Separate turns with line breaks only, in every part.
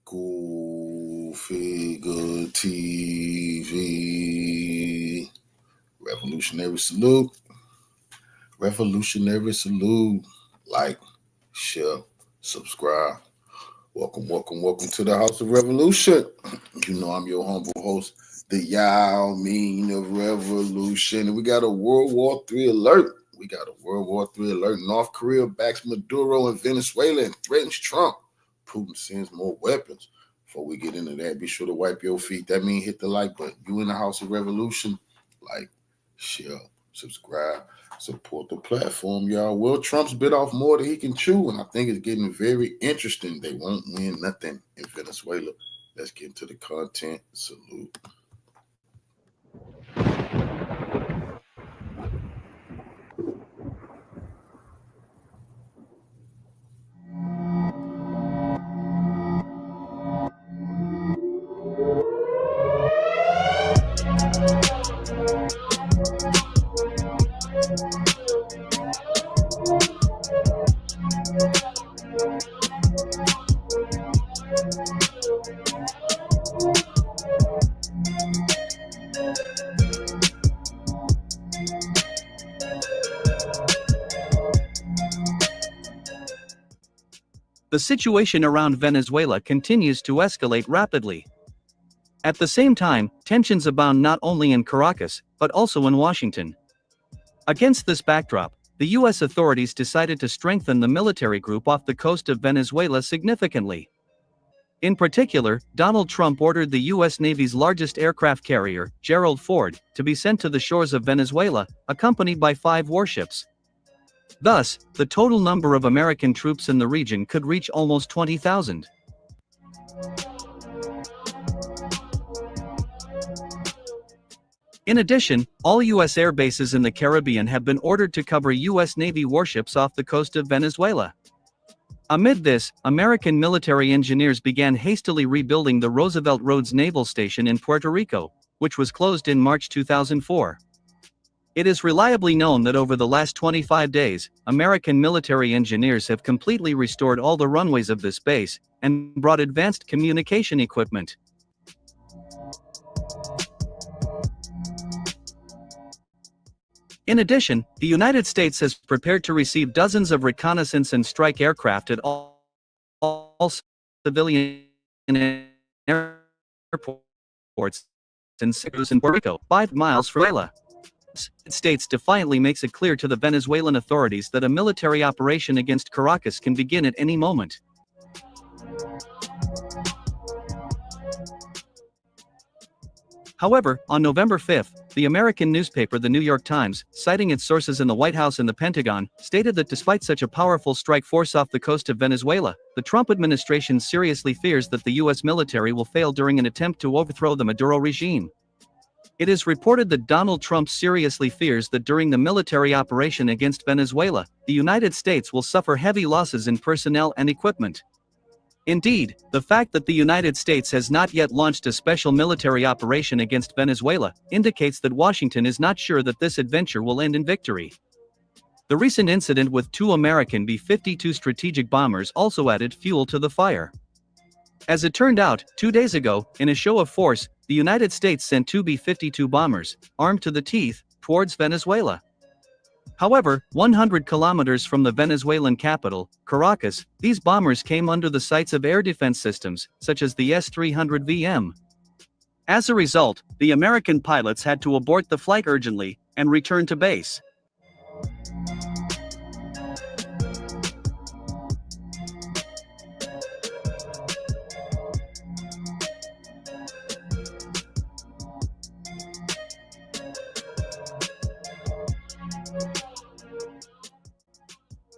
School Figure TV. Revolutionary salute. Revolutionary salute. Like, share, subscribe. Welcome to the House of Revolution. You know I'm your humble host, the Yao Mean of Revolution. And we got a World War III alert. North Korea backs Muduro and Venezuela and threatens Trump. Putin sends more weapons. Before we get into that, be sure to wipe your feet. That means hit the like button. You in the House of Revolution, like, share, subscribe, support the platform, y'all. Well, Trump's bit off more than he can chew, and I think it's getting very interesting. They won't win nothing in Venezuela. Let's get into the content. Salute.
The situation around Venezuela continues to escalate rapidly. At the same time, tensions abound not only in Caracas, but also in Washington. Against this backdrop, the U.S. authorities decided to strengthen the military group off the coast of Venezuela significantly. In particular, Donald Trump ordered the U.S. Navy's largest aircraft carrier, Gerald Ford, to be sent to the shores of Venezuela, accompanied by 5 warships. Thus, the total number of American troops in the region could reach almost 20,000. In addition, all U.S. air bases in the Caribbean have been ordered to cover U.S. Navy warships off the coast of Venezuela. Amid this, American military engineers began hastily rebuilding the Roosevelt Roads Naval Station in Puerto Rico, which was closed in March 2004. It is reliably known that over the last 25 days, American military engineers have completely restored all the runways of this base and brought advanced communication equipment. In addition, the United States has prepared to receive dozens of reconnaissance and strike aircraft at all civilian airports in Puerto Rico, 5 miles from Venezuela. The United States defiantly makes it clear to the Venezuelan authorities that a military operation against Caracas can begin at any moment. However, on November 5, the American newspaper The New York Times, citing its sources in the White House and the Pentagon, stated that despite such a powerful strike force off the coast of Venezuela, the Trump administration seriously fears that the U.S. military will fail during an attempt to overthrow the Muduro regime. It is reported that Donald Trump seriously fears that during the military operation against Venezuela, the United States will suffer heavy losses in personnel and equipment. Indeed, the fact that the United States has not yet launched a special military operation against Venezuela indicates that Washington is not sure that this adventure will end in victory. The recent incident with 2 American B-52 strategic bombers also added fuel to the fire. As it turned out, 2 days ago, in a show of force, the United States sent 2 B-52 bombers, armed to the teeth, towards Venezuela. However, 100 kilometers from the Venezuelan capital, Caracas, these bombers came under the sights of air defense systems, such as the S-300VM. As a result, the American pilots had to abort the flight urgently and return to base.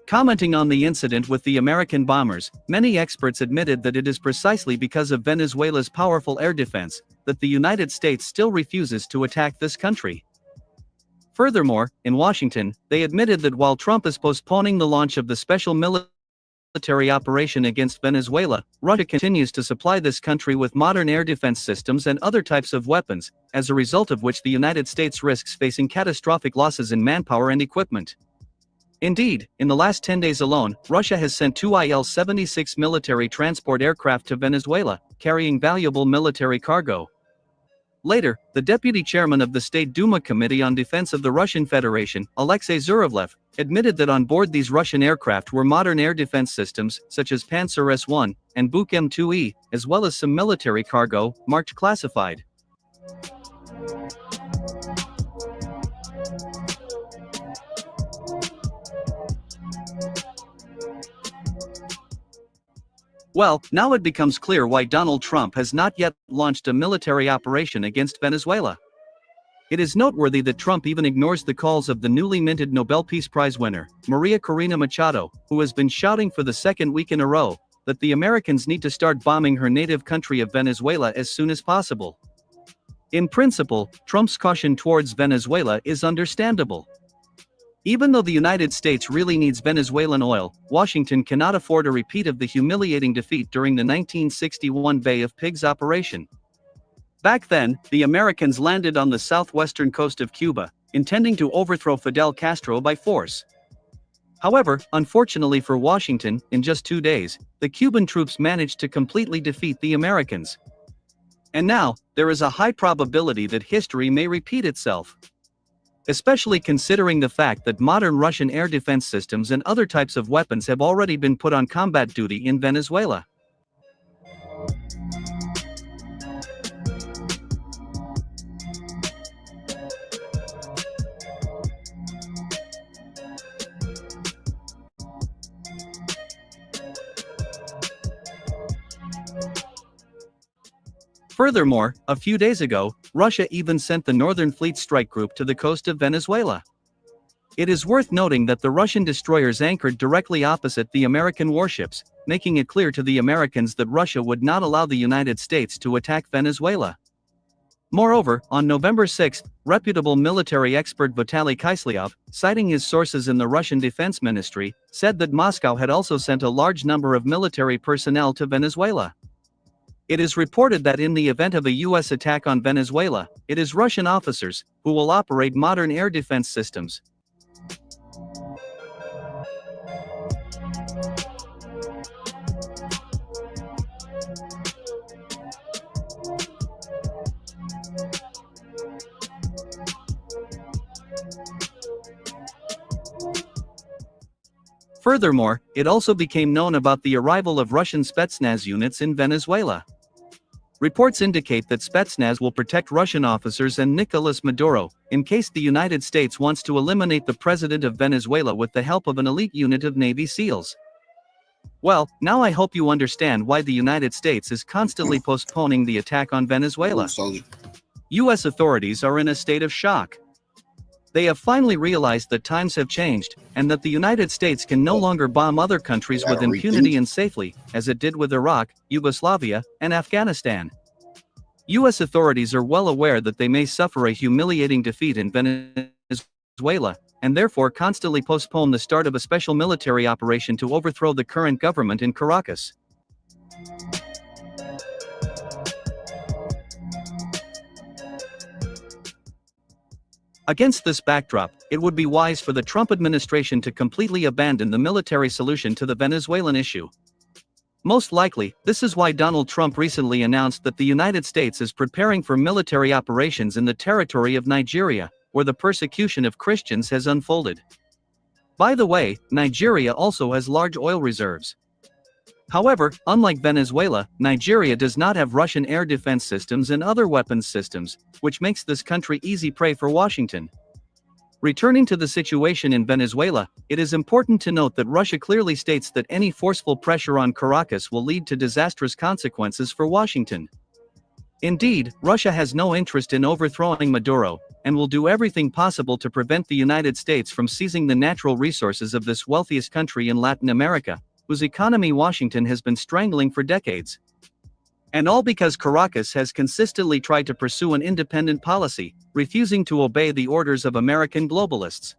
Commenting on the incident with the American bombers, many experts admitted that it is precisely because of Venezuela's powerful air defense that the United States still refuses to attack this country. Furthermore, in Washington, they admitted that while Trump is postponing the launch of the special military operation against Venezuela, Russia continues to supply this country with modern air defense systems and other types of weapons, as a result of which the United States risks facing catastrophic losses in manpower and equipment. Indeed, in the last 10 days alone, Russia has sent two Il-76 military transport aircraft to Venezuela, carrying valuable military cargo. Later, the deputy chairman of the State Duma Committee on Defense of the Russian Federation, Alexei Zhuravlev, admitted that on board these Russian aircraft were modern air defense systems, such as Pantsir S-1 and Buk M2E, as well as some military cargo, marked classified. Well, now it becomes clear why Donald Trump has not yet launched a military operation against Venezuela. It is noteworthy that Trump even ignores the calls of the newly minted Nobel Peace Prize winner, Maria Corina Machado, who has been shouting for the second week in a row that the Americans need to start bombing her native country of Venezuela as soon as possible. In principle, Trump's caution towards Venezuela is understandable. Even though the United States really needs Venezuelan oil, Washington cannot afford a repeat of the humiliating defeat during the 1961 Bay of Pigs operation. Back then, the Americans landed on the southwestern coast of Cuba, intending to overthrow Fidel Castro by force. However, unfortunately for Washington, in just 2 days, the Cuban troops managed to completely defeat the Americans. And now, there is a high probability that history may repeat itself. Especially considering the fact that modern Russian air defense systems and other types of weapons have already been put on combat duty in Venezuela. Furthermore, a few days ago, Russia even sent the Northern Fleet Strike Group to the coast of Venezuela. It is worth noting that the Russian destroyers anchored directly opposite the American warships, making it clear to the Americans that Russia would not allow the United States to attack Venezuela. Moreover, on November 6, reputable military expert Vitaly Kiselyov, citing his sources in the Russian Defense Ministry, said that Moscow had also sent a large number of military personnel to Venezuela. It is reported that in the event of a U.S. attack on Venezuela, it is Russian officers who will operate modern air defense systems. Furthermore, it also became known about the arrival of Russian Spetsnaz units in Venezuela. Reports indicate that Spetsnaz will protect Russian officers and Nicolas Maduro, in case the United States wants to eliminate the president of Venezuela with the help of an elite unit of Navy SEALs. Well, now I hope you understand why the United States is constantly postponing the attack on Venezuela. U.S. authorities are in a state of shock. They have finally realized that times have changed, and that the United States can no longer bomb other countries with impunity and safely, as it did with Iraq, Yugoslavia, and Afghanistan. U.S. authorities are well aware that they may suffer a humiliating defeat in Venezuela, and therefore constantly postpone the start of a special military operation to overthrow the current government in Caracas. Against this backdrop, it would be wise for the Trump administration to completely abandon the military solution to the Venezuelan issue. Most likely, this is why Donald Trump recently announced that the United States is preparing for military operations in the territory of Nigeria, where the persecution of Christians has unfolded. By the way, Nigeria also has large oil reserves. However, unlike Venezuela, Nigeria does not have Russian air defense systems and other weapons systems, which makes this country easy prey for Washington. Returning to the situation in Venezuela, it is important to note that Russia clearly states that any forceful pressure on Caracas will lead to disastrous consequences for Washington. Indeed, Russia has no interest in overthrowing Maduro, and will do everything possible to prevent the United States from seizing the natural resources of this wealthiest country in Latin America, whose economy Washington has been strangling for decades. And all because Caracas has consistently tried to pursue an independent policy, refusing to obey the orders of American globalists.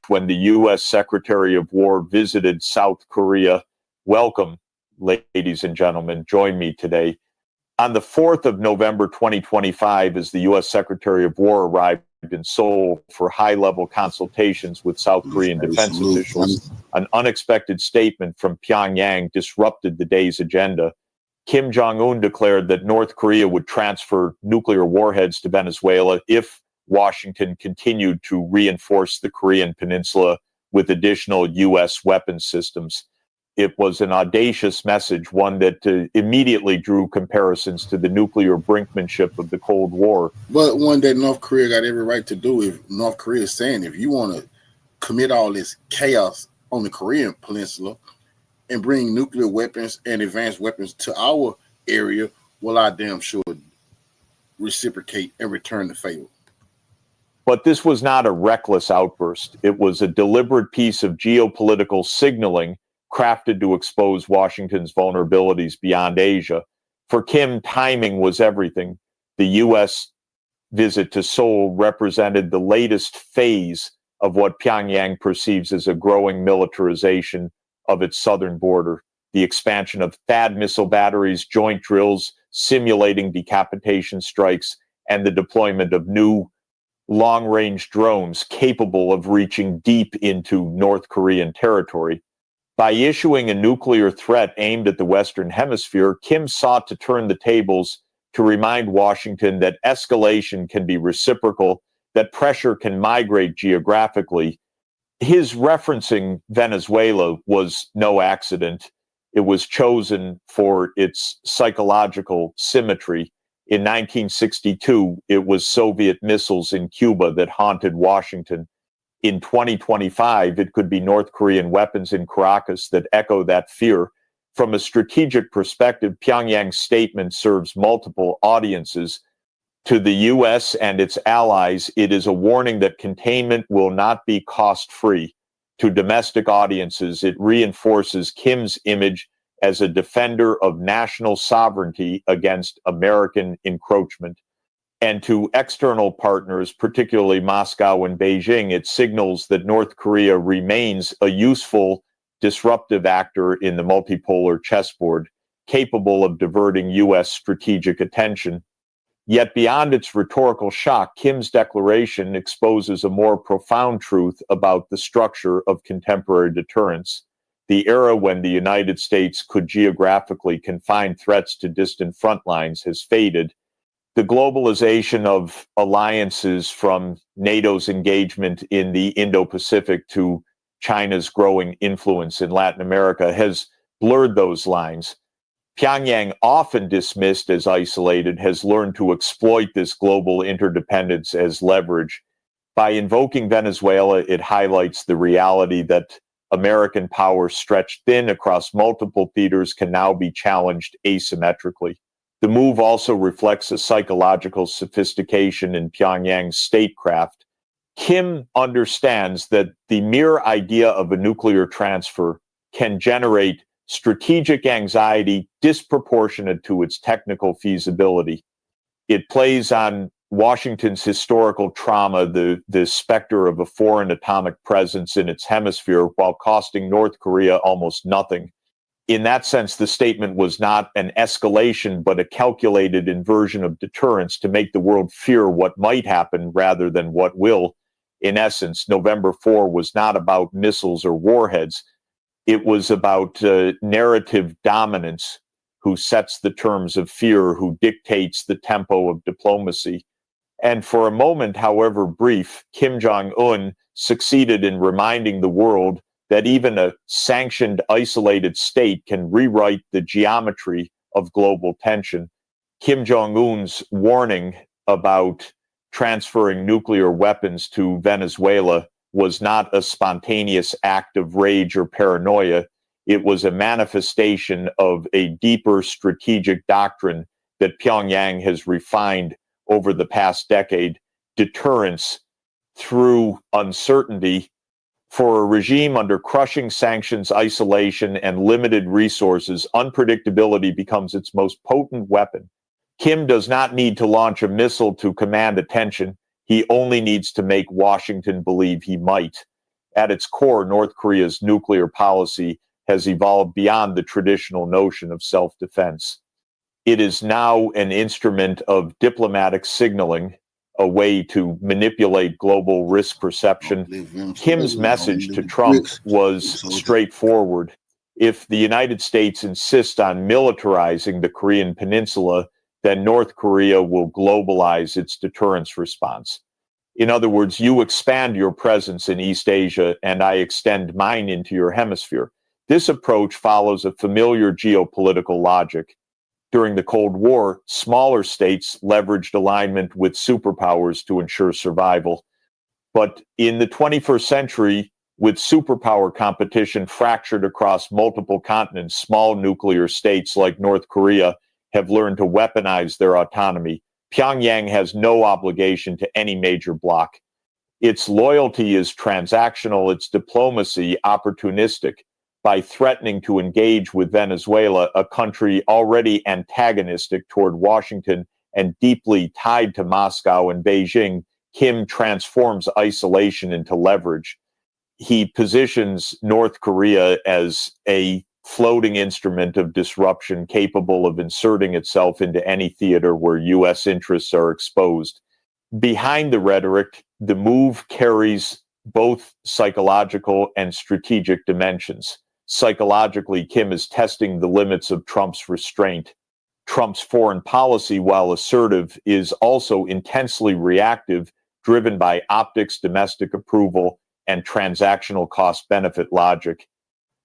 when the U.S. Secretary of War visited South Korea. Welcome, ladies and gentlemen. Join me today. On the 4th of November 2025, as the U.S. Secretary of War arrived in Seoul for high-level consultations with South Korean defense officials, an unexpected statement from Pyongyang disrupted the day's agenda. Kim Jong-un declared that North Korea would transfer nuclear warheads to Venezuela if Washington continued to reinforce the Korean peninsula with additional U.S. weapons systems. It was an audacious message, one that immediately drew comparisons to the nuclear brinkmanship of the Cold War.
But one that North Korea got every right to do, if North Korea is saying, if you want to commit all this chaos on the Korean peninsula and bring nuclear weapons and advanced weapons to our area, well, I damn sure reciprocate and return the favor.
But this was not a reckless outburst. It was a deliberate piece of geopolitical signaling crafted to expose Washington's vulnerabilities beyond Asia. For Kim, timing was everything. The U.S. visit to Seoul represented the latest phase of what Pyongyang perceives as a growing militarization of its southern border. The expansion of THAAD missile batteries, joint drills, simulating decapitation strikes, and the deployment of new long-range drones capable of reaching deep into North Korean territory. By issuing a nuclear threat aimed at the Western Hemisphere, Kim sought to turn the tables to remind Washington that escalation can be reciprocal, that pressure can migrate geographically. His referencing Venezuela was no accident. It was chosen for its psychological symmetry. In 1962, it was Soviet missiles in Cuba that haunted Washington. In 2025, it could be North Korean weapons in Caracas that echo that fear. From a strategic perspective, Pyongyang's statement serves multiple audiences. To the U.S. and its allies, it is a warning that containment will not be cost-free. To domestic audiences, it reinforces Kim's image as a defender of national sovereignty against American encroachment. And to external partners, particularly Moscow and Beijing, it signals that North Korea remains a useful, disruptive actor in the multipolar chessboard, capable of diverting U.S. strategic attention. Yet beyond its rhetorical shock, Kim's declaration exposes a more profound truth about the structure of contemporary deterrence. The era when the United States could geographically confine threats to distant front lines has faded. The globalization of alliances, from NATO's engagement in the Indo-Pacific to China's growing influence in Latin America, has blurred those lines. Pyongyang, often dismissed as isolated, has learned to exploit this global interdependence as leverage. By invoking Venezuela, it highlights the reality that American power stretched thin across multiple theaters can now be challenged asymmetrically. The move also reflects a psychological sophistication in Pyongyang's statecraft. Kim understands that the mere idea of a nuclear transfer can generate strategic anxiety disproportionate to its technical feasibility. It plays on Washington's historical trauma, the specter of a foreign atomic presence in its hemisphere, while costing North Korea almost nothing. In that sense, the statement was not an escalation, but a calculated inversion of deterrence to make the world fear what might happen rather than what will. In essence, November 4 was not about missiles or warheads. It was about narrative dominance, who sets the terms of fear, who dictates the tempo of diplomacy. And for a moment, however brief, Kim Jong-un succeeded in reminding the world that even a sanctioned, isolated state can rewrite the geometry of global tension. Kim Jong-un's warning about transferring nuclear weapons to Venezuela was not a spontaneous act of rage or paranoia. It was a manifestation of a deeper strategic doctrine that Pyongyang has refined over the past decade: deterrence through uncertainty. For a regime under crushing sanctions, isolation, and limited resources, unpredictability becomes its most potent weapon. Kim does not need to launch a missile to command attention. He only needs to make Washington believe he might. At its core, North Korea's nuclear policy has evolved beyond the traditional notion of self-defense. It is now an instrument of diplomatic signaling, a way to manipulate global risk perception. Kim's message to Trump was straightforward. If the United States insists on militarizing the Korean Peninsula, then North Korea will globalize its deterrence response. In other words, you expand your presence in East Asia, and I extend mine into your hemisphere. This approach follows a familiar geopolitical logic. During the Cold War, smaller states leveraged alignment with superpowers to ensure survival. But in the 21st century, with superpower competition fractured across multiple continents, small nuclear states like North Korea have learned to weaponize their autonomy. Pyongyang has no obligation to any major bloc. Its loyalty is transactional, its diplomacy opportunistic. By threatening to engage with Venezuela, a country already antagonistic toward Washington and deeply tied to Moscow and Beijing, Kim transforms isolation into leverage. He positions North Korea as a floating instrument of disruption capable of inserting itself into any theater where U.S. interests are exposed. Behind the rhetoric, the move carries both psychological and strategic dimensions. Psychologically, Kim is testing the limits of Trump's restraint. Trump's foreign policy, while assertive, is also intensely reactive, driven by optics, domestic approval, and transactional cost-benefit logic.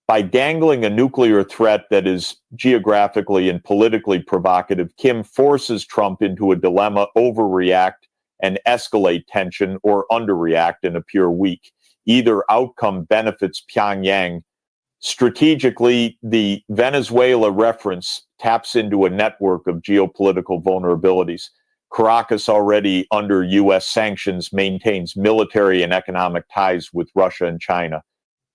By dangling a nuclear threat that is geographically and politically provocative, Kim forces Trump into a dilemma: overreact and escalate tension, or underreact and appear weak. Either outcome benefits Pyongyang. Strategically, the Venezuela reference taps into a network of geopolitical vulnerabilities. Caracas, already under U.S. sanctions, maintains military and economic ties with Russia and China.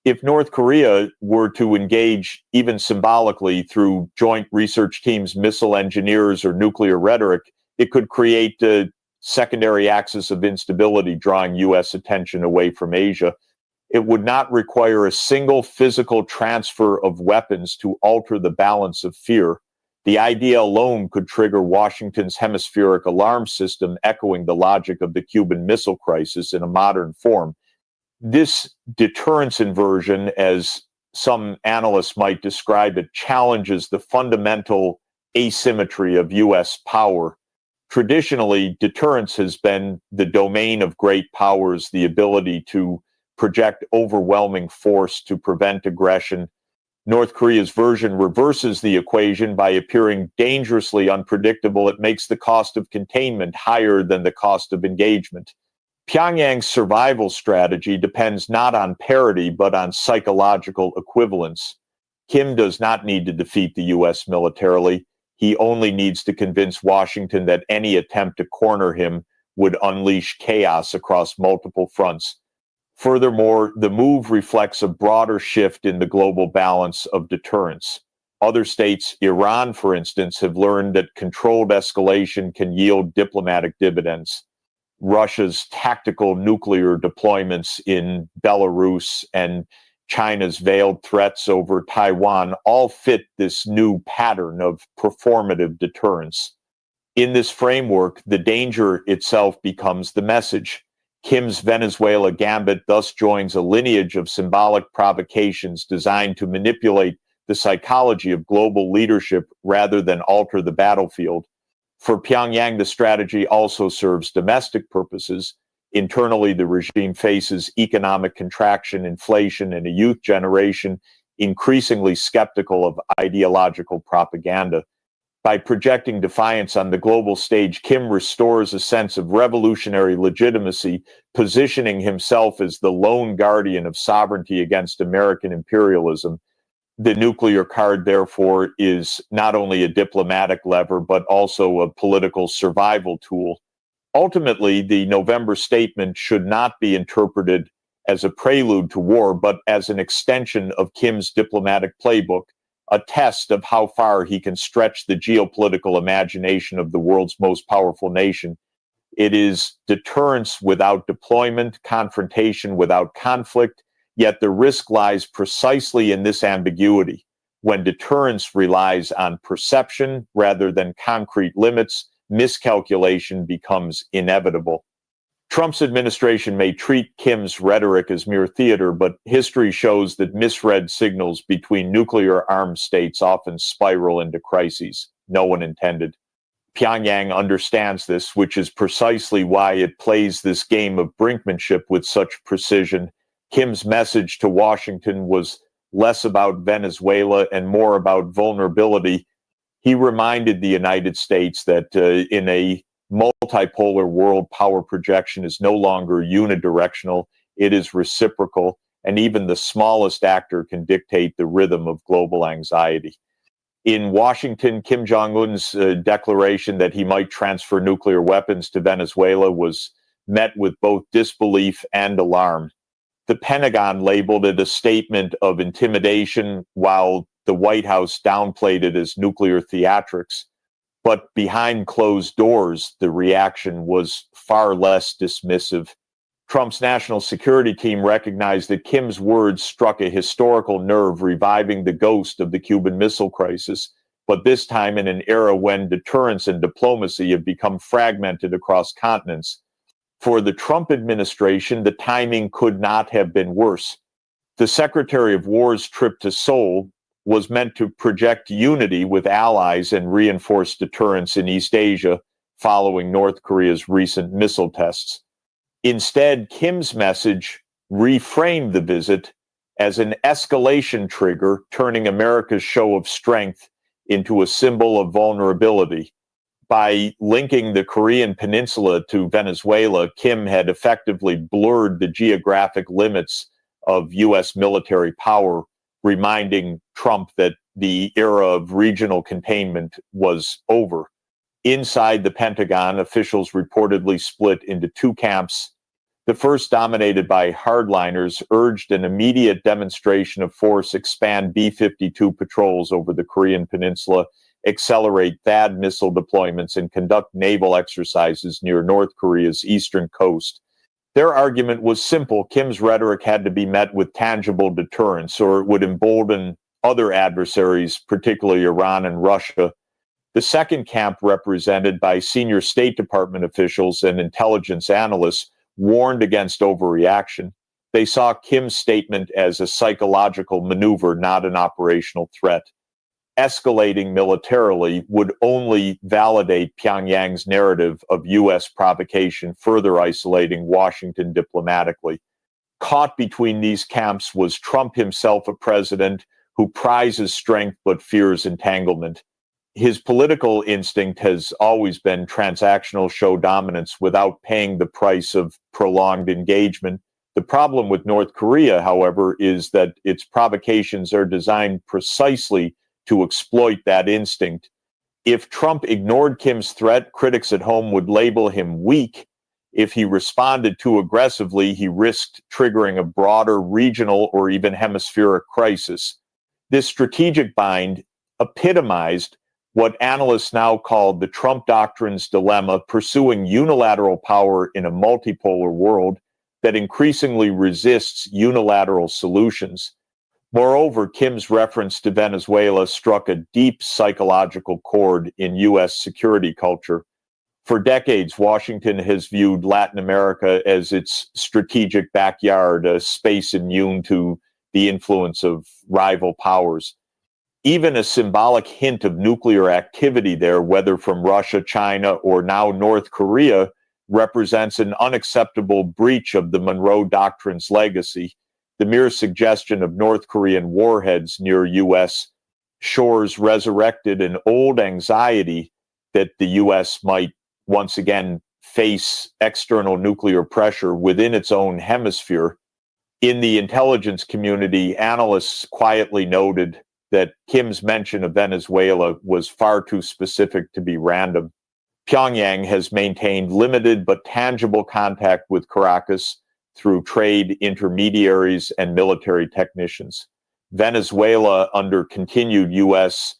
If North Korea were to engage, even symbolically, through joint research teams, missile engineers, or nuclear rhetoric, it could create a secondary axis of instability, drawing U.S. attention away from Asia. It would not require a single physical transfer of weapons to alter the balance of fear. The idea alone could trigger Washington's hemispheric alarm system, echoing the logic of the Cuban Missile Crisis in a modern form. This deterrence inversion, as some analysts might describe it, challenges the fundamental asymmetry of U.S. power. Traditionally, deterrence has been the domain of great powers, the ability to project overwhelming force to prevent aggression. North Korea's version reverses the equation by appearing dangerously unpredictable. It makes the cost of containment higher than the cost of engagement. Pyongyang's survival strategy depends not on parity, but on psychological equivalence. Kim does not need to defeat the U.S. militarily. He only needs to convince Washington that any attempt to corner him would unleash chaos across multiple fronts. Furthermore, the move reflects a broader shift in the global balance of deterrence. Other states, Iran, for instance, have learned that controlled escalation can yield diplomatic dividends. Russia's tactical nuclear deployments in Belarus and China's veiled threats over Taiwan all fit this new pattern of performative deterrence. In this framework, the danger itself becomes the message. Kim's Venezuela gambit thus joins a lineage of symbolic provocations designed to manipulate the psychology of global leadership rather than alter the battlefield. For Pyongyang, the strategy also serves domestic purposes. Internally, the regime faces economic contraction, inflation, and a youth generation increasingly skeptical of ideological propaganda. By projecting defiance on the global stage, Kim restores a sense of revolutionary legitimacy, positioning himself as the lone guardian of sovereignty against American imperialism. The nuclear card, therefore, is not only a diplomatic lever, but also a political survival tool. Ultimately, the November statement should not be interpreted as a prelude to war, but as an extension of Kim's diplomatic playbook, a test of how far he can stretch the geopolitical imagination of the world's most powerful nation. It is deterrence without deployment, confrontation without conflict, Yet the risk lies precisely in this ambiguity. When deterrence relies on perception rather than concrete limits, miscalculation becomes inevitable. Trump's administration may treat Kim's rhetoric as mere theater, but history shows that misread signals between nuclear-armed states often spiral into crises. No one intended. Pyongyang understands this, which is precisely why it plays this game of brinkmanship with such precision. Kim's message to Washington was less about Venezuela and more about vulnerability. He reminded the United States that in a multipolar world, power projection is no longer unidirectional, it is reciprocal, and even the smallest actor can dictate the rhythm of global anxiety. In Washington, Kim Jong-un's declaration that he might transfer nuclear weapons to Venezuela was met with both disbelief and alarm. The Pentagon labeled it a statement of intimidation, while the White House downplayed it as nuclear theatrics. But behind closed doors, the reaction was far less dismissive. Trump's national security team recognized that Kim's words struck a historical nerve, reviving the ghost of the Cuban Missile Crisis, but this time in an era when deterrence and diplomacy have become fragmented across continents. For the Trump administration, the timing could not have been worse. The Secretary of War's trip to Seoul was meant to project unity with allies and reinforce deterrence in East Asia following North Korea's recent missile tests. Instead, Kim's message reframed the visit as an escalation trigger, turning America's show of strength into a symbol of vulnerability. By linking the Korean peninsula to Venezuela, Kim had effectively blurred the geographic limits of U.S. military power, reminding Trump that the era of regional containment was over. Inside the Pentagon, officials reportedly split into two camps. The first, dominated by hardliners, urged an immediate demonstration of force, expand B-52 patrols over the Korean peninsula, accelerate THAAD missile deployments, and conduct naval exercises near North Korea's eastern coast. Their argument was simple. Kim's rhetoric had to be met with tangible deterrence, or it would embolden other adversaries, particularly Iran and Russia. The second camp, represented by senior State Department officials and intelligence analysts, warned against overreaction. They saw Kim's statement as a psychological maneuver, not an operational threat. Escalating militarily would only validate Pyongyang's narrative of U.S. provocation, further isolating Washington diplomatically. Caught between these camps was Trump himself, a president who prizes strength but fears entanglement. His political instinct has always been transactional, show dominance without paying the price of prolonged engagement. The problem with North Korea, however, is that its provocations are designed precisely to exploit that instinct. If Trump ignored Kim's threat, critics at home would label him weak. If he responded too aggressively, he risked triggering a broader regional or even hemispheric crisis. This strategic bind epitomized what analysts now call the Trump doctrine's dilemma, pursuing unilateral power in a multipolar world that increasingly resists unilateral solutions. Moreover, Kim's reference to Venezuela struck a deep psychological chord in U.S. security culture. For decades, Washington has viewed Latin America as its strategic backyard, a space immune to the influence of rival powers. Even a symbolic hint of nuclear activity there, whether from Russia, China, or now North Korea, represents an unacceptable breach of the Monroe Doctrine's legacy. The mere suggestion of North Korean warheads near U.S. shores resurrected an old anxiety that the U.S. might once again face external nuclear pressure within its own hemisphere. In the intelligence community, analysts quietly noted that Kim's mention of Venezuela was far too specific to be random. Pyongyang has maintained limited but tangible contact with Caracas through trade intermediaries and military technicians. Venezuela, under continued U.S.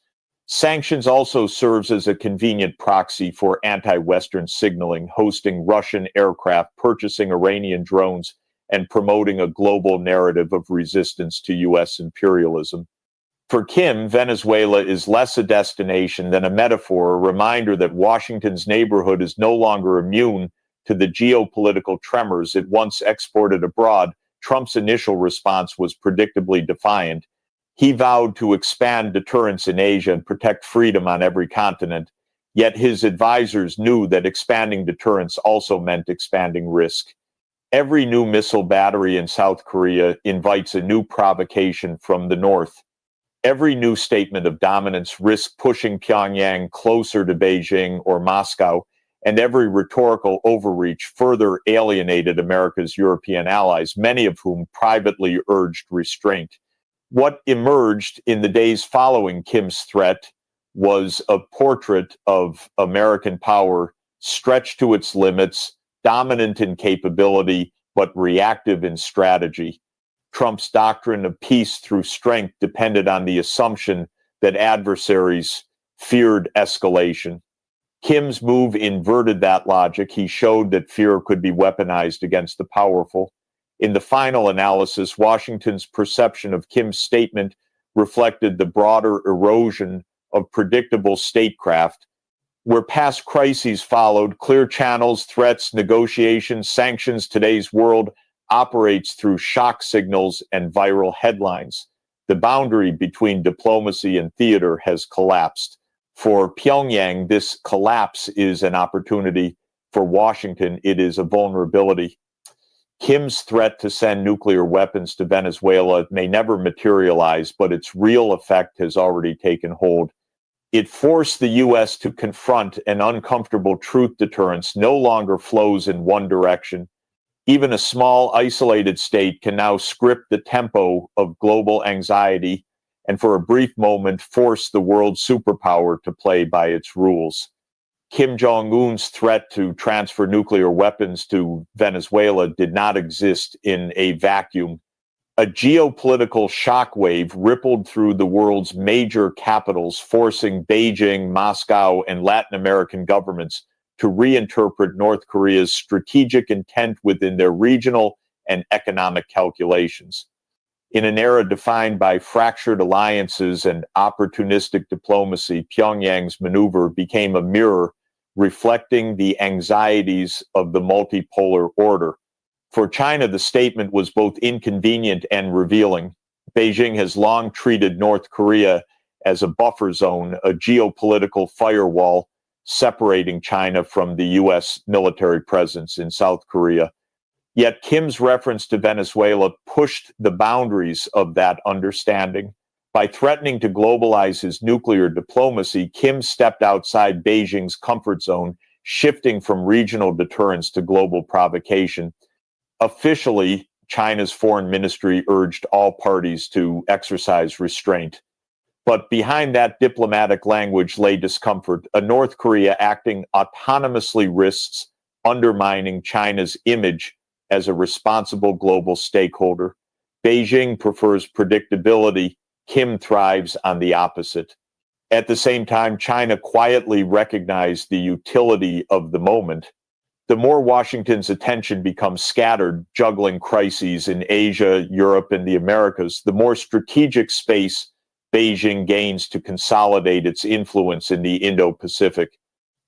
sanctions, also serves as a convenient proxy for anti-Western signaling, hosting Russian aircraft, purchasing Iranian drones, and promoting a global narrative of resistance to U.S. imperialism. For Kim, Venezuela is less a destination than a metaphor, a reminder that Washington's neighborhood is no longer immune to the geopolitical tremors it once exported abroad. Trump's initial response was predictably defiant. He vowed to expand deterrence in Asia and protect freedom on every continent. Yet his advisors knew that expanding deterrence also meant expanding risk. Every new missile battery in South Korea invites a new provocation from the North. Every new statement of dominance risks pushing Pyongyang closer to Beijing or Moscow, and every rhetorical overreach further alienated America's European allies, many of whom privately urged restraint. What emerged in the days following Kim's threat was a portrait of American power stretched to its limits, dominant in capability, but reactive in strategy. Trump's doctrine of peace through strength depended on the assumption that adversaries feared escalation. Kim's move inverted that logic. He showed that fear could be weaponized against the powerful. In the final analysis, Washington's perception of Kim's statement reflected the broader erosion of predictable statecraft. Where past crises followed, clear channels, threats, negotiations, sanctions, today's world operates through shock signals and viral headlines. The boundary between diplomacy and theater has collapsed. For Pyongyang, this collapse is an opportunity. For Washington, it is a vulnerability. Kim's threat to send nuclear weapons to Venezuela may never materialize, but its real effect has already taken hold. It forced the U.S. to confront an uncomfortable truth. Deterrence no longer flows in one direction. Even a small, isolated state can now script the tempo of global anxiety and, for a brief moment, force the world superpower to play by its rules. Kim Jong-un's threat to transfer nuclear weapons to Venezuela did not exist in a vacuum. A geopolitical shockwave rippled through the world's major capitals, forcing Beijing, Moscow, and Latin American governments to reinterpret North Korea's strategic intent within their regional and economic calculations. In an era defined by fractured alliances and opportunistic diplomacy, Pyongyang's maneuver became a mirror reflecting the anxieties of the multipolar order. For China, the statement was both inconvenient and revealing. Beijing has long treated North Korea as a buffer zone, a geopolitical firewall separating China from the U.S. military presence in South Korea. Yet Kim's reference to Venezuela pushed the boundaries of that understanding. By threatening to globalize his nuclear diplomacy, Kim stepped outside Beijing's comfort zone, shifting from regional deterrence to global provocation. Officially, China's foreign ministry urged all parties to exercise restraint. But behind that diplomatic language lay discomfort. A North Korea acting autonomously risks undermining China's image as a responsible global stakeholder. Beijing prefers predictability. Kim thrives on the opposite. At the same time, China quietly recognized the utility of the moment. The more Washington's attention becomes scattered, juggling crises in Asia, Europe, and the Americas, the more strategic space Beijing gains to consolidate its influence in the Indo-Pacific.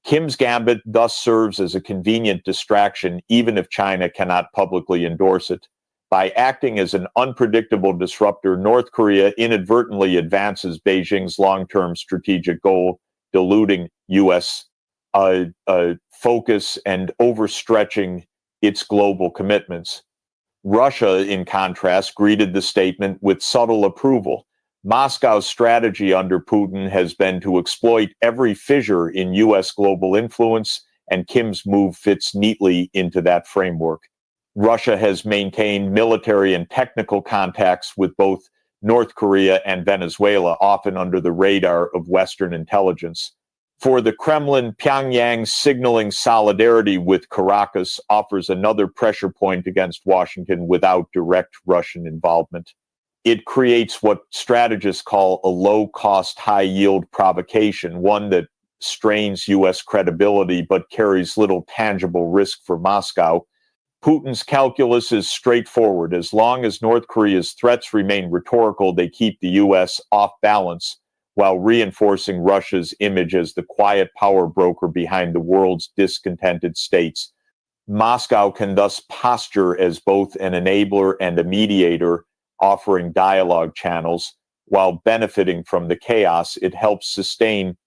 Kim's gambit thus serves as a convenient distraction, even if China cannot publicly endorse it. By acting as an unpredictable disruptor, North Korea inadvertently advances Beijing's long-term strategic goal, diluting U.S. Focus and overstretching its global commitments. Russia, in contrast, greeted the statement with subtle approval. Moscow's strategy under Putin has been to exploit every fissure in U.S. global influence, and Kim's move fits neatly into that framework. Russia has maintained military and technical contacts with both North Korea and Venezuela, often under the radar of Western intelligence. For the Kremlin, Pyongyang signaling solidarity with Caracas offers another pressure point against Washington without direct Russian involvement. It creates what strategists call a low-cost, high-yield provocation, one that strains U.S. credibility but carries little tangible risk for Moscow. Putin's calculus is straightforward. As long as North Korea's threats remain rhetorical, they keep the U.S. off balance while reinforcing Russia's image as the quiet power broker behind the world's discontented states. Moscow can thus posture as both an enabler and a mediator, offering dialogue channels. While benefiting from the chaos it helps sustain,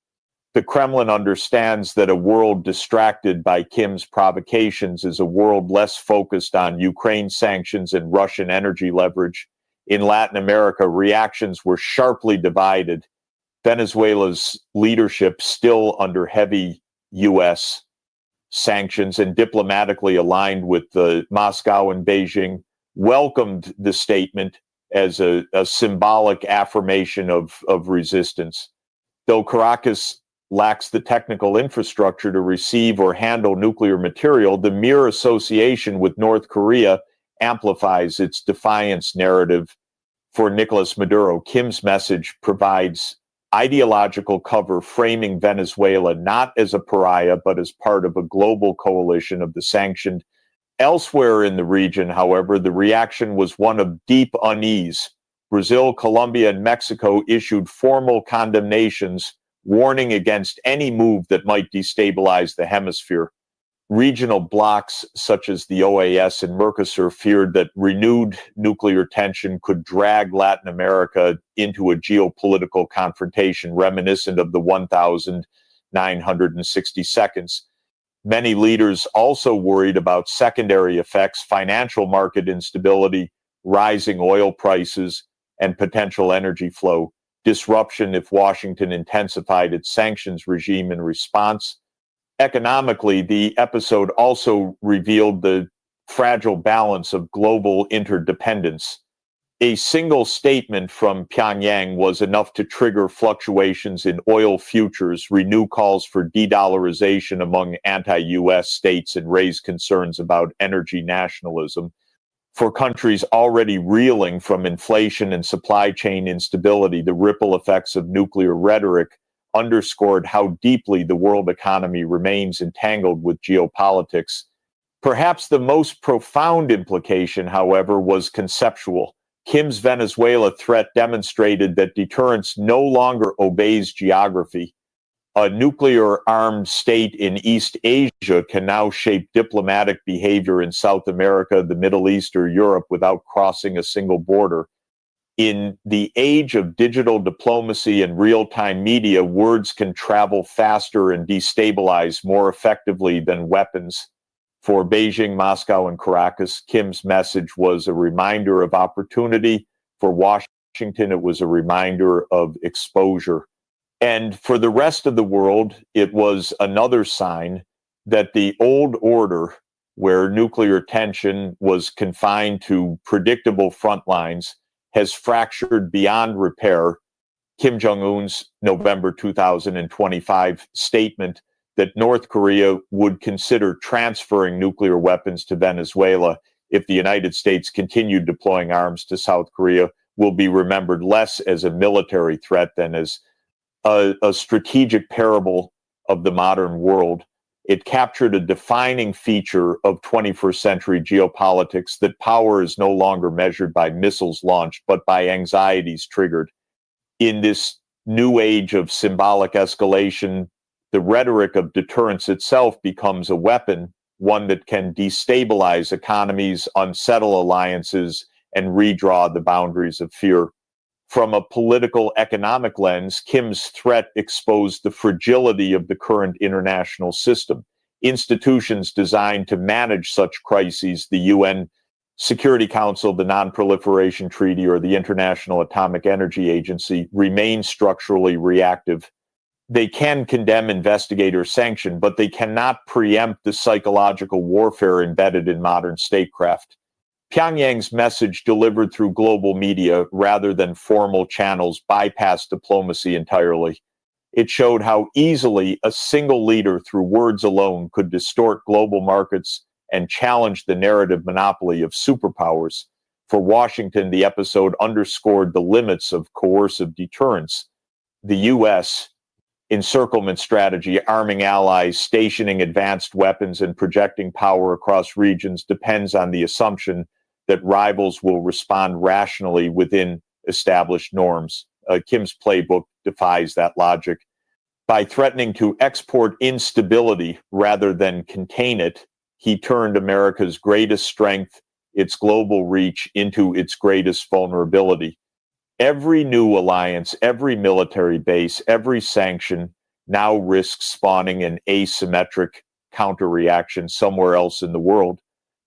the Kremlin understands that a world distracted by Kim's provocations is a world less focused on Ukraine sanctions and Russian energy leverage. In Latin America, reactions were sharply divided. Venezuela's leadership, still under heavy U.S. sanctions and diplomatically aligned with Moscow and Beijing, welcomed the statement as a symbolic affirmation of resistance. Though Caracas lacks the technical infrastructure to receive or handle nuclear material, the mere association with North Korea amplifies its defiance narrative. For Nicolas Maduro, Kim's message provides ideological cover, framing Venezuela not as a pariah, but as part of a global coalition of the sanctioned. Elsewhere in the region, however, the reaction was one of deep unease. Brazil, Colombia, and Mexico issued formal condemnations, warning against any move that might destabilize the hemisphere. Regional blocs such as the OAS and Mercosur feared that renewed nuclear tension could drag Latin America into a geopolitical confrontation reminiscent of the 1960 seconds. Many leaders also worried about secondary effects, financial market instability, rising oil prices, and potential energy flow disruption if Washington intensified its sanctions regime in response. Economically, the episode also revealed the fragile balance of global interdependence. A single statement from Pyongyang was enough to trigger fluctuations in oil futures, renew calls for de-dollarization among anti-U.S. states, and raise concerns about energy nationalism. For countries already reeling from inflation and supply chain instability, the ripple effects of nuclear rhetoric underscored how deeply the world economy remains entangled with geopolitics. Perhaps the most profound implication, however, was conceptual. Kim's Venezuela threat demonstrated that deterrence no longer obeys geography. A nuclear-armed state in East Asia can now shape diplomatic behavior in South America, the Middle East, or Europe without crossing a single border. In the age of digital diplomacy and real-time media, words can travel faster and destabilize more effectively than weapons. For Beijing, Moscow, and Caracas, Kim's message was a reminder of opportunity. For Washington, it was a reminder of exposure. And for the rest of the world, it was another sign that the old order, where nuclear tension was confined to predictable front lines, has fractured beyond repair. Kim Jong-un's November 2025 statement that North Korea would consider transferring nuclear weapons to Venezuela if the United States continued deploying arms to South Korea will be remembered less as a military threat than as a strategic parable of the modern world. It captured a defining feature of 21st century geopolitics, that power is no longer measured by missiles launched, but by anxieties triggered. In this new age of symbolic escalation, the rhetoric of deterrence itself becomes a weapon, one that can destabilize economies, unsettle alliances, and redraw the boundaries of fear. From a political economic lens, Kim's threat exposed the fragility of the current international system. Institutions designed to manage such crises, the UN Security Council, the Non-Proliferation Treaty, or the International Atomic Energy Agency, remain structurally reactive. They can condemn, investigate, or sanction, but they cannot preempt the psychological warfare embedded in modern statecraft. Pyongyang's message, delivered through global media rather than formal channels, bypassed diplomacy entirely. It showed how easily a single leader, through words alone, could distort global markets and challenge the narrative monopoly of superpowers. For Washington, the episode underscored the limits of coercive deterrence. The U.S., encirclement strategy, arming allies, stationing advanced weapons, and projecting power across regions depends on the assumption that rivals will respond rationally within established norms. Kim's playbook defies that logic. By threatening to export instability rather than contain it, he turned America's greatest strength, its global reach, into its greatest vulnerability. Every new alliance, every military base, every sanction now risks spawning an asymmetric counterreaction somewhere else in the world.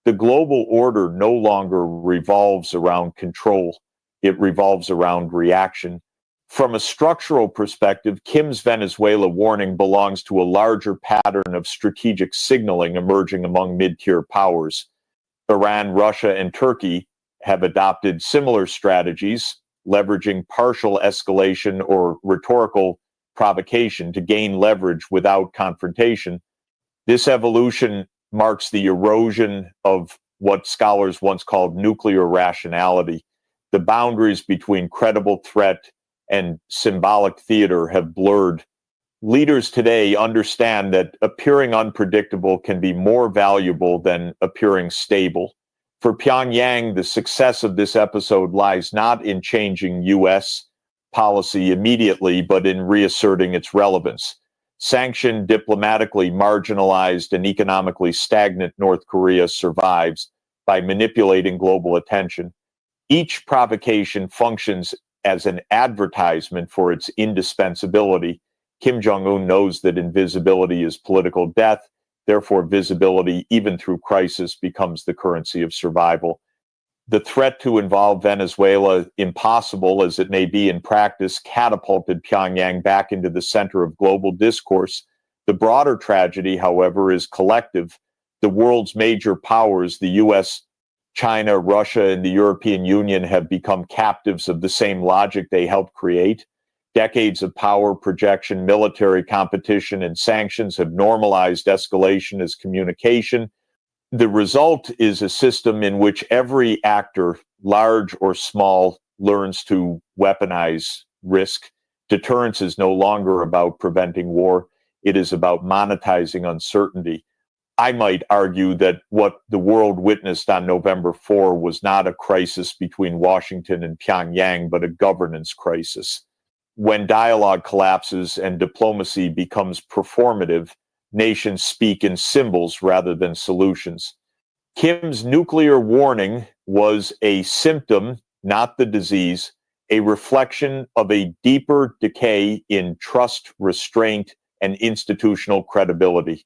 The global order no longer revolves around control, it revolves around reaction. From a structural perspective, Kim's Venezuela warning belongs to a larger pattern of strategic signaling emerging among mid-tier powers. Iran, Russia, and Turkey have adopted similar strategies, leveraging partial escalation or rhetorical provocation to gain leverage without confrontation. This evolution marks the erosion of what scholars once called nuclear rationality. The boundaries between credible threat and symbolic theater have blurred. Leaders today understand that appearing unpredictable can be more valuable than appearing stable. For Pyongyang, the success of this episode lies not in changing U.S. policy immediately, but in reasserting its relevance. Sanctioned, diplomatically marginalized, and economically stagnant North Korea survives by manipulating global attention. Each provocation functions as an advertisement for its indispensability. Kim Jong-un knows that invisibility is political death. Therefore, visibility, even through crisis, becomes the currency of survival. The threat to involve Venezuela, impossible as it may be in practice, catapulted Pyongyang back into the center of global discourse. The broader tragedy, however, is collective. The world's major powers, the US, China, Russia, and the European Union, have become captives of the same logic they helped create. Decades of power projection, military competition, and sanctions have normalized escalation as communication. The result is a system in which every actor, large or small, learns to weaponize risk. Deterrence is no longer about preventing war. It is about monetizing uncertainty. I might argue that what the world witnessed on November 4 was not a crisis between Washington and Pyongyang, but a governance crisis. When dialogue collapses and diplomacy becomes performative, nations speak in symbols rather than solutions. Kim's nuclear warning was a symptom, not the disease, a reflection of a deeper decay in trust, restraint, and institutional credibility.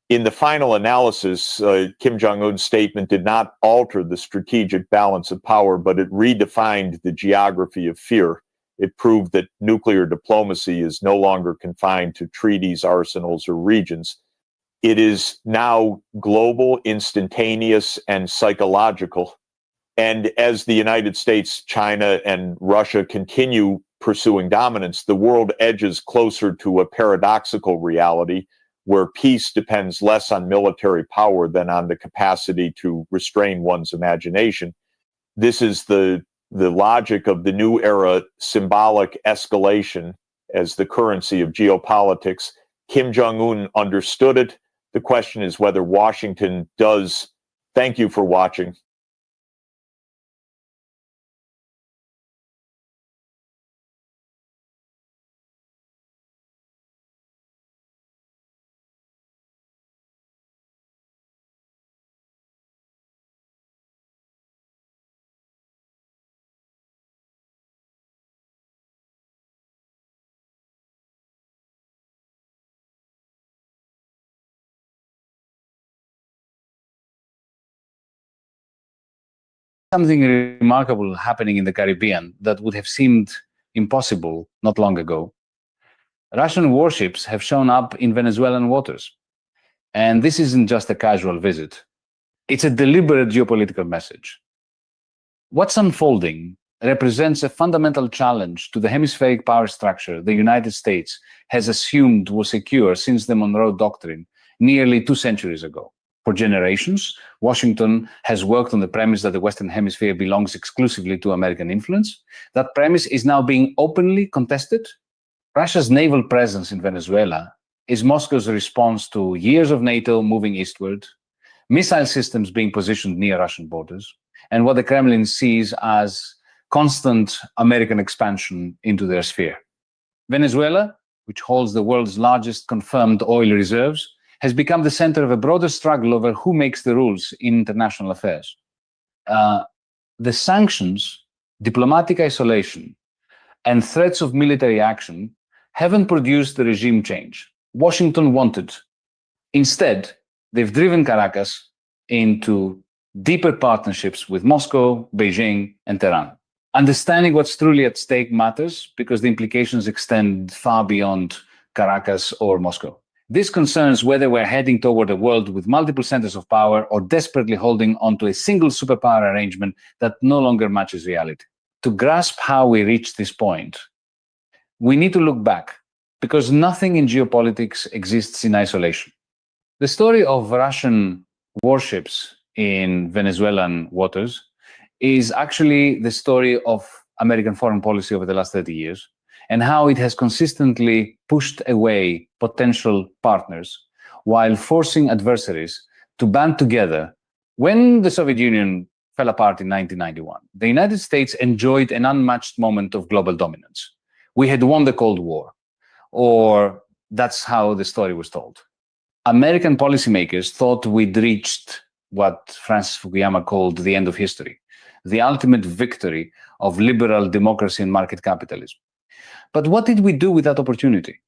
In the final analysis, Kim Jong-un's statement did not alter the strategic balance of power, but it redefined the geography of fear. It proved that nuclear diplomacy is no longer confined to treaties, arsenals, or regions. It is now global, instantaneous, and psychological. And as the United States, China, and Russia continue pursuing dominance, the world edges closer to a paradoxical reality where peace depends less on military power than on the capacity to restrain one's imagination. This is the logic of the new era, symbolic escalation as the currency of geopolitics. Kim Jong-un understood it. The question is whether Washington does. Thank you for watching.
Something remarkable happening in the Caribbean that would have seemed impossible not long ago. Russian warships have shown up in Venezuelan waters. And this isn't just a casual visit. It's a deliberate geopolitical message. What's unfolding represents a fundamental challenge to the hemispheric power structure the United States has assumed was secure since the Monroe Doctrine nearly 2 centuries ago. For generations, Washington has worked on the premise that the Western Hemisphere belongs exclusively to American influence. That premise is now being openly contested Russia's naval presence in Venezuela is Moscow's response to years of NATO moving eastward, missile systems being positioned near Russian borders, and what the Kremlin sees as constant American expansion into their sphere. Venezuela, which holds the world's largest confirmed oil reserves, has become the center of a broader struggle over who makes the rules in international affairs. The sanctions, diplomatic isolation, and threats of military action haven't produced the regime change Washington wanted. Instead, they've driven Caracas into deeper partnerships with Moscow, Beijing, and Tehran. Understanding what's truly at stake matters because the implications extend far beyond Caracas or Moscow. This concerns whether we're heading toward a world with multiple centers of power or desperately holding onto a single superpower arrangement that no longer matches reality. To grasp how we reached this point, we need to look back because nothing in geopolitics exists in isolation. The story of Russian warships in Venezuelan waters is actually the story of American foreign policy over the last 30 years and how it has consistently pushed away potential partners while forcing adversaries to band together. When the Soviet Union fell apart in 1991, the United States enjoyed an unmatched moment of global dominance. We had won the Cold War, or that's how the story was told. American policymakers thought we'd reached what Francis Fukuyama called the end of history, the ultimate victory of liberal democracy and market capitalism. But what did we do with that opportunity?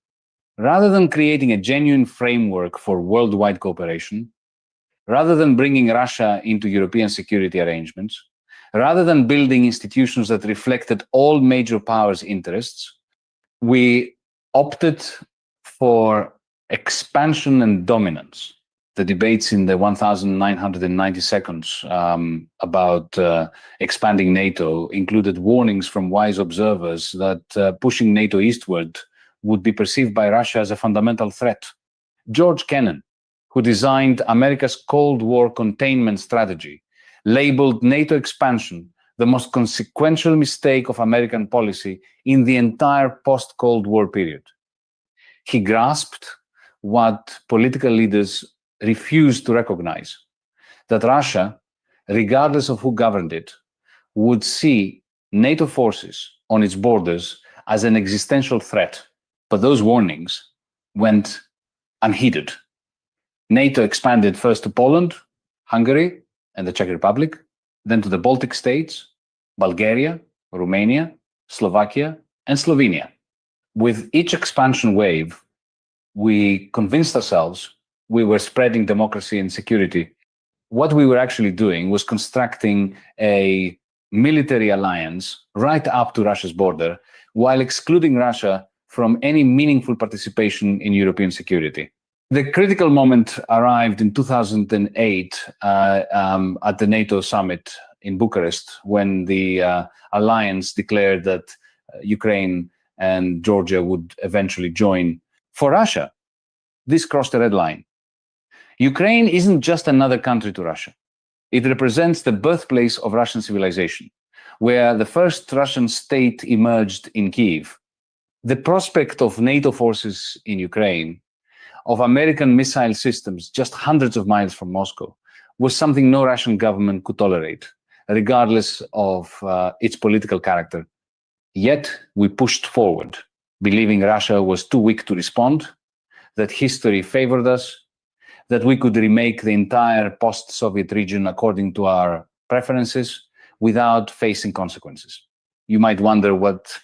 Rather than creating a genuine framework for worldwide cooperation, rather than bringing Russia into European security arrangements, rather than building institutions that reflected all major powers' interests, we opted for expansion and dominance. The debates in the 1990 seconds about expanding NATO included warnings from wise observers that pushing NATO eastward would be perceived by Russia as a fundamental threat. George Kennan, who designed America's Cold War containment strategy, labeled NATO expansion the most consequential mistake of American policy in the entire post-Cold War period. He grasped what political leaders refused to recognize, that Russia, regardless of who governed it, would see NATO forces on its borders as an existential threat. But those warnings went unheeded. NATO expanded first to Poland, Hungary, and the Czech Republic, then to the Baltic states, Bulgaria, Romania, Slovakia, and Slovenia. With each expansion wave, we convinced ourselves we were spreading democracy and security. What we were actually doing was constructing a military alliance right up to Russia's border, while excluding Russia from any meaningful participation in European security. The critical moment arrived in 2008 at the NATO summit in Bucharest, when the alliance declared that Ukraine and Georgia would eventually join. For Russia, this crossed a red line. Ukraine isn't just another country to Russia. It represents the birthplace of Russian civilization, where the first Russian state emerged in Kyiv. The prospect of NATO forces in Ukraine, of American missile systems just hundreds of miles from Moscow, was something no Russian government could tolerate, regardless of its political character. Yet we pushed forward, believing Russia was too weak to respond, that history favored us, that we could remake the entire post-Soviet region according to our preferences without facing consequences. You might wonder what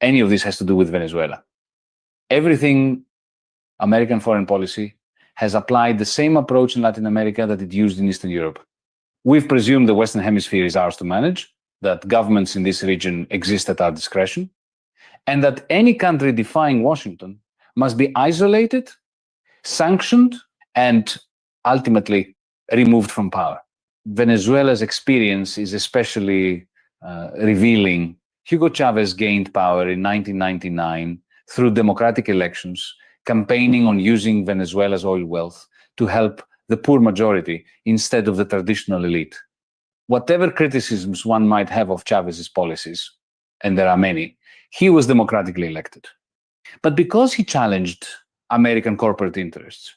any of this has to do with Venezuela. Everything American foreign policy has applied the same approach in Latin America that it used in Eastern Europe. We've presumed the Western Hemisphere is ours to manage, that governments in this region exist at our discretion, and that any country defying Washington must be isolated, sanctioned, and ultimately removed from power. Venezuela's experience is especially revealing. Hugo Chavez gained power in 1999 through democratic elections, campaigning on using Venezuela's oil wealth to help the poor majority instead of the traditional elite. Whatever criticisms one might have of Chavez's policies, and there are many, He was democratically elected. But because he challenged American corporate interests,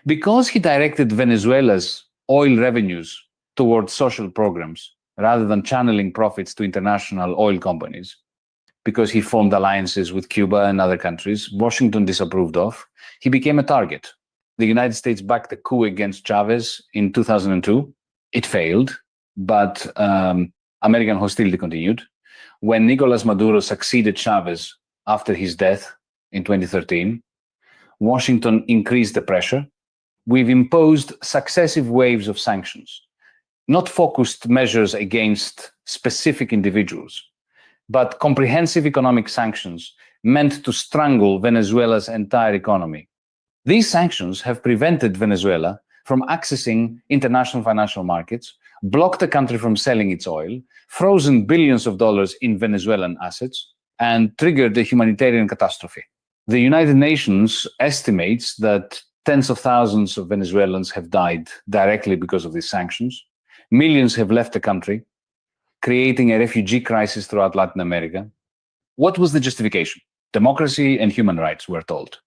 because he directed Venezuela's oil revenues towards social programs rather than channeling profits to international oil companies, because he formed alliances with Cuba and other countries Washington disapproved of, he became a target. The United States backed a coup against Chavez in 2002. It failed, but American hostility continued. When Nicolas Maduro succeeded Chavez after his death in 2013, Washington increased the pressure. We've imposed successive waves of sanctions, not focused measures against specific individuals, but comprehensive economic sanctions meant to strangle Venezuela's entire economy. These sanctions have prevented Venezuela from accessing international financial markets, blocked the country from selling its oil, frozen billions of dollars in Venezuelan assets, and triggered a humanitarian catastrophe. The United Nations estimates that tens of thousands of Venezuelans have died directly because of these sanctions. Millions have left the country, creating a refugee crisis throughout Latin America. What was the justification? Democracy and human rights, we're told.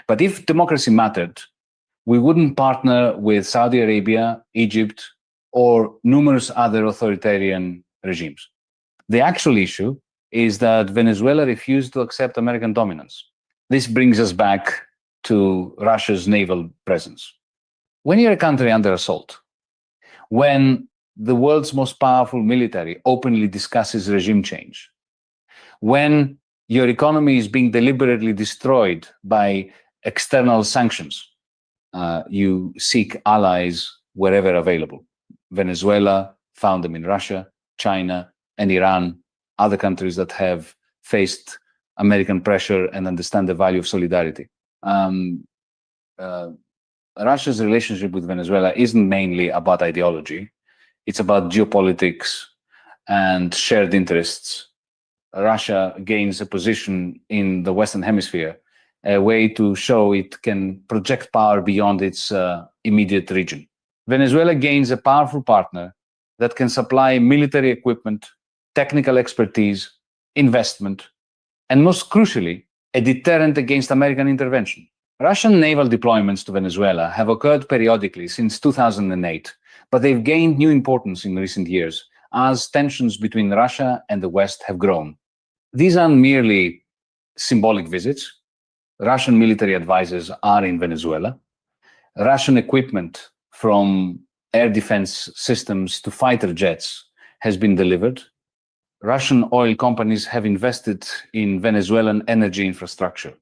But if democracy mattered, we wouldn't partner with Saudi Arabia, Egypt, or numerous other authoritarian regimes. The actual issue is that Venezuela refused to accept American dominance. This brings us back to Russia's naval presence. When you're a country under assault, when the world's most powerful military openly discusses regime change, when your economy is being deliberately destroyed by external sanctions, you seek allies wherever available. Venezuela found them in Russia, China, and Iran, other countries that have faced American pressure and understand the value of solidarity. Russia's relationship with Venezuela isn't mainly about ideology. It's about geopolitics and shared interests. Russia gains a position in the Western Hemisphere, a way to show it can project power beyond its immediate region. Venezuela gains a powerful partner that can supply military equipment, technical expertise, investment, and most crucially, a deterrent against American intervention. Russian naval deployments to Venezuela have occurred periodically since 2008, but they've gained new importance in recent years as tensions between Russia and the West have grown. These aren't merely symbolic visits. Russian military advisors are in Venezuela. Russian equipment from air defense systems to fighter jets has been delivered. Russian oil companies have invested in Venezuelan energy infrastructure.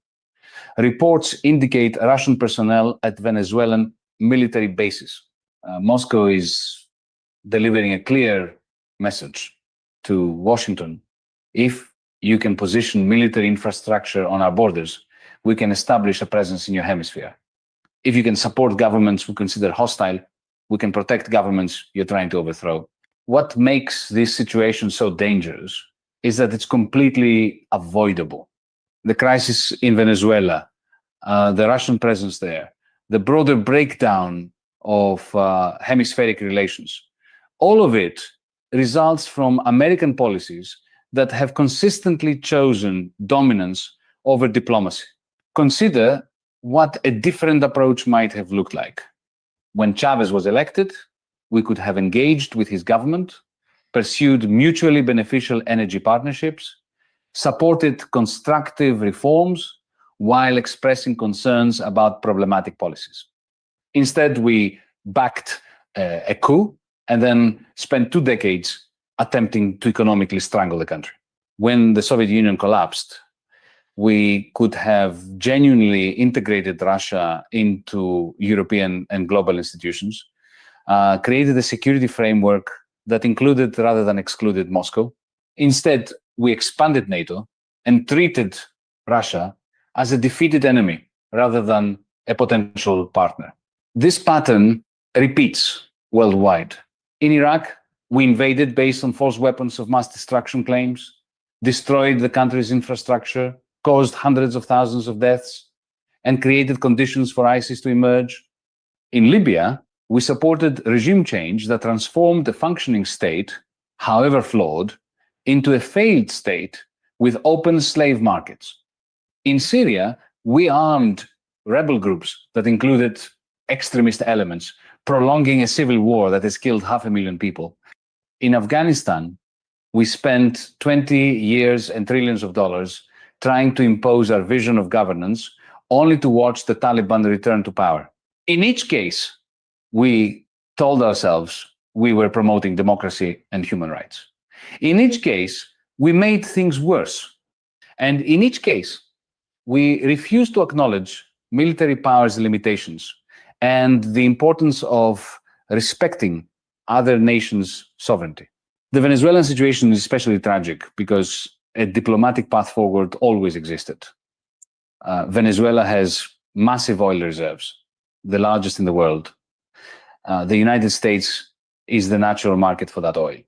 Reports indicate Russian personnel at Venezuelan military bases. Moscow is delivering a clear message to Washington. If you can position military infrastructure on our borders, we can establish a presence in your hemisphere. If you can support governments we consider hostile, we can protect governments you're trying to overthrow. What makes this situation so dangerous is that it's completely avoidable. The crisis in Venezuela, the Russian presence there, the broader breakdown of hemispheric relations, all of it results from American policies that have consistently chosen dominance over diplomacy. Consider what a different approach might have looked like. When Chavez was elected, we could have engaged with his government, pursued mutually beneficial energy partnerships, supported constructive reforms while expressing concerns about problematic policies. Instead, we backed a coup and then spent 2 decades attempting to economically strangle the country. When the Soviet Union collapsed, we could have genuinely integrated Russia into European and global institutions, created a security framework that included rather than excluded Moscow. Instead, we expanded NATO and treated Russia as a defeated enemy rather than a potential partner. This pattern repeats worldwide. In Iraq, we invaded based on false weapons of mass destruction claims, destroyed the country's infrastructure, caused hundreds of thousands of deaths, and created conditions for ISIS to emerge. In Libya, we supported regime change that transformed a functioning state, however flawed, into a failed state with open slave markets. In Syria, we armed rebel groups that included extremist elements, prolonging a civil war that has killed 500,000 people. In Afghanistan, we spent 20 years and trillions of dollars trying to impose our vision of governance, only to watch the Taliban return to power. In each case, we told ourselves we were promoting democracy and human rights. In each case, we made things worse. And in each case, we refused to acknowledge military power's limitations and the importance of respecting other nations' sovereignty. The Venezuelan situation is especially tragic because a diplomatic path forward always existed. Venezuela has massive oil reserves, the largest in the world. The United States is the natural market for that oil.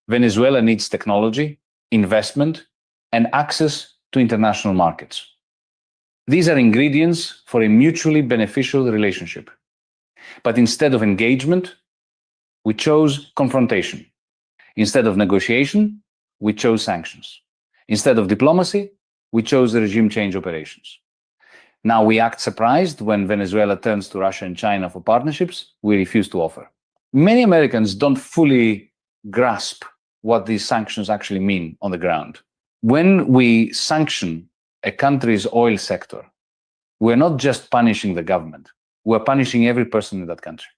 Venezuela needs technology, investment, and access to international markets. These are ingredients for a mutually beneficial relationship. But instead of engagement, we chose confrontation. Instead of negotiation, we chose sanctions. Instead of diplomacy, we chose the regime change operations. Now we act surprised when Venezuela turns to Russia and China for partnerships we refuse to offer. Many Americans don't fully grasp what these sanctions actually mean on the ground. When we sanction a country's oil sector, we're not just punishing the government, we're punishing every person in that country.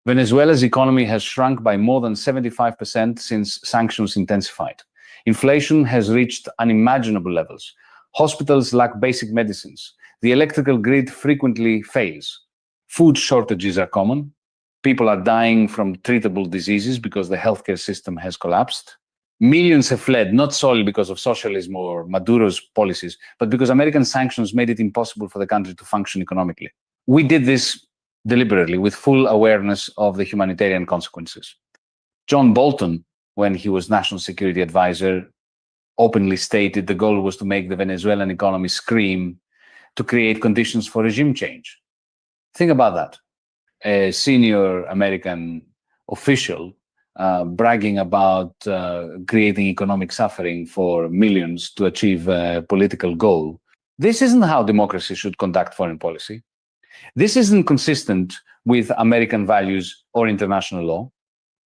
Venezuela's economy has shrunk by more than 75% since sanctions intensified. Inflation has reached unimaginable levels. Hospitals lack basic medicines. The electrical grid frequently fails. Food shortages are common. People are dying from treatable diseases because the healthcare system has collapsed. Millions have fled, not solely because of socialism or Maduro's policies, but because American sanctions made it impossible for the country to function economically. We did this deliberately, with full awareness of the humanitarian consequences. John Bolton, when he was National Security Advisor, openly stated the goal was to make the Venezuelan economy scream, to create conditions for regime change. Think about that. A senior American official bragging about creating economic suffering for millions to achieve a political goal. This isn't how democracy should conduct foreign policy. This isn't consistent with American values or international law.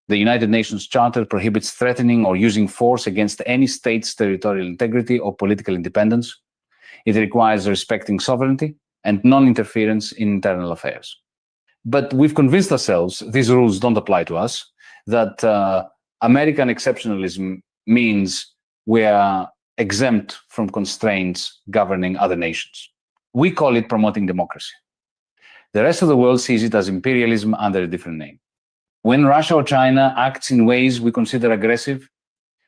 The United Nations Charter prohibits threatening or using force against any state's territorial integrity or political independence. It requires respecting sovereignty and non-interference in internal affairs. But we've convinced ourselves these rules don't apply to us, that American exceptionalism means we are exempt from constraints governing other nations. We call it promoting democracy. The rest of the world sees it as imperialism under a different name. When Russia or China acts in ways we consider aggressive,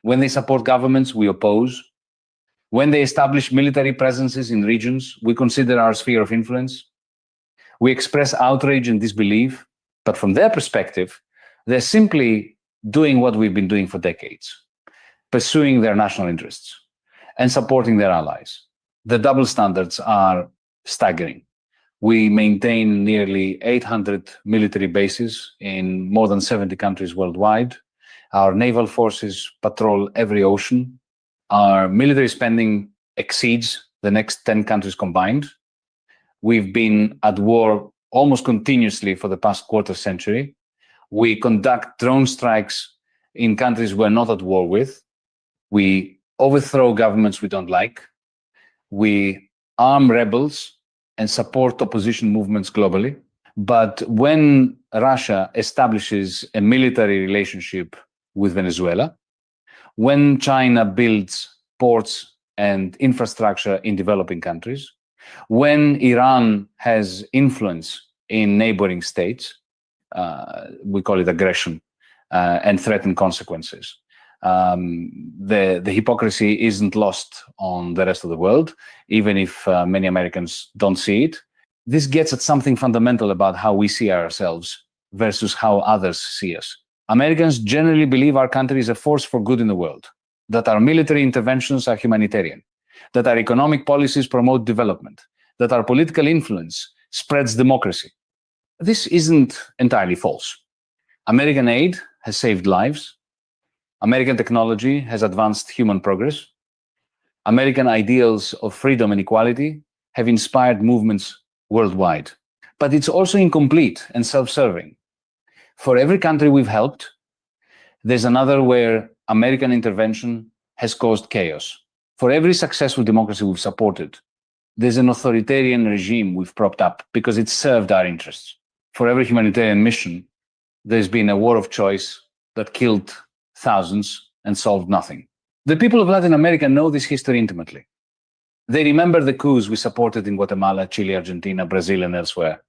when they support governments we oppose, when they establish military presences in regions we consider our sphere of influence, we express outrage and disbelief, but from their perspective, they're simply doing what we've been doing for decades, pursuing their national interests and supporting their allies. The double standards are staggering. We maintain nearly 800 military bases in more than 70 countries worldwide. Our naval forces patrol every ocean. Our military spending exceeds the next 10 countries combined. We've been at war almost continuously for the past quarter century. We conduct drone strikes in countries we're not at war with. We overthrow governments we don't like. We arm rebels and support opposition movements globally. But when Russia establishes a military relationship with Venezuela, when China builds ports and infrastructure in developing countries, when Iran has influence in neighboring states, we call it aggression, and threaten consequences. The hypocrisy isn't lost on the rest of the world, even if many Americans don't see it. This gets at something fundamental about how we see ourselves versus how others see us. Americans generally believe our country is a force for good in the world, that our military interventions are humanitarian, that our economic policies promote development, that our political influence spreads democracy. This isn't entirely false. American aid has saved lives. American technology has advanced human progress. American ideals of freedom and equality have inspired movements worldwide. But it's also incomplete and self-serving. For every country we've helped, there's another where American intervention has caused chaos. For every successful democracy we've supported, there's an authoritarian regime we've propped up because it served our interests. For every humanitarian mission, there's been a war of choice that killed thousands and solved nothing. The people of Latin America know this history intimately. They remember the coups we supported in Guatemala, Chile, Argentina, Brazil, and elsewhere.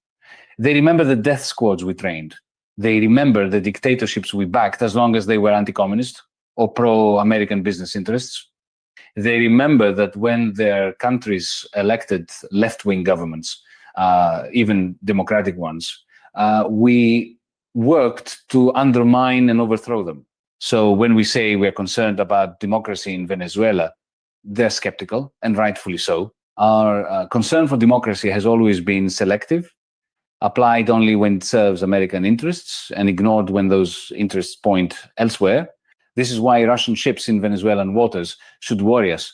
They remember the death squads we trained. They remember the dictatorships we backed as long as they were anti-communist or pro-American business interests. They remember that when their countries elected left-wing governments, even democratic ones, we worked to undermine and overthrow them. So when we say we're concerned about democracy in Venezuela, they're skeptical, and rightfully so. Our concern for democracy has always been selective, applied only when it serves American interests, and ignored when those interests point elsewhere. This is why Russian ships in Venezuelan waters should worry us.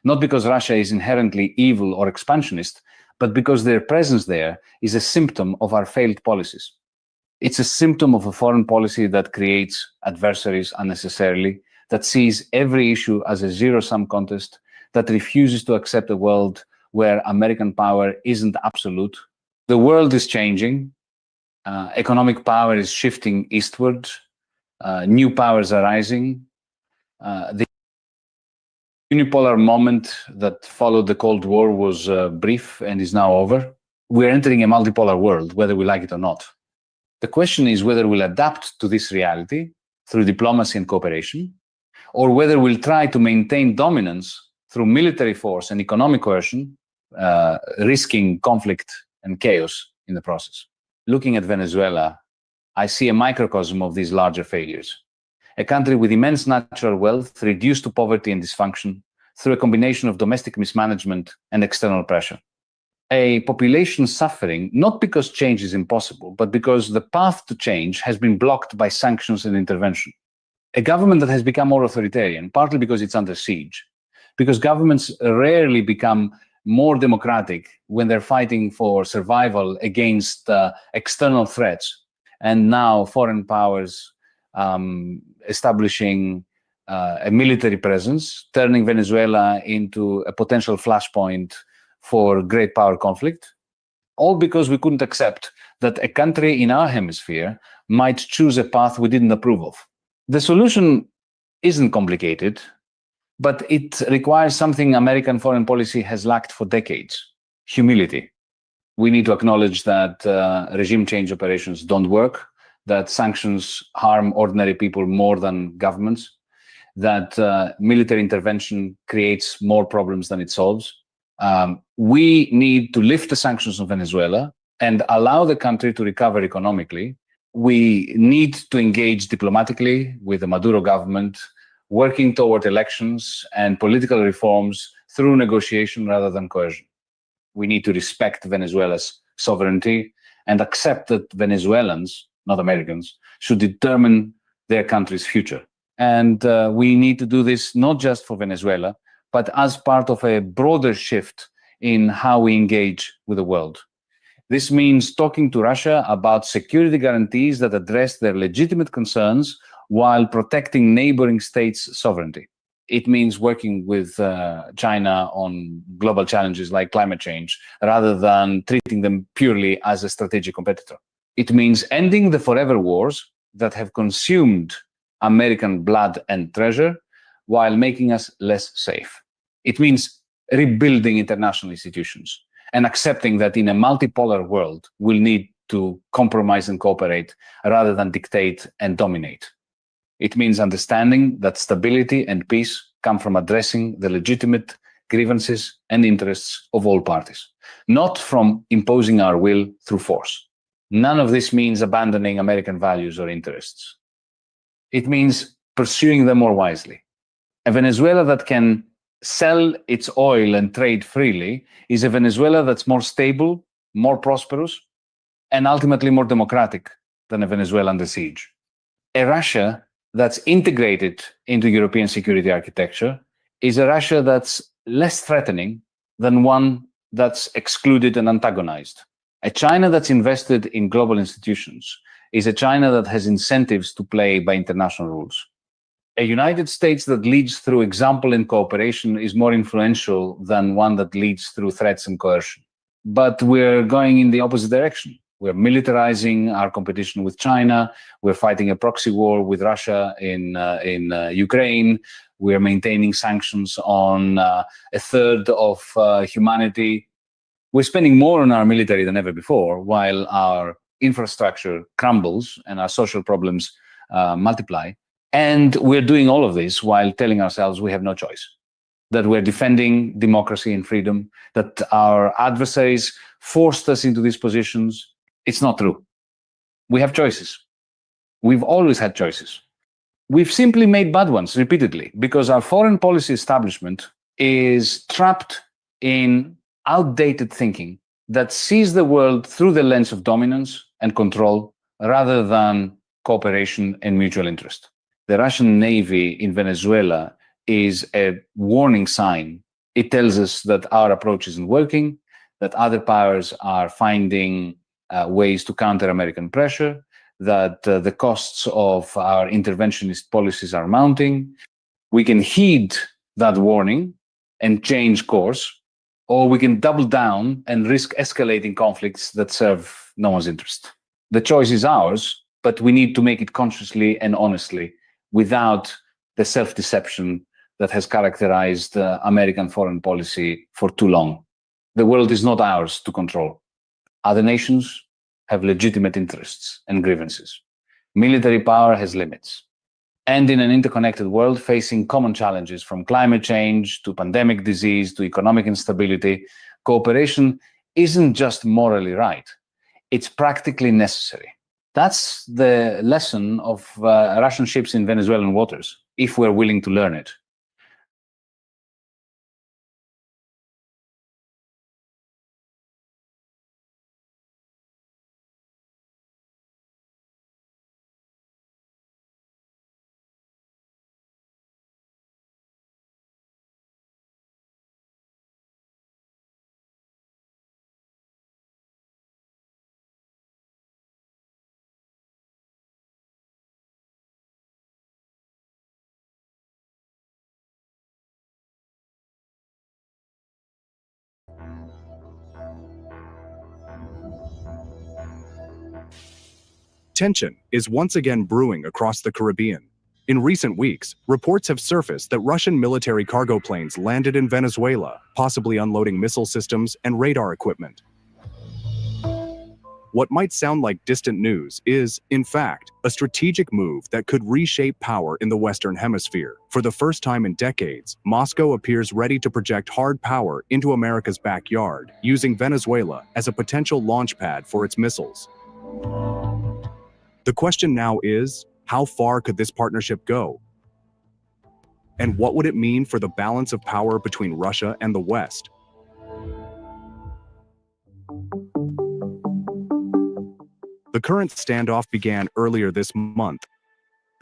Not because Russia is inherently evil or expansionist, but because their presence there is a symptom of our failed policies. It's a symptom of a foreign policy that creates adversaries unnecessarily, that sees every issue as a zero-sum contest, that refuses to accept a world where American power isn't absolute. The world is changing. Economic power is shifting eastward. New powers are rising. The unipolar moment that followed the Cold War was brief and is now over. We're entering a multipolar world, whether we like it or not. The question is whether we'll adapt to this reality through diplomacy and cooperation, or whether we'll try to maintain dominance through military force and economic coercion, risking conflict and chaos in the process. Looking at Venezuela, I see a microcosm of these larger failures. A country with immense natural wealth reduced to poverty and dysfunction through a combination of domestic mismanagement and external pressure. A population suffering not because change is impossible, but because the path to change has been blocked by sanctions and intervention. A government that has become more authoritarian, partly because it's under siege, because governments rarely become more democratic when they're fighting for survival against external threats. And now foreign powers establishing a military presence, turning Venezuela into a potential flashpoint for great power conflict, all because we couldn't accept that a country in our hemisphere might choose a path we didn't approve of. The solution isn't complicated, but it requires something American foreign policy has lacked for decades: humility. We need to acknowledge that regime change operations don't work, that sanctions harm ordinary people more than governments, that military intervention creates more problems than it solves. We need to lift the sanctions on Venezuela and allow the country to recover economically. We need to engage diplomatically with the Muduro government, working toward elections and political reforms through negotiation rather than coercion. We need to respect Venezuela's sovereignty and accept that Venezuelans, not Americans, should determine their country's future. And we need to do this not just for Venezuela, but as part of a broader shift in how we engage with the world. This means talking to Russia about security guarantees that address their legitimate concerns while protecting neighboring states' sovereignty. It means working with China on global challenges like climate change, rather than treating them purely as a strategic competitor. It means ending the forever wars that have consumed American blood and treasure while making us less safe. It means rebuilding international institutions and accepting that in a multipolar world, we'll need to compromise and cooperate rather than dictate and dominate. It means understanding that stability and peace come from addressing the legitimate grievances and interests of all parties, not from imposing our will through force. None of this means abandoning American values or interests. It means pursuing them more wisely. A Venezuela that can sell its oil and trade freely is a Venezuela that's more stable, more prosperous, and ultimately more democratic than a Venezuela under siege. A Russia that's integrated into European security architecture is a Russia that's less threatening than one that's excluded and antagonized. A China that's invested in global institutions is a China that has incentives to play by international rules. A United States that leads through example and cooperation is more influential than one that leads through threats and coercion. But we're going in the opposite direction. We're militarizing our competition with China. We're fighting a proxy war with Russia in Ukraine. We're maintaining sanctions on a third of humanity. We're spending more on our military than ever before, while our infrastructure crumbles and our social problems multiply. And we're doing all of this while telling ourselves we have no choice, that we're defending democracy and freedom, that our adversaries forced us into these positions. It's not true. We have choices. We've always had choices. We've simply made bad ones repeatedly because our foreign policy establishment is trapped in outdated thinking that sees the world through the lens of dominance and control rather than cooperation and mutual interest. The Russian Navy in Venezuela is a warning sign. It tells us that our approach isn't working, that other powers are finding ways to counter American pressure, that the costs of our interventionist policies are mounting. We can heed that warning and change course, or we can double down and risk escalating conflicts that serve no one's interest. The choice is ours, but we need to make it consciously and honestly, without the self-deception that has characterized American foreign policy for too long. The world is not ours to control. Other nations have legitimate interests and grievances. Military power has limits. And in an interconnected world facing common challenges from climate change to pandemic disease to economic instability, cooperation isn't just morally right, it's practically necessary. That's the lesson of Russian ships in Venezuelan waters, if we're willing to learn it.
Tension is once again brewing across the Caribbean. In recent weeks, reports have surfaced that Russian military cargo planes landed in Venezuela, possibly unloading missile systems and radar equipment. What might sound like distant news is, in fact, a strategic move that could reshape power in the Western Hemisphere. For the first time in decades, Moscow appears ready to project hard power into America's backyard, using Venezuela as a potential launch pad for its missiles. The question now is, how far could this partnership go? And what would it mean for the balance of power between Russia and the West? The current standoff began earlier this month,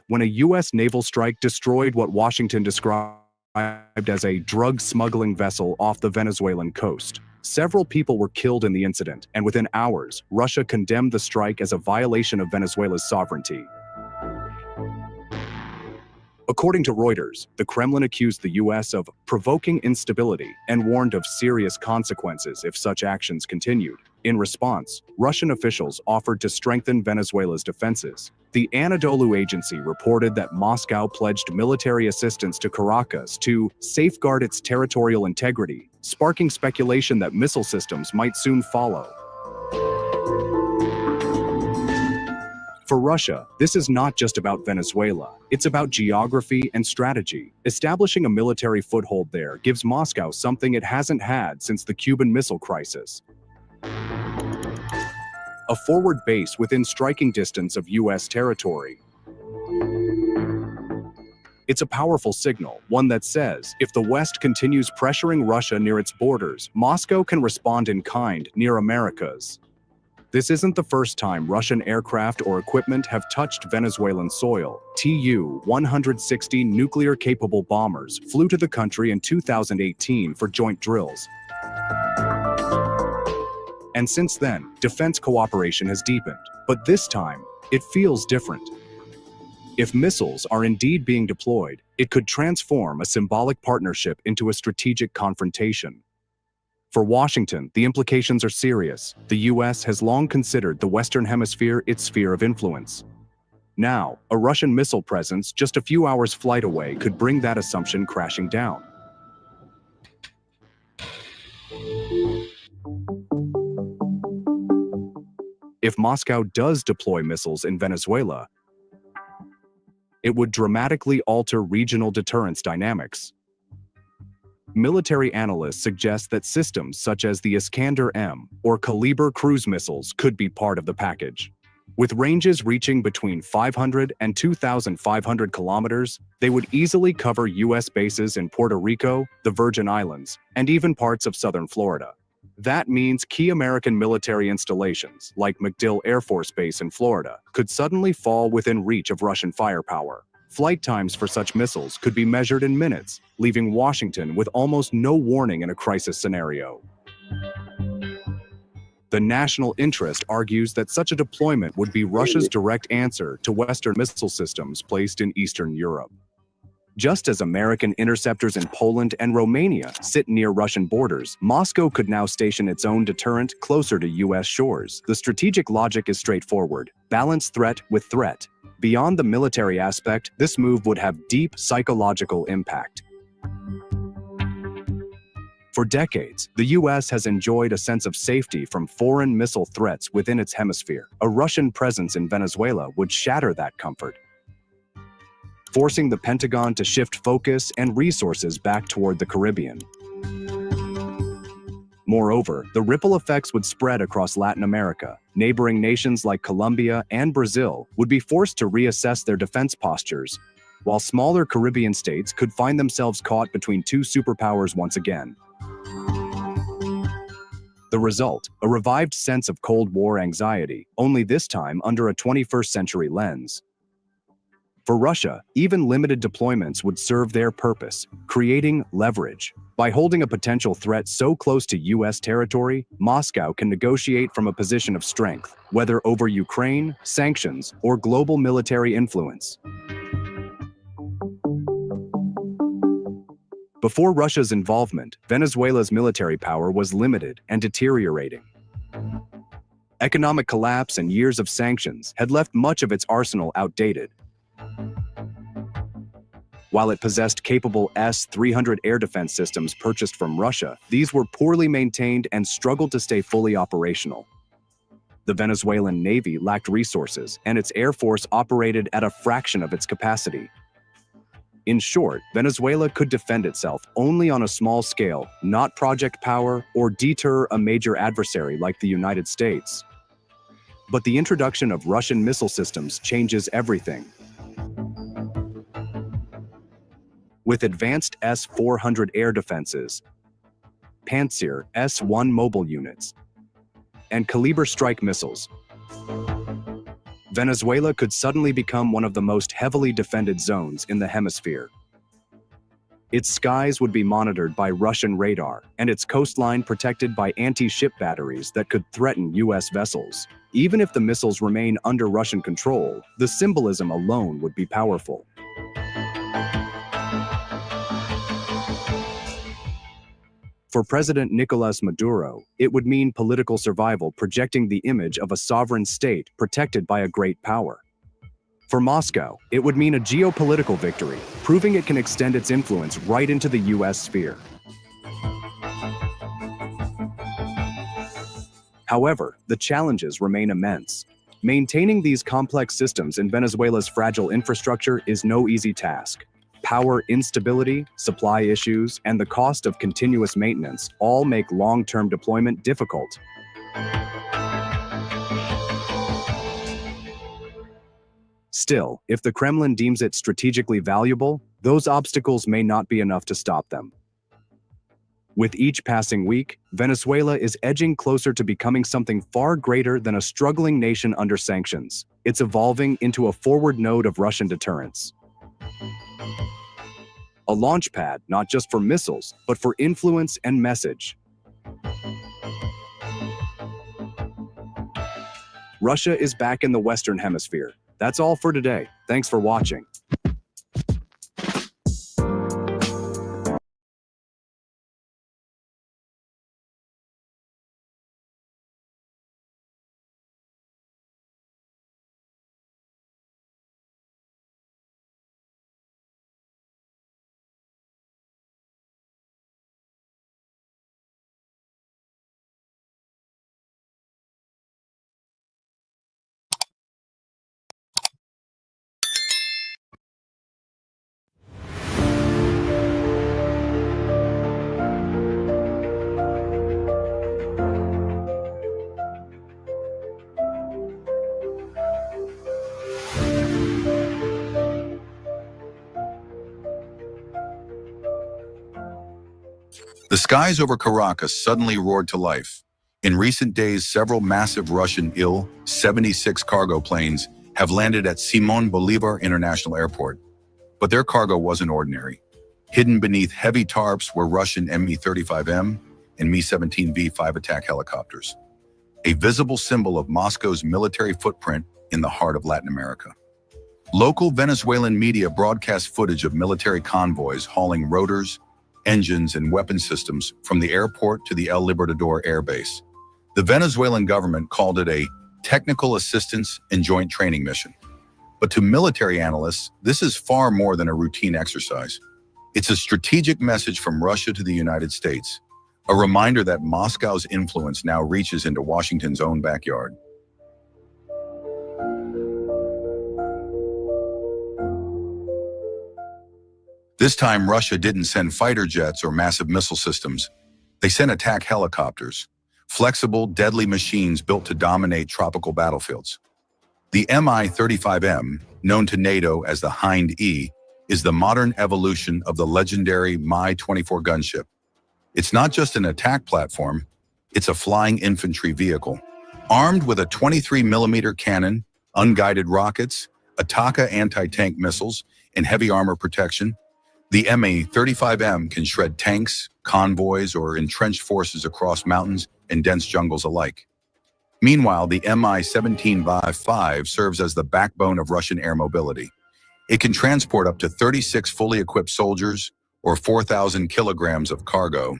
when a U.S. naval strike destroyed what Washington described as a drug smuggling vessel off the Venezuelan coast. Several people were killed in the incident, and within hours, Russia condemned the strike as a violation of Venezuela's sovereignty. According to Reuters, the Kremlin accused the U.S. of provoking instability and warned of serious consequences if such actions continued. In response, Russian officials offered to strengthen Venezuela's defenses. The Anadolu Agency reported that Moscow pledged military assistance to Caracas to safeguard its territorial integrity, sparking speculation that missile systems might soon follow. For Russia, this is not just about Venezuela. It's about geography and strategy. Establishing a military foothold there gives Moscow something it hasn't had since the Cuban Missile Crisis: a forward base within striking distance of U.S. territory. It's a powerful signal, one that says, if the West continues pressuring Russia near its borders, Moscow can respond in kind near Americas. This isn't the first time Russian aircraft or equipment have touched Venezuelan soil. Tu-160 nuclear-capable bombers flew to the country in 2018 for joint drills. And since then, defense cooperation has deepened. But this time, it feels different. If missiles are indeed being deployed, it could transform a symbolic partnership into a strategic confrontation. For Washington, the implications are serious. The US has long considered the Western Hemisphere its sphere of influence. Now, a Russian missile presence just a few hours' flight away could bring that assumption crashing down. If Moscow does deploy missiles in Venezuela, it would dramatically alter regional deterrence dynamics. Military analysts suggest that systems such as the Iskander-M or Kaliber cruise missiles could be part of the package. With ranges reaching between 500 and 2,500 kilometers, they would easily cover US bases in Puerto Rico, the Virgin Islands, and even parts of southern Florida. That means key American military installations, like MacDill Air Force Base in Florida, could suddenly fall within reach of Russian firepower. Flight times for such missiles could be measured in minutes, leaving Washington with almost no warning in a crisis scenario. The national interest argues that such a deployment would be Russia's direct answer to Western missile systems placed in Eastern Europe. Just as American interceptors in Poland and Romania sit near Russian borders, Moscow could now station its own deterrent closer to US shores. The strategic logic is straightforward: balance threat with threat. Beyond the military aspect, this move would have deep psychological impact. For decades, the US has enjoyed a sense of safety from foreign missile threats within its hemisphere. A Russian presence in Venezuela would shatter that comfort, forcing the Pentagon to shift focus and resources back toward the Caribbean. Moreover, the ripple effects would spread across Latin America. Neighboring nations like Colombia and Brazil would be forced to reassess their defense postures, while smaller Caribbean states could find themselves caught between two superpowers once again. The result, a revived sense of Cold War anxiety, only this time under a 21st century lens. For Russia, even limited deployments would serve their purpose, creating leverage. By holding a potential threat so close to US territory, Moscow can negotiate from a position of strength, whether over Ukraine, sanctions, or global military influence. Before Russia's involvement, Venezuela's military power was limited and deteriorating. Economic collapse and years of sanctions had left much of its arsenal outdated. While it possessed capable S-300 air defense systems purchased from Russia, these were poorly maintained and struggled to stay fully operational. The Venezuelan Navy lacked resources, and its air force operated at a fraction of its capacity. In short, Venezuela could defend itself only on a small scale, not project power or deter a major adversary like the United States. But the introduction of Russian missile systems changes everything. With advanced S-400 air defenses, Pantsir S-1 mobile units, and Kaliber strike missiles, Venezuela could suddenly become one of the most heavily defended zones in the hemisphere. Its skies would be monitored by Russian radar, and its coastline protected by anti-ship batteries that could threaten US vessels. Even if the missiles remain under Russian control, the symbolism alone would be powerful. For President Nicolas Maduro, it would mean political survival, projecting the image of a sovereign state protected by a great power. For Moscow, it would mean a geopolitical victory, proving it can extend its influence right into the US sphere. However, the challenges remain immense. Maintaining these complex systems in Venezuela's fragile infrastructure is no easy task. Power instability, supply issues, and the cost of continuous maintenance all make long-term deployment difficult. Still, if the Kremlin deems it strategically valuable, those obstacles may not be enough to stop them. With each passing week, Venezuela is edging closer to becoming something far greater than a struggling nation under sanctions. It's evolving into a forward node of Russian deterrence. A launch pad not just for missiles, but for influence and message. Russia is back in the Western Hemisphere. That's all for today. Thanks for watching.
The skies over Caracas suddenly roared to life. In recent days, several massive Russian Il-76 cargo planes have landed at Simón Bolívar International Airport. But their cargo wasn't ordinary. Hidden beneath heavy tarps were Russian Mi-35M and Mi-17V5 attack helicopters, a visible symbol of Moscow's military footprint in the heart of Latin America. Local Venezuelan media broadcast footage of military convoys hauling rotors, engines, and weapon systems from the airport to the El Libertador air base. The Venezuelan government called it a technical assistance and joint training mission. But to military analysts, this is far more than a routine exercise. It's a strategic message from Russia to the United States, a reminder that Moscow's influence now reaches into Washington's own backyard. This time, Russia didn't send fighter jets or massive missile systems. They sent attack helicopters, flexible, deadly machines built to dominate tropical battlefields. The Mi-35M, known to NATO as the Hind E, is the modern evolution of the legendary Mi-24 gunship. It's not just an attack platform, it's a flying infantry vehicle. Armed with a 23mm cannon, unguided rockets, Ataka anti-tank missiles, and heavy armor protection, the Mi-35M can shred tanks, convoys, or entrenched forces across mountains and dense jungles alike. Meanwhile, the Mi-17V5 serves as the backbone of Russian air mobility. It can transport up to 36 fully equipped soldiers or 4,000 kilograms of cargo,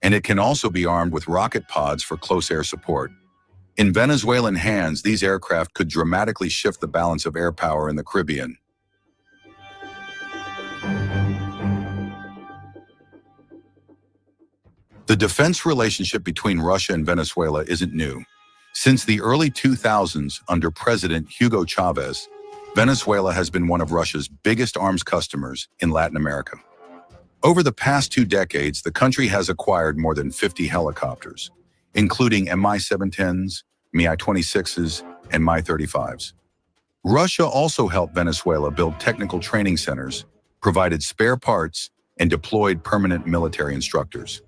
and it can also be armed with rocket pods for close air support. In Venezuelan hands, these aircraft could dramatically shift the balance of air power in the Caribbean. The defense relationship between Russia and Venezuela isn't new. Since the early 2000s, under President Hugo Chavez, Venezuela has been one of Russia's biggest arms customers in Latin America. Over the past 2 decades, the country has acquired more than 50 helicopters, including Mi-17s, Mi-26s, and Mi-35s. Russia also helped Venezuela build technical training centers, provided spare parts, and deployed permanent military instructors.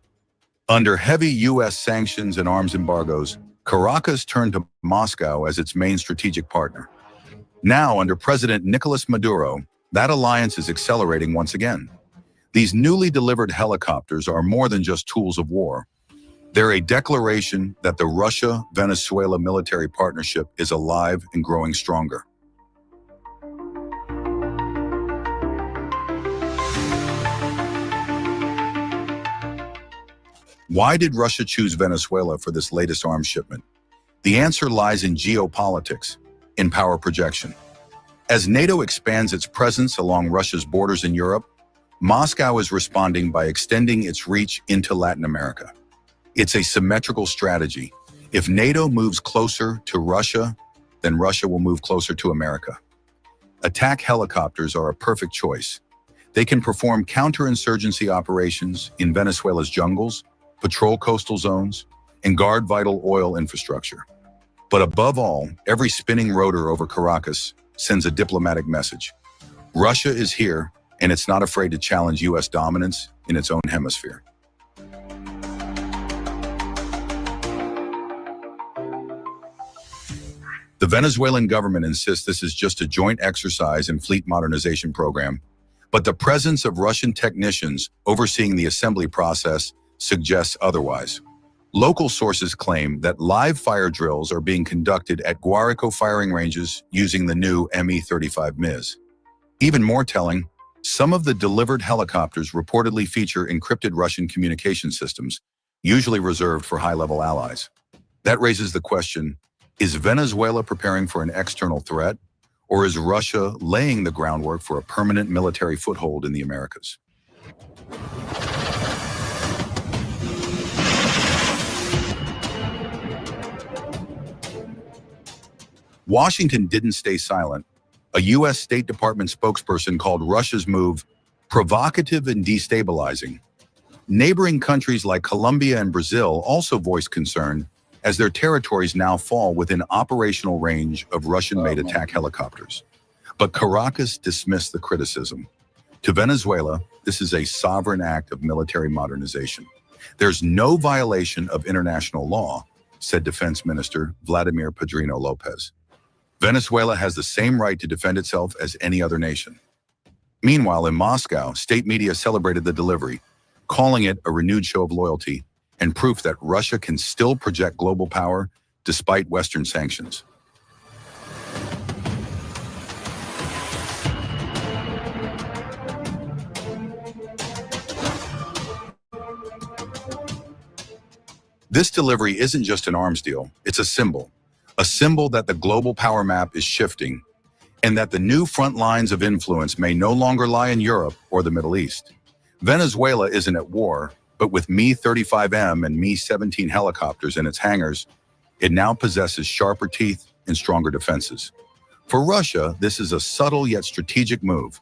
Under heavy U.S. sanctions and arms embargoes, Caracas turned to Moscow as its main strategic partner. Now, under President Nicolas Maduro, that alliance is accelerating once again. These newly delivered helicopters are more than just tools of war. They're a declaration that the Russia-Venezuela military partnership is alive and growing stronger. Why did Russia choose Venezuela for this latest arms shipment? The answer lies in geopolitics, in power projection. As NATO expands its presence along Russia's borders in Europe, Moscow is responding by extending its reach into Latin America. It's a symmetrical strategy. If NATO moves closer to Russia, then Russia will move closer to America. Attack helicopters are a perfect choice. They can perform counterinsurgency operations in Venezuela's jungles, patrol coastal zones, and guard vital oil infrastructure. But above all, every spinning rotor over Caracas sends a diplomatic message. Russia is here, and it's not afraid to challenge U.S. dominance in its own hemisphere. The Venezuelan government insists this is just a joint exercise and fleet modernization program, but the presence of Russian technicians overseeing the assembly process suggests otherwise. Local sources claim that live fire drills are being conducted at Guarico firing ranges using the new Me-35 MiZ. Even more telling, some of the delivered helicopters reportedly feature encrypted Russian communication systems, usually reserved for high-level allies. That raises the question, is Venezuela preparing for an external threat, or is Russia laying the groundwork for a permanent military foothold in the Americas? Washington didn't stay silent. A U.S. State Department spokesperson called Russia's move provocative and destabilizing. Neighboring countries like Colombia and Brazil also voiced concern as their territories now fall within operational range of Russian-made attack helicopters. But Caracas dismissed the criticism. To Venezuela, this is a sovereign act of military modernization. There's no violation of international law, said Defense Minister Vladimir Padrino Lopez. Venezuela has the same right to defend itself as any other nation. Meanwhile, in Moscow, state media celebrated the delivery, calling it a renewed show of loyalty and proof that Russia can still project global power despite Western sanctions. This delivery isn't just an arms deal, it's a symbol that the global power map is shifting, and that the new front lines of influence may no longer lie in Europe or the Middle East. Venezuela isn't at war, but with Me-35M and Me-17 helicopters in its hangars, it now possesses sharper teeth and stronger defenses. For Russia, this is a subtle yet strategic move,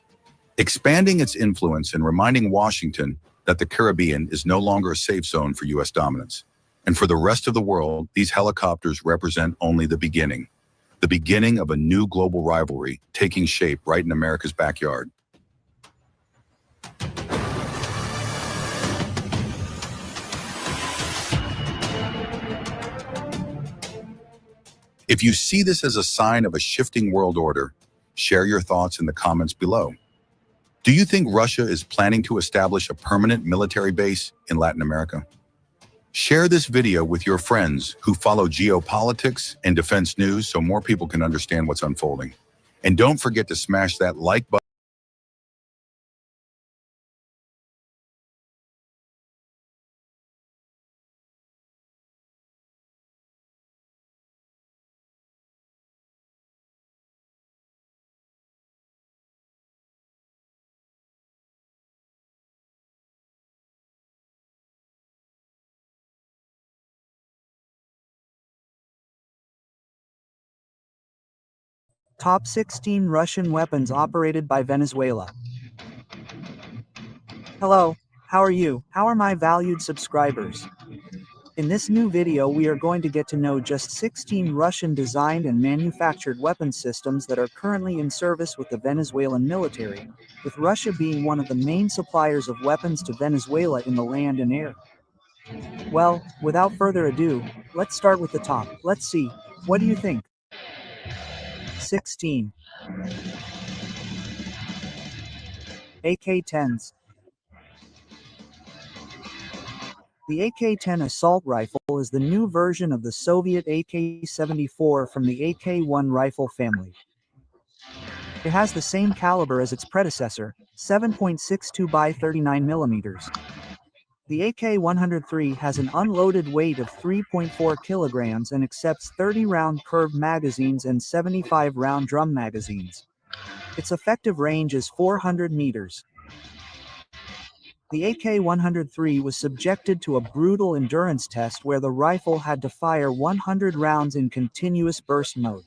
expanding its influence and reminding Washington that the Caribbean is no longer a safe zone for U.S. dominance. And for the rest of the world, these helicopters represent only the beginning of a new global rivalry taking shape right in America's backyard. If you see this as a sign of a shifting world order, share your thoughts in the comments below. Do you think Russia is planning to establish a permanent military base in Latin America? Share this video with your friends who follow geopolitics and defense news so more people can understand what's unfolding. And don't forget to smash that like button.
Top 16 Russian weapons operated by Venezuela. Hello, how are you? How are my valued subscribers? In this new video we are going to get to know just 16 Russian designed and manufactured weapon systems that are currently in service with the Venezuelan military, with Russia being one of the main suppliers of weapons to Venezuela in the land and air. Well, without further ado, let's start with the top. Let's see, what do you think? 16. AK-10s. The AK-10 assault rifle is the new version of the Soviet AK-74 from the AK-1 rifle family. It has the same caliber as its predecessor, 7.62 by 39 millimeters. The AK-103 has an unloaded weight of 3.4 kilograms and accepts 30-round curved magazines and 75-round drum magazines. Its effective range is 400 meters. The AK-103 was subjected to a brutal endurance test where the rifle had to fire 100 rounds in continuous burst mode.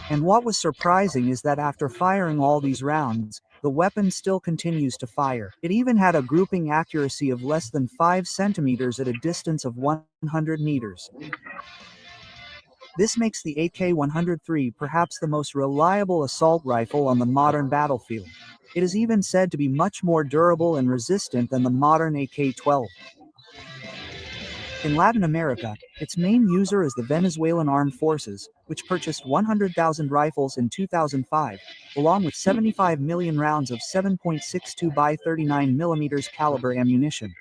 And what was surprising is that after firing all these rounds, the weapon still continues to fire. It even had a grouping accuracy of less than 5 centimeters at a distance of 100 meters. This makes the AK-103 perhaps the most reliable assault rifle on the modern battlefield. It is even said to be much more durable and resistant than the modern AK-12. In Latin America, its main user is the Venezuelan Armed Forces, which purchased 100,000 rifles in 2005, along with 75 million rounds of 7.62 by 39 mm caliber ammunition.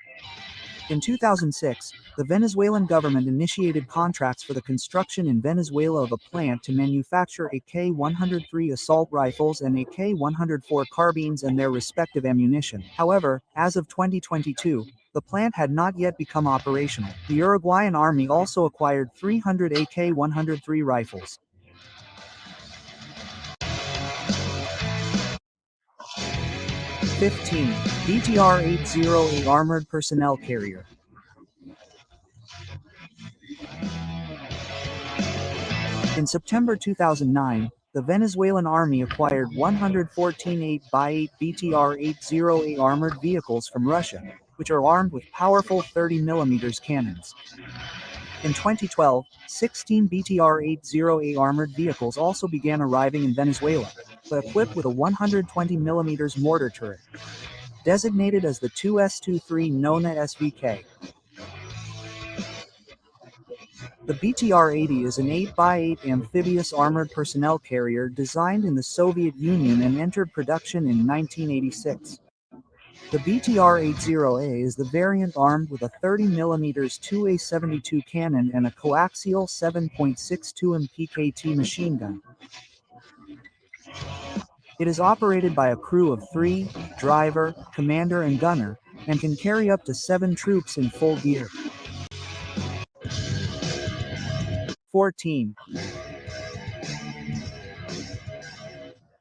In 2006, the Venezuelan government initiated contracts for the construction in Venezuela of a plant to manufacture AK-103 assault rifles and AK-104 carbines and their respective ammunition. However, as of 2022, the plant had not yet become operational. The Uruguayan army also acquired 300 AK-103 rifles. (15) BTR-80A Armored Personnel Carrier. In September 2009, the Venezuelan army acquired 114 8x8 BTR-80A armored vehicles from Russia, which are armed with powerful 30mm cannons. In 2012, 16 BTR-80A armored vehicles also began arriving in Venezuela, but equipped with a 120mm mortar turret. Designated as the 2S-23 Nona SVK. The BTR-80 is an 8x8 amphibious armored personnel carrier designed in the Soviet Union and entered production in 1986. The BTR-80A is the variant armed with a 30mm 2A72 cannon and a coaxial 7.62 mpkt machine gun. It is operated by a crew of 3, driver, commander and gunner, and can carry up to 7 troops in full gear. 14.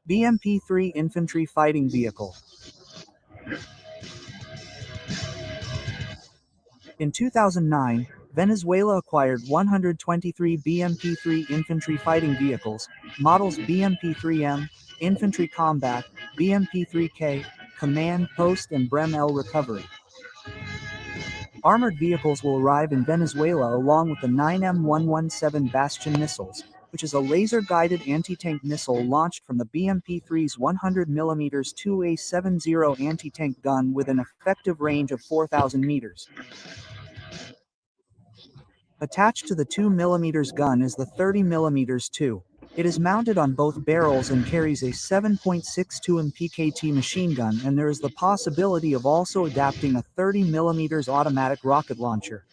BMP-3 Infantry Fighting Vehicle. In 2009, Venezuela acquired 123 BMP-3 infantry fighting vehicles, models BMP-3M, Infantry Combat, BMP-3K, Command Post and Brem-L Recovery. Armored vehicles will arrive in Venezuela along with the 9M117 Bastion missiles, which is a laser-guided anti-tank missile launched from the BMP-3's 100mm 2A70 anti-tank gun with an effective range of 4,000 meters. Attached to the 2mm gun is the 30mm 2. It is mounted on both barrels and carries a 7.62 mpkt machine gun, and there is the possibility of also adapting a 30mm automatic rocket launcher.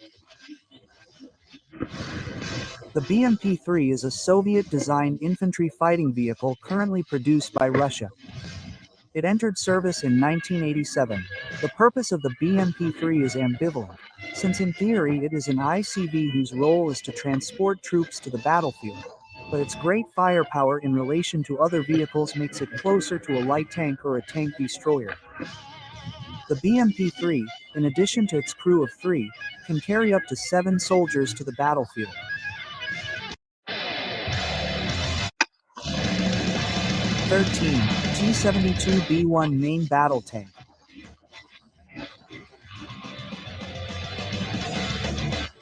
The BMP-3 is a Soviet-designed infantry fighting vehicle currently produced by Russia. It entered service in 1987. The purpose of the BMP-3 is ambivalent, since in theory it is an ICV whose role is to transport troops to the battlefield, but its great firepower in relation to other vehicles makes it closer to a light tank or a tank destroyer. The BMP-3, in addition to its crew of 3, can carry up to 7 soldiers to the battlefield. 13. T-72B1 Main Battle Tank.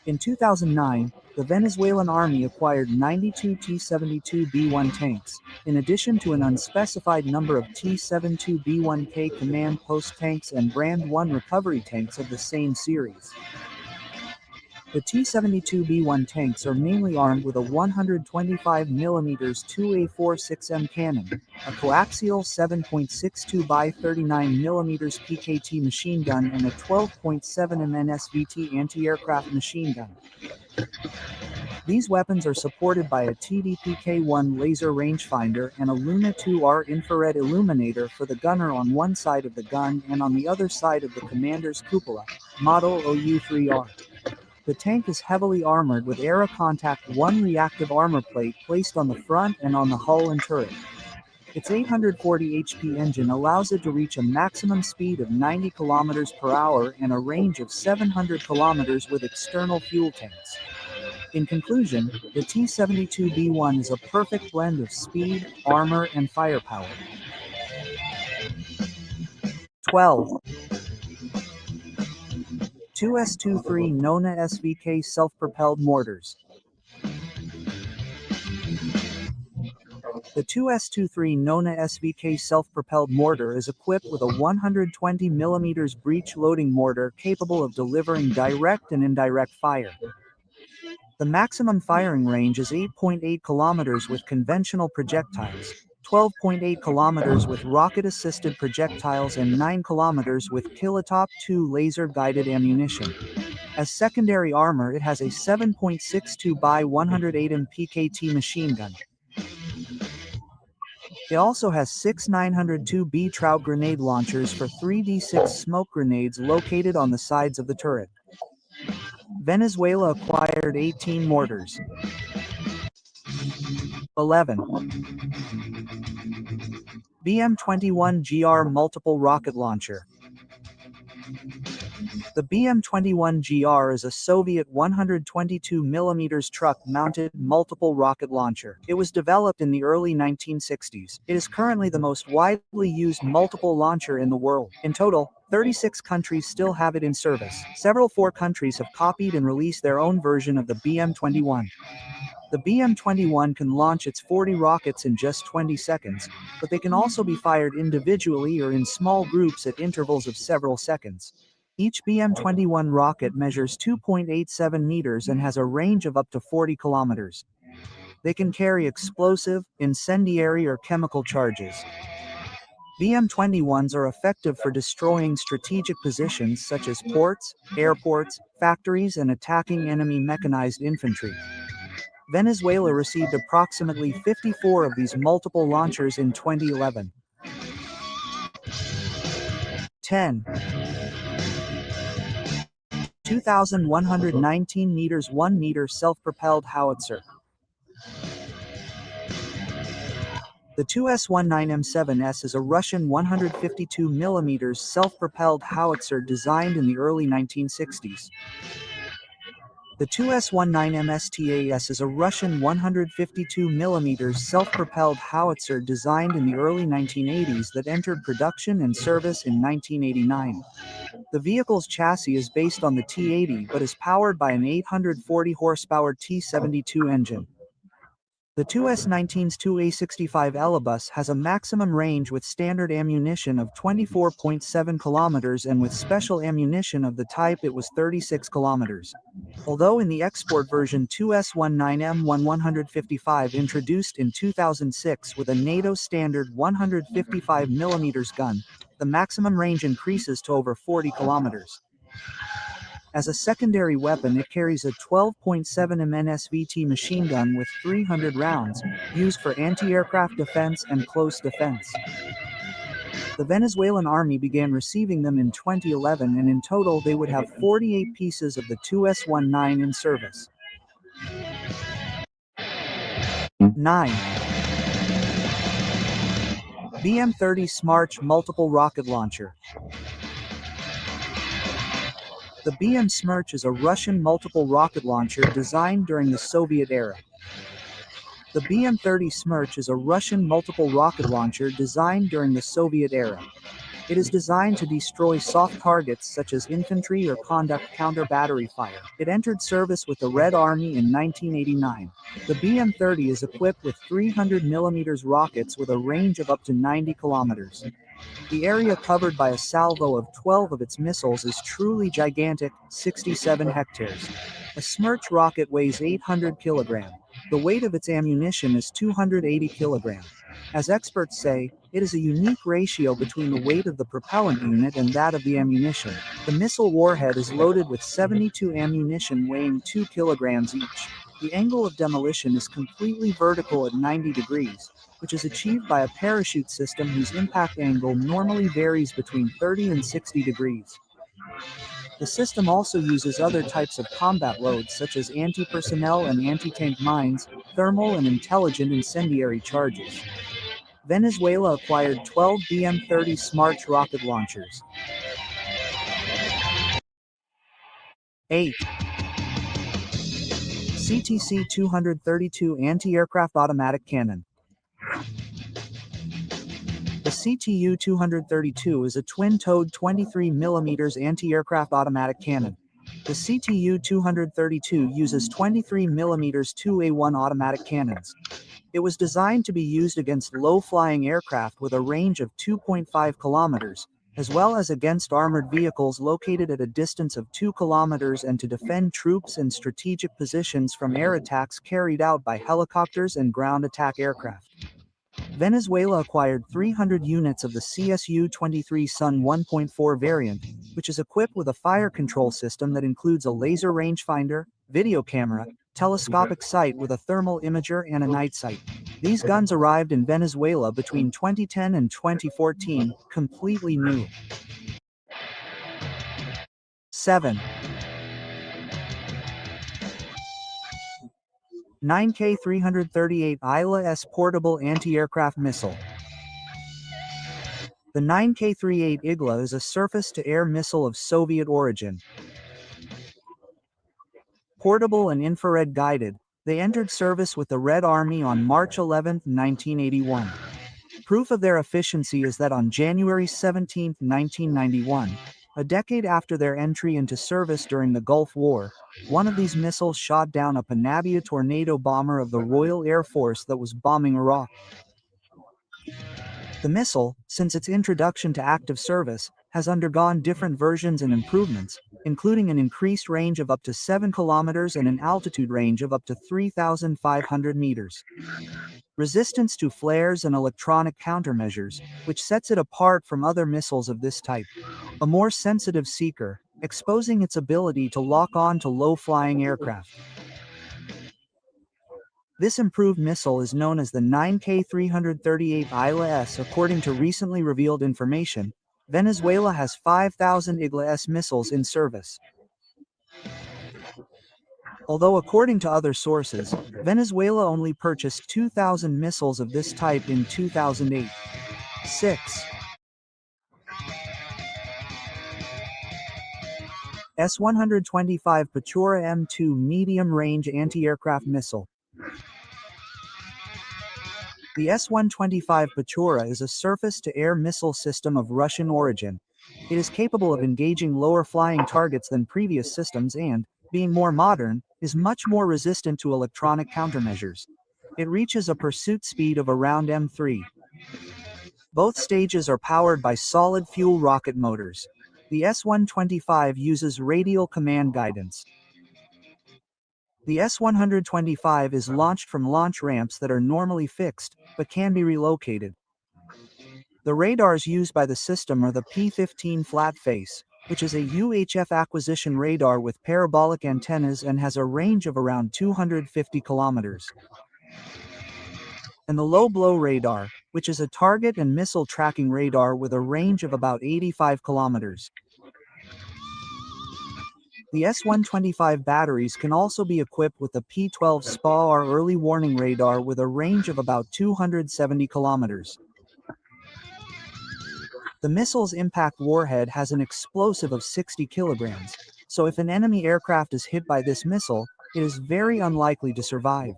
In 2009, the Venezuelan army acquired 92 T-72B1 tanks, in addition to an unspecified number of T-72B1K command post tanks and Brand 1 recovery tanks of the same series. The T-72B1 tanks are mainly armed with a 125mm 2A46M cannon, a coaxial 7.62 by 39mm PKT machine gun and a 12.7 MNSVT anti-aircraft machine gun. These weapons are supported by a TDPK-1 laser rangefinder and a Luna 2R infrared illuminator for the gunner on one side of the gun and on the other side of the commander's cupola, model OU3R. The tank is heavily armored with Aero Contact 1 reactive armor plate placed on the front and on the hull and turret. Its 840 HP engine allows it to reach a maximum speed of 90 km per hour and a range of 700 km with external fuel tanks. In conclusion, the T-72B1 is a perfect blend of speed, armor, and firepower. 12. 2S-23 Nona SVK self-propelled mortars. The 2S-23 Nona SVK self-propelled mortar is equipped with a 120 mm breech loading mortar capable of delivering direct and indirect fire. The maximum firing range is 8.8 kilometers with conventional projectiles, 12.8 kilometers with rocket-assisted projectiles and 9 kilometers with Kilotop 2 laser-guided ammunition. As secondary armor, it has a 7.62 by 108 PKT machine gun. It also has 6 902B Trout grenade launchers for 3D6 smoke grenades located on the sides of the turret. Venezuela acquired 18 mortars. 11. BM-21GR multiple rocket launcher. The BM-21GR is a Soviet 122 mm truck-mounted multiple rocket launcher. It was developed in the early 1960s. It is currently the most widely used multiple launcher in the world. In total, 36 countries still have it in service. Several 4 countries have copied and released their own version of the BM-21. The BM-21 can launch its 40 rockets in just 20 seconds, but they can also be fired individually or in small groups at intervals of several seconds. Each BM-21 rocket measures 2.87 meters and has a range of up to 40 kilometers. They can carry explosive, incendiary or chemical charges. BM-21s are effective for destroying strategic positions such as ports, airports, factories and attacking enemy mechanized infantry. Venezuela received approximately 54 of these multiple launchers in 2011. 10. 2,119 meters 1 meter self-propelled howitzer. The 2S-19M7S is a Russian 152 mm self-propelled howitzer designed in the early 1960s. The 2S-19MSTAS is a Russian 152 mm self-propelled howitzer designed in the early 1980s that entered production and service in 1989. The vehicle's chassis is based on the T-80 but is powered by an 840 horsepower T-72 engine. The 2S-19's 2A65 Elibus has a maximum range with standard ammunition of 24.7 kilometers and with special ammunition of the type it was 36 kilometers. Although in the export version 2S-19M1 introduced in 2006 with a NATO standard 155 mm gun, the maximum range increases to over 40 kilometers. As a secondary weapon, it carries a 12.7 mm SVT machine gun with 300 rounds, used for anti-aircraft defense and close defense. The Venezuelan army began receiving them in 2011 and in total they would have 48 pieces of the 2S-19 in service. 9. BM-30 Smarch multiple rocket launcher. The BM Smerch is a Russian multiple rocket launcher designed during the Soviet era. The BM-30 Smerch is a Russian multiple rocket launcher designed during the Soviet era. It is designed to destroy soft targets such as infantry or conduct counter-battery fire. It entered service with the Red Army in 1989. The BM-30 is equipped with 300 mm rockets with a range of up to 90 kilometers. The area covered by a salvo of 12 of its missiles is truly gigantic, 67 hectares. A Smerch rocket weighs 800 kilograms. The weight of its ammunition is 280 kilograms. As experts say, it is a unique ratio between the weight of the propellant unit and that of the ammunition. The missile warhead is loaded with 72 ammunition weighing 2 kilograms each. The angle of demolition is completely vertical at 90 degrees, which is achieved by a parachute system whose impact angle normally varies between 30 and 60 degrees. The system also uses other types of combat loads such as anti-personnel and anti-tank mines, thermal and intelligent incendiary charges. Venezuela acquired 12 BM-30 Smarch rocket launchers. 8. CTC-232 anti-aircraft automatic cannon. The CTU-232 is a twin-towed 23 mm anti-aircraft automatic cannon. The CTU-232 uses 23 mm 2A1 automatic cannons. It was designed to be used against low-flying aircraft with a range of 2.5 kilometers, as well as against armored vehicles located at a distance of 2 kilometers and to defend troops and strategic positions from air attacks carried out by helicopters and ground attack aircraft. Venezuela acquired 300 units of the CSU-23 Sun 1.4 variant, which is equipped with a fire control system that includes a laser rangefinder, video camera, telescopic sight with a thermal imager and a night sight. These guns arrived in Venezuela between 2010 and 2014, completely new. 7. 9K338 ILA-S portable anti-aircraft missile. The 9K38 IGLA is a surface-to-air missile of Soviet origin. Portable and infrared guided, they entered service with the Red Army on March 11, 1981. Proof of their efficiency is that on January 17, 1991, a decade after their entry into service during the Gulf War, one of these missiles shot down a Panabia Tornado bomber of the Royal Air Force that was bombing Iraq. The missile, since its introduction to active service, has undergone different versions and improvements, including an increased range of up to 7 kilometers and an altitude range of up to 3,500 meters. Resistance to flares and electronic countermeasures, which sets it apart from other missiles of this type. A more sensitive seeker, exposing its ability to lock on to low-flying aircraft. This improved missile is known as the 9K338 ILA-S. According to recently revealed information, Venezuela has 5,000 IGLA-S missiles in service. Although according to other sources, Venezuela only purchased 2,000 missiles of this type in 2008. 6. S-125 Pechora M2 medium-range anti-aircraft missile. The S-125 Pechora is a surface-to-air missile system of Russian origin. It is capable of engaging lower-flying targets than previous systems and, being more modern, is much more resistant to electronic countermeasures. It reaches a pursuit speed of around M3. Both stages are powered by solid-fuel rocket motors. The S-125 uses radial command guidance. The S-125 is launched from launch ramps that are normally fixed, but can be relocated. The radars used by the system are the P-15 flat face, which is a UHF acquisition radar with parabolic antennas and has a range of around 250 kilometers. And the low-blow radar, which is a target and missile tracking radar with a range of about 85 kilometers. The S-125 batteries can also be equipped with the P-12 SPA-R early warning radar with a range of about 270 kilometers. The missile's impact warhead has an explosive of 60 kilograms, so if an enemy aircraft is hit by this missile, it is very unlikely to survive.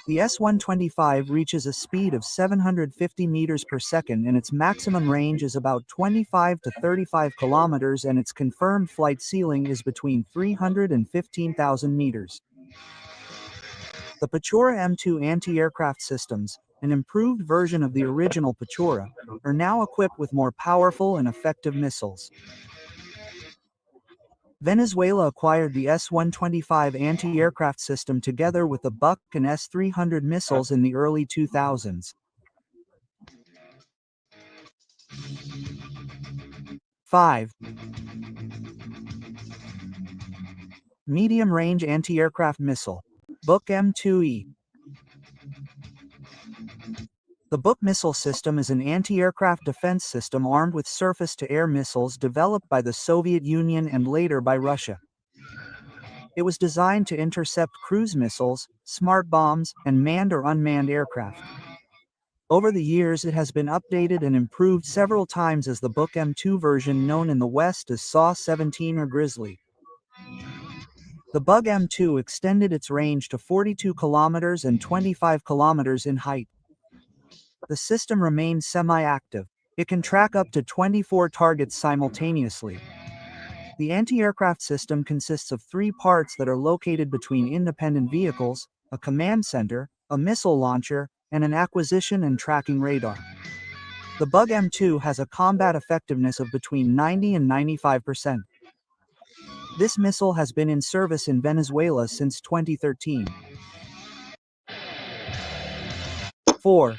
The S-125 reaches a speed of 750 meters per second and its maximum range is about 25 to 35 kilometers and its confirmed flight ceiling is between 300 and 15,000 meters. The Pechora M2 anti-aircraft systems, an improved version of the original Pechora, are now equipped with more powerful and effective missiles. Venezuela acquired the S-125 anti-aircraft system together with the Buck and S-300 missiles in the early 2000s. 5. Medium-range anti-aircraft missile, Buck M2E. The Buck missile system is an anti-aircraft defense system armed with surface-to-air missiles developed by the Soviet Union and later by Russia. It was designed to intercept cruise missiles, smart bombs, and manned or unmanned aircraft. Over the years it has been updated and improved several times as the Buck M2 version known in the West as SAW-17 or Grizzly. The Bug M2 extended its range to 42 kilometers and 25 kilometers in height. The system remains semi-active. It can track up to 24 targets simultaneously. The anti-aircraft system consists of 3 parts that are located between independent vehicles, a command center, a missile launcher, and an acquisition and tracking radar. The Bug M2 has a combat effectiveness of between 90 and 95%. This missile has been in service in Venezuela since 2013. 4.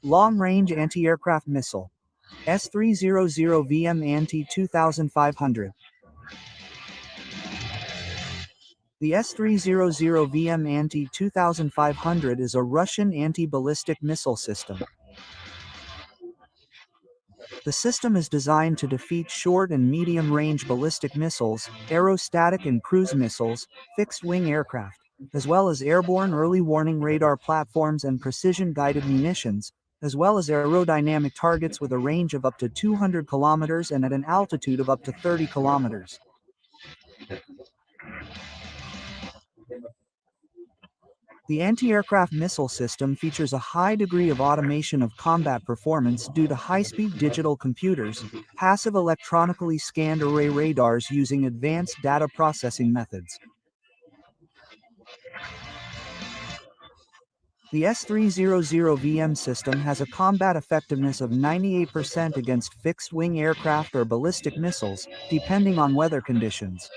Long-Range Anti-Aircraft Missile. S-300VM Anti-2500. The S-300VM Anti-2500 is a Russian anti-ballistic missile system. The system is designed to defeat short and medium-range ballistic missiles, aerostatic and cruise missiles, fixed-wing aircraft, as well as airborne early warning radar platforms and precision-guided munitions, as well as aerodynamic targets with a range of up to 200 kilometers and at an altitude of up to 30 kilometers. The anti-aircraft missile system features a high degree of automation of combat performance due to high-speed digital computers, passive electronically scanned array radars using advanced data processing methods. The S-300VM system has a combat effectiveness of 98% against fixed-wing aircraft or ballistic missiles, depending on weather conditions.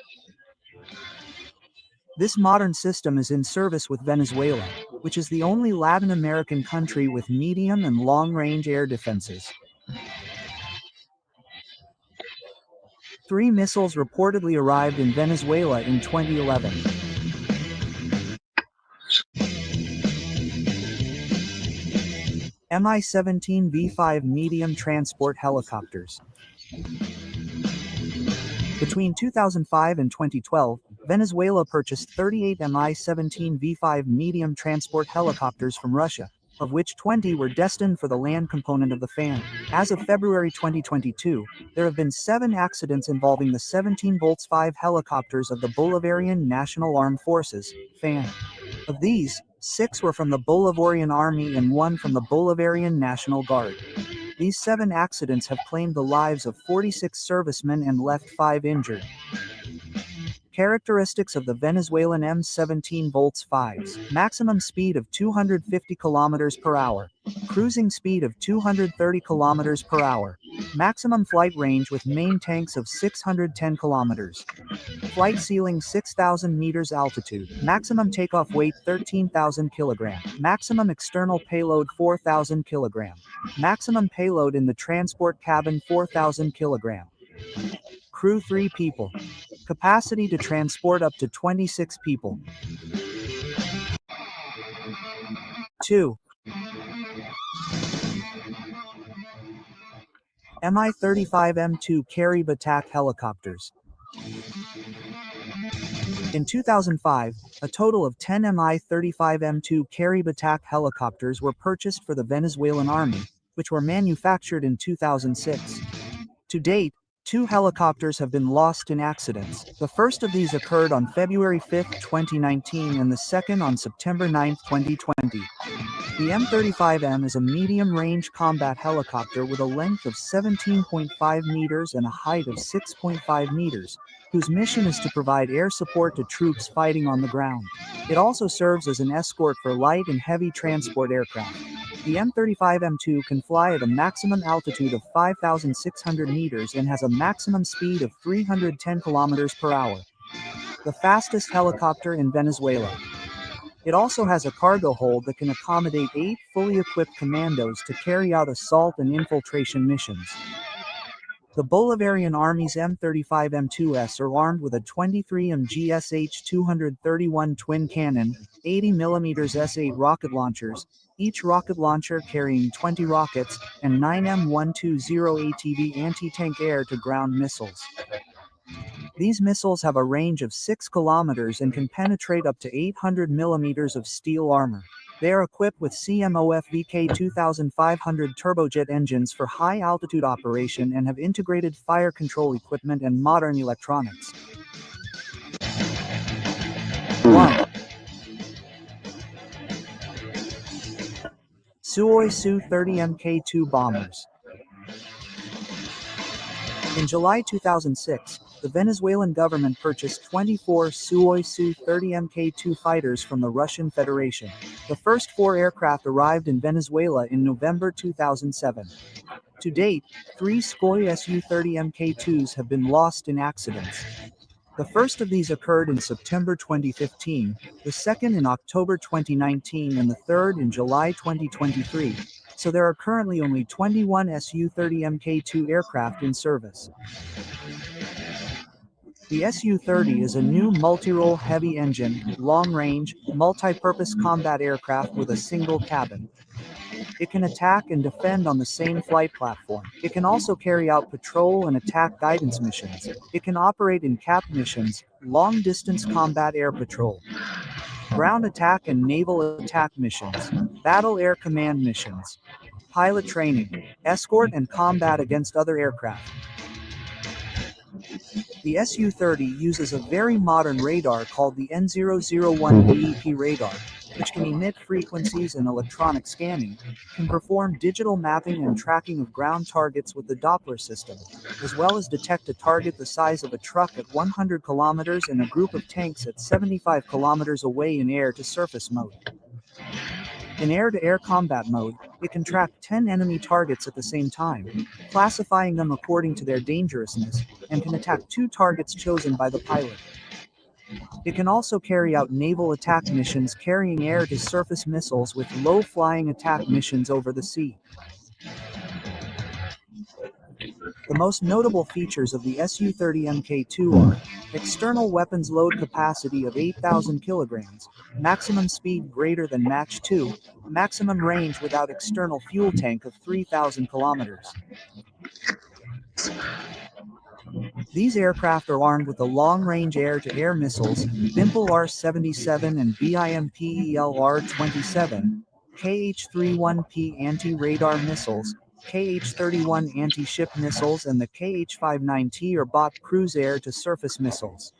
This modern system is in service with Venezuela, which is the only Latin American country with medium and long-range air defenses. 3 missiles reportedly arrived in Venezuela in 2011. Mi-17 V5 medium transport helicopters. Between 2005 and 2012, Venezuela purchased 38 Mi-17 V5 medium transport helicopters from Russia, of which 20 were destined for the land component of the FAN. As of February 2022, there have been 7 accidents involving the 17 Volts 5 helicopters of the Bolivarian National Armed Forces, FAN. Of these, 6 were from the Bolivarian Army and 1 from the Bolivarian National Guard. These 7 accidents have claimed the lives of 46 servicemen and left 5 injured. Characteristics of the Venezuelan M17 Volts 5s: maximum speed of 250 km per hour, cruising speed of 230 km per hour, maximum flight range with main tanks of 610 km, flight ceiling 6,000 meters altitude, maximum takeoff weight 13,000 kg, maximum external payload 4,000 kg, maximum payload in the transport cabin 4,000 kg. Crew 3 people. Capacity to transport up to 26 people. 2. Mi-35M2 Carib attack helicopters. In 2005, a total of 10 Mi-35M2 Carib attack helicopters were purchased for the Venezuelan army, which were manufactured in 2006. To date, 2 helicopters have been lost in accidents. The first of these occurred on February 5, 2019 and the second on September 9, 2020. The M35M is a medium-range combat helicopter with a length of 17.5 meters and a height of 6.5 meters, whose mission is to provide air support to troops fighting on the ground. It also serves as an escort for light and heavy transport aircraft. The M35M2 can fly at a maximum altitude of 5,600 meters and has a maximum speed of 310 kilometers per hour. The fastest helicopter in Venezuela. It also has a cargo hold that can accommodate 8 fully equipped commandos to carry out assault and infiltration missions. The Bolivarian Army's M35M2s are armed with a 23 MGSH-231 twin cannon, 80mm S8 rocket launchers, each rocket launcher carrying 20 rockets, and 9 M120 ATV anti-tank air-to-ground missiles. These missiles have a range of 6 kilometers and can penetrate up to 800 millimeters of steel armor. They are equipped with CMOF VK2500 turbojet engines for high-altitude operation and have integrated fire control equipment and modern electronics. 1. Suoi Su-30 Mk2 bombers. In July 2006, the Venezuelan government purchased 24 Suoi Su-30 Mk2 fighters from the Russian Federation. The first 4 aircraft arrived in Venezuela in November 2007. To date, 3 Suoi Su-30 Mk2s have been lost in accidents. The first of these occurred in September 2015, the second in October 2019, and the third in July 2023, so there are currently only 21 Su-30 Mk2 aircraft in service. The Su-30 is a new multi-role heavy-engine, long-range, multi-purpose combat aircraft with a single cabin. It can attack and defend on the same flight platform. It can also carry out patrol and attack guidance missions. It can operate in CAP missions, long-distance combat air patrol, ground attack and naval attack missions, battle air command missions, pilot training, escort and combat against other aircraft. The Su-30 uses a very modern radar called the N001 BEP radar, which can emit frequencies and electronic scanning, can perform digital mapping and tracking of ground targets with the Doppler system, as well as detect a target the size of a truck at 100 kilometers and a group of tanks at 75 kilometers away in air-to-surface mode. In air-to-air combat mode, it can track 10 enemy targets at the same time, classifying them according to their dangerousness, and can attack 2 targets chosen by the pilot. It can also carry out naval attack missions carrying air-to-surface missiles with low-flying attack missions over the sea. The most notable features of the Su-30 Mk2 are external weapons load capacity of 8,000 kilograms, maximum speed greater than Mach 2, maximum range without external fuel tank of 3,000 kilometers. These aircraft are armed with the long-range air-to-air missiles, BIMPEL R-77 and BIMPEL R-27, KH-31P anti-radar missiles, KH-31 anti-ship missiles, and the KH-59T or BOT cruise air-to-surface missiles.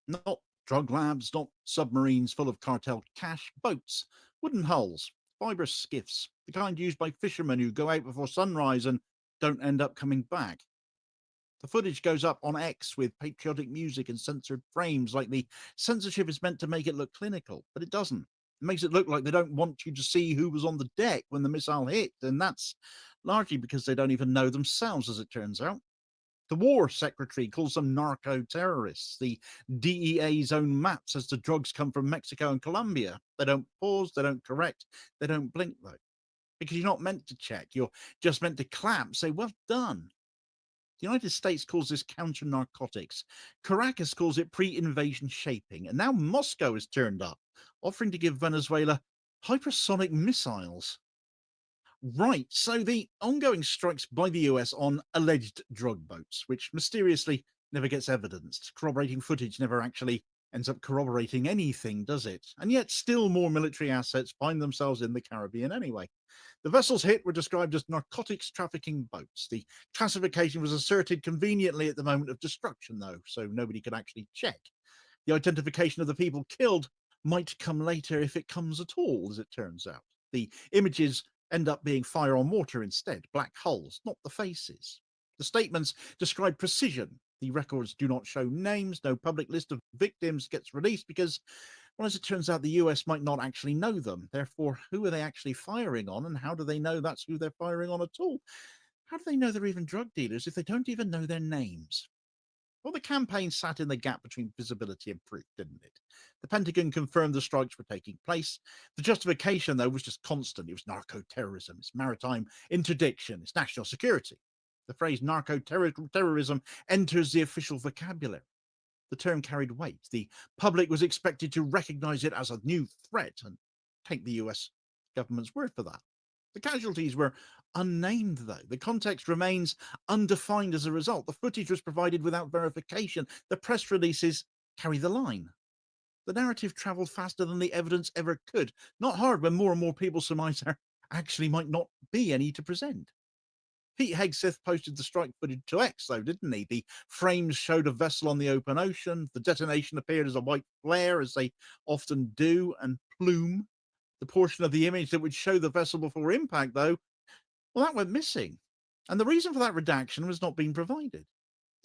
Not drug labs, not submarines full of cartel cash, boats, wooden hulls, fibrous skiffs, the kind used by fishermen who go out before sunrise and don't end up coming back. The footage goes up on X with patriotic music and censored frames, like the censorship is meant to make it look clinical, but it doesn't. It makes it look like they don't want you to see who was on the deck when the missile hit, and that's largely because they don't even know themselves, as it turns out. The War Secretary calls them narco-terrorists. The DEA's own map says the drugs come from Mexico and Colombia. They don't pause, they don't correct, they don't blink, though. Because you're not meant to check. You're just meant to clap, say, well done. The United States calls this counter-narcotics. Caracas calls it pre-invasion shaping. And now Moscow has turned up, offering to give Venezuela hypersonic missiles. Right, so the ongoing strikes by the US on alleged drug boats, which mysteriously never gets evidenced. Corroborating footage never actually ends up corroborating anything, does it? And yet still more military assets find themselves in the Caribbean anyway. The vessels hit were described as narcotics trafficking boats. The classification was asserted conveniently at the moment of destruction, though, so nobody could actually check. The identification of the people killed might come later if it comes at all, as it turns out. The images end up being fire on water instead, black holes, not the faces. The statements describe precision. The records do not show names. No public list of victims gets released because, well, as it turns out, the US might not actually know them. Therefore, who are they actually firing on, and how do they know that's who they're firing on at all? How do they know they're even drug dealers if they don't even know their names? Well, the campaign sat in the gap between visibility and proof, didn't it? The Pentagon confirmed the strikes were taking place. The justification, though, was just constant. It was narco-terrorism, it's maritime interdiction, it's national security. The phrase narco-terrorism enters the official vocabulary. The term carried weight. The public was expected to recognize it as a new threat and take the US government's word for that. The casualties were unnamed, though. The context remains undefined as a result. The footage was provided without verification. The press releases carry the line. The narrative travelled faster than the evidence ever could. Not hard when more and more people surmise there actually might not be any to present. Pete Hegseth posted the strike footage to X, though, didn't he? The frames showed a vessel on the open ocean. The detonation appeared as a white flare, as they often do, and plume. The portion of the image that would show the vessel before impact, though, well, that went missing. And the reason for that redaction was not being provided.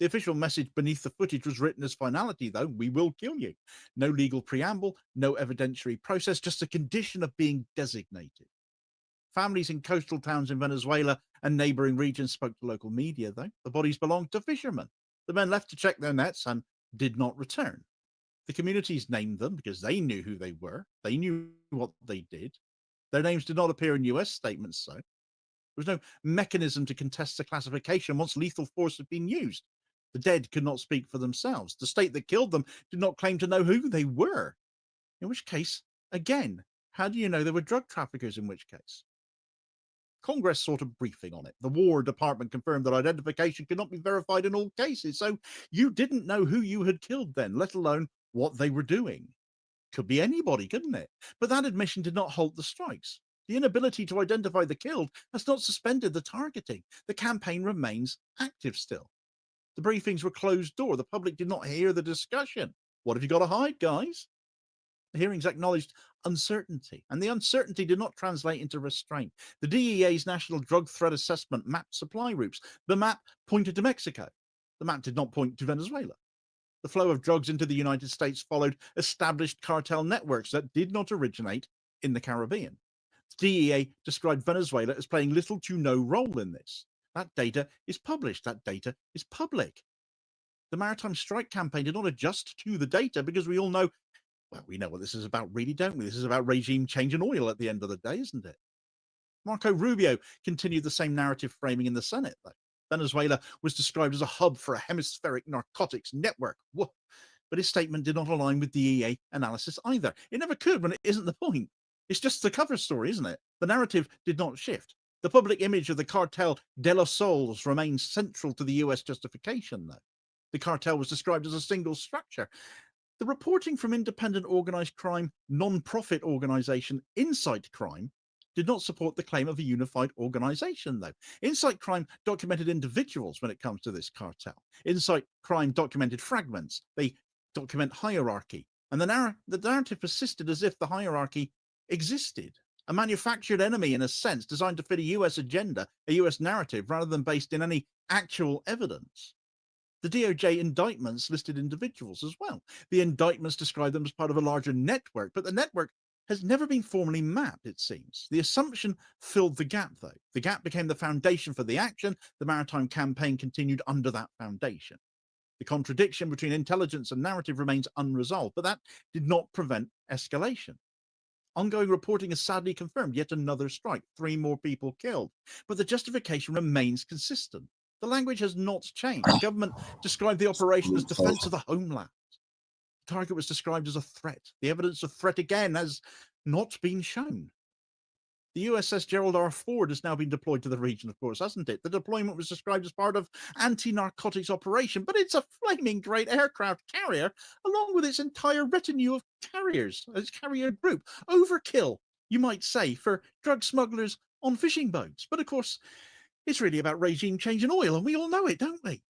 The official message beneath the footage was written as finality, though: "We will kill you." No legal preamble, no evidentiary process, just a condition of being designated. Families in coastal towns in Venezuela and neighboring regions spoke to local media, though. The bodies belonged to fishermen. The men left to check their nets and did not return. The communities named them because they knew who they were. They knew what they did. Their names did not appear in US statements, though. There was no mechanism to contest the classification once lethal force had been used. The dead could not speak for themselves. The state that killed them did not claim to know who they were. In which case, again, how do you know they were drug traffickers in which case? Congress sought a briefing on it. The War Department confirmed that identification could not be verified in all cases, so you didn't know who you had killed then, let alone what they were doing. Could be anybody, couldn't it? But that admission did not halt the strikes. The inability to identify the killed has not suspended the targeting. The campaign remains active still. The briefings were closed door. The public did not hear the discussion. What have you got to hide, guys? The hearings acknowledged uncertainty, and the uncertainty did not translate into restraint. The DEA's National Drug Threat Assessment mapped supply routes. The map pointed to Mexico. The map did not point to Venezuela. The flow of drugs into the United States followed established cartel networks that did not originate in the Caribbean. The DEA described Venezuela as playing little to no role in this. That data is published. That data is public. The maritime strike campaign did not adjust to the data because we all know, well, we know what this is about, really, don't we? This is about regime change in oil at the end of the day, isn't it? Marco Rubio continued the same narrative framing in the Senate, though. Venezuela was described as a hub for a hemispheric narcotics network. Whoa. But his statement did not align with DEA analysis either. It never could when it isn't the point. It's just the cover story, isn't it? The narrative did not shift. The public image of the cartel de los Sols remains central to the US justification, though. The cartel was described as a single structure. The reporting from independent organized crime non-profit organization Insight Crime did not support the claim of a unified organization, though. Insight Crime documented individuals when it comes to this cartel. Insight Crime documented fragments. They document hierarchy. And the narrative persisted as if the hierarchy existed. A manufactured enemy, in a sense, designed to fit a US agenda, a US narrative, rather than based in any actual evidence. The DOJ indictments listed individuals as well. The indictments described them as part of a larger network, but the network has never been formally mapped, it seems. The assumption filled the gap, though. The gap became the foundation for the action. The maritime campaign continued under that foundation. The contradiction between intelligence and narrative remains unresolved, but that did not prevent escalation. Ongoing reporting has sadly confirmed yet another strike, 3 more people killed. But the justification remains consistent. The language has not changed. The government described the operation as defense of the homeland. The target was described as a threat. The evidence of threat again has not been shown. The USS Gerald R. Ford has now been deployed to the region, of course, hasn't it? The deployment was described as part of anti-narcotics operation, but it's a flaming great aircraft carrier along with its entire retinue of carriers, its carrier group. Overkill, you might say, for drug smugglers on fishing boats. But of course, it's really about regime change in oil, and we all know it, don't we?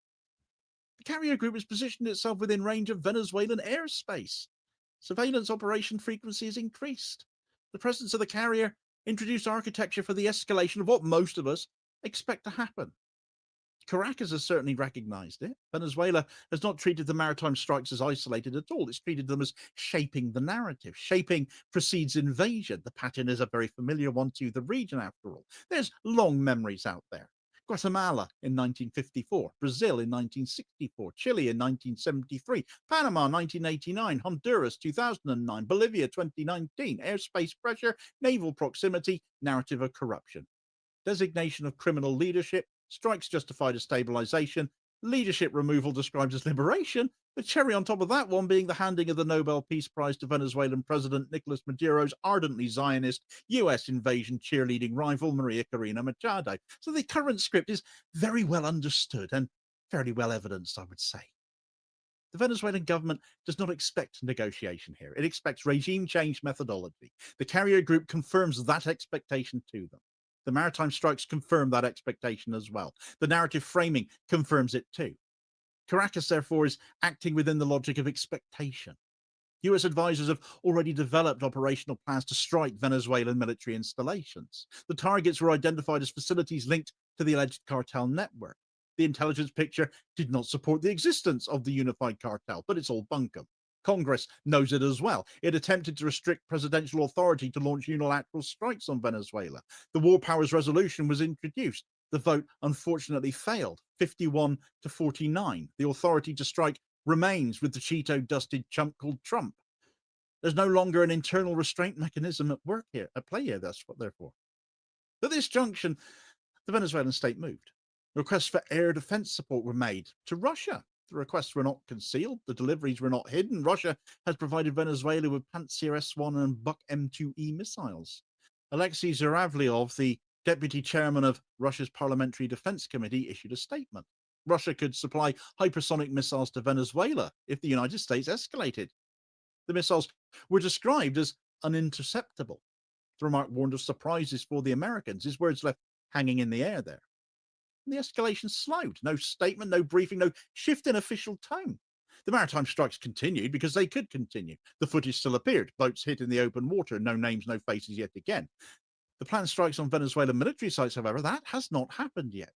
The carrier group has positioned itself within range of Venezuelan airspace. Surveillance operation frequency has increased. The presence of the carrier introduced architecture for the escalation of what most of us expect to happen. Caracas has certainly recognized it. Venezuela has not treated the maritime strikes as isolated at all. It's treated them as shaping the narrative. Shaping precedes invasion. The pattern is a very familiar one to the region, after all. There's long memories out there. Guatemala in 1954, Brazil in 1964, Chile in 1973, Panama 1989, Honduras 2009, Bolivia 2019, airspace pressure, naval proximity, narrative of corruption. Designation of criminal leadership, strikes justify destabilization, leadership removal described as liberation, the cherry on top of that one being the handing of the Nobel Peace Prize to Venezuelan President Nicolas Maduro's ardently Zionist US invasion cheerleading rival Maria Corina Machado. So the current script is very well understood and fairly well evidenced, I would say. The Venezuelan government does not expect negotiation here. It expects regime change methodology. The carrier group confirms that expectation to them. The maritime strikes confirm that expectation as well. The narrative framing confirms it too. Caracas, therefore, is acting within the logic of expectation. US advisors have already developed operational plans to strike Venezuelan military installations. The targets were identified as facilities linked to the alleged cartel network. The intelligence picture did not support the existence of the unified cartel, but it's all bunkum. Congress knows it as well. It attempted to restrict presidential authority to launch unilateral strikes on Venezuela. The War Powers Resolution was introduced. The vote unfortunately failed, 51 to 49. The authority to strike remains with the Cheeto-dusted chump called Trump. There's no longer an internal restraint mechanism at play here, therefore. At this junction, the Venezuelan state moved. Requests for air defense support were made to Russia. The requests were not concealed. The deliveries were not hidden. Russia has provided Venezuela with Pantsir S-1 and Buk M2E missiles. Alexei Zhuravlyov, the deputy chairman of Russia's Parliamentary Defense Committee, issued a statement. Russia could supply hypersonic missiles to Venezuela if the United States escalated. The missiles were described as uninterceptable. The remark warned of surprises for the Americans. His words left hanging in the air there. And the escalation slowed. No statement, no briefing, no shift in official tone. The maritime strikes continued because they could continue. The footage still appeared. Boats hit in the open water. No names, no faces yet again. The planned strikes on Venezuelan military sites, however, that has not happened yet.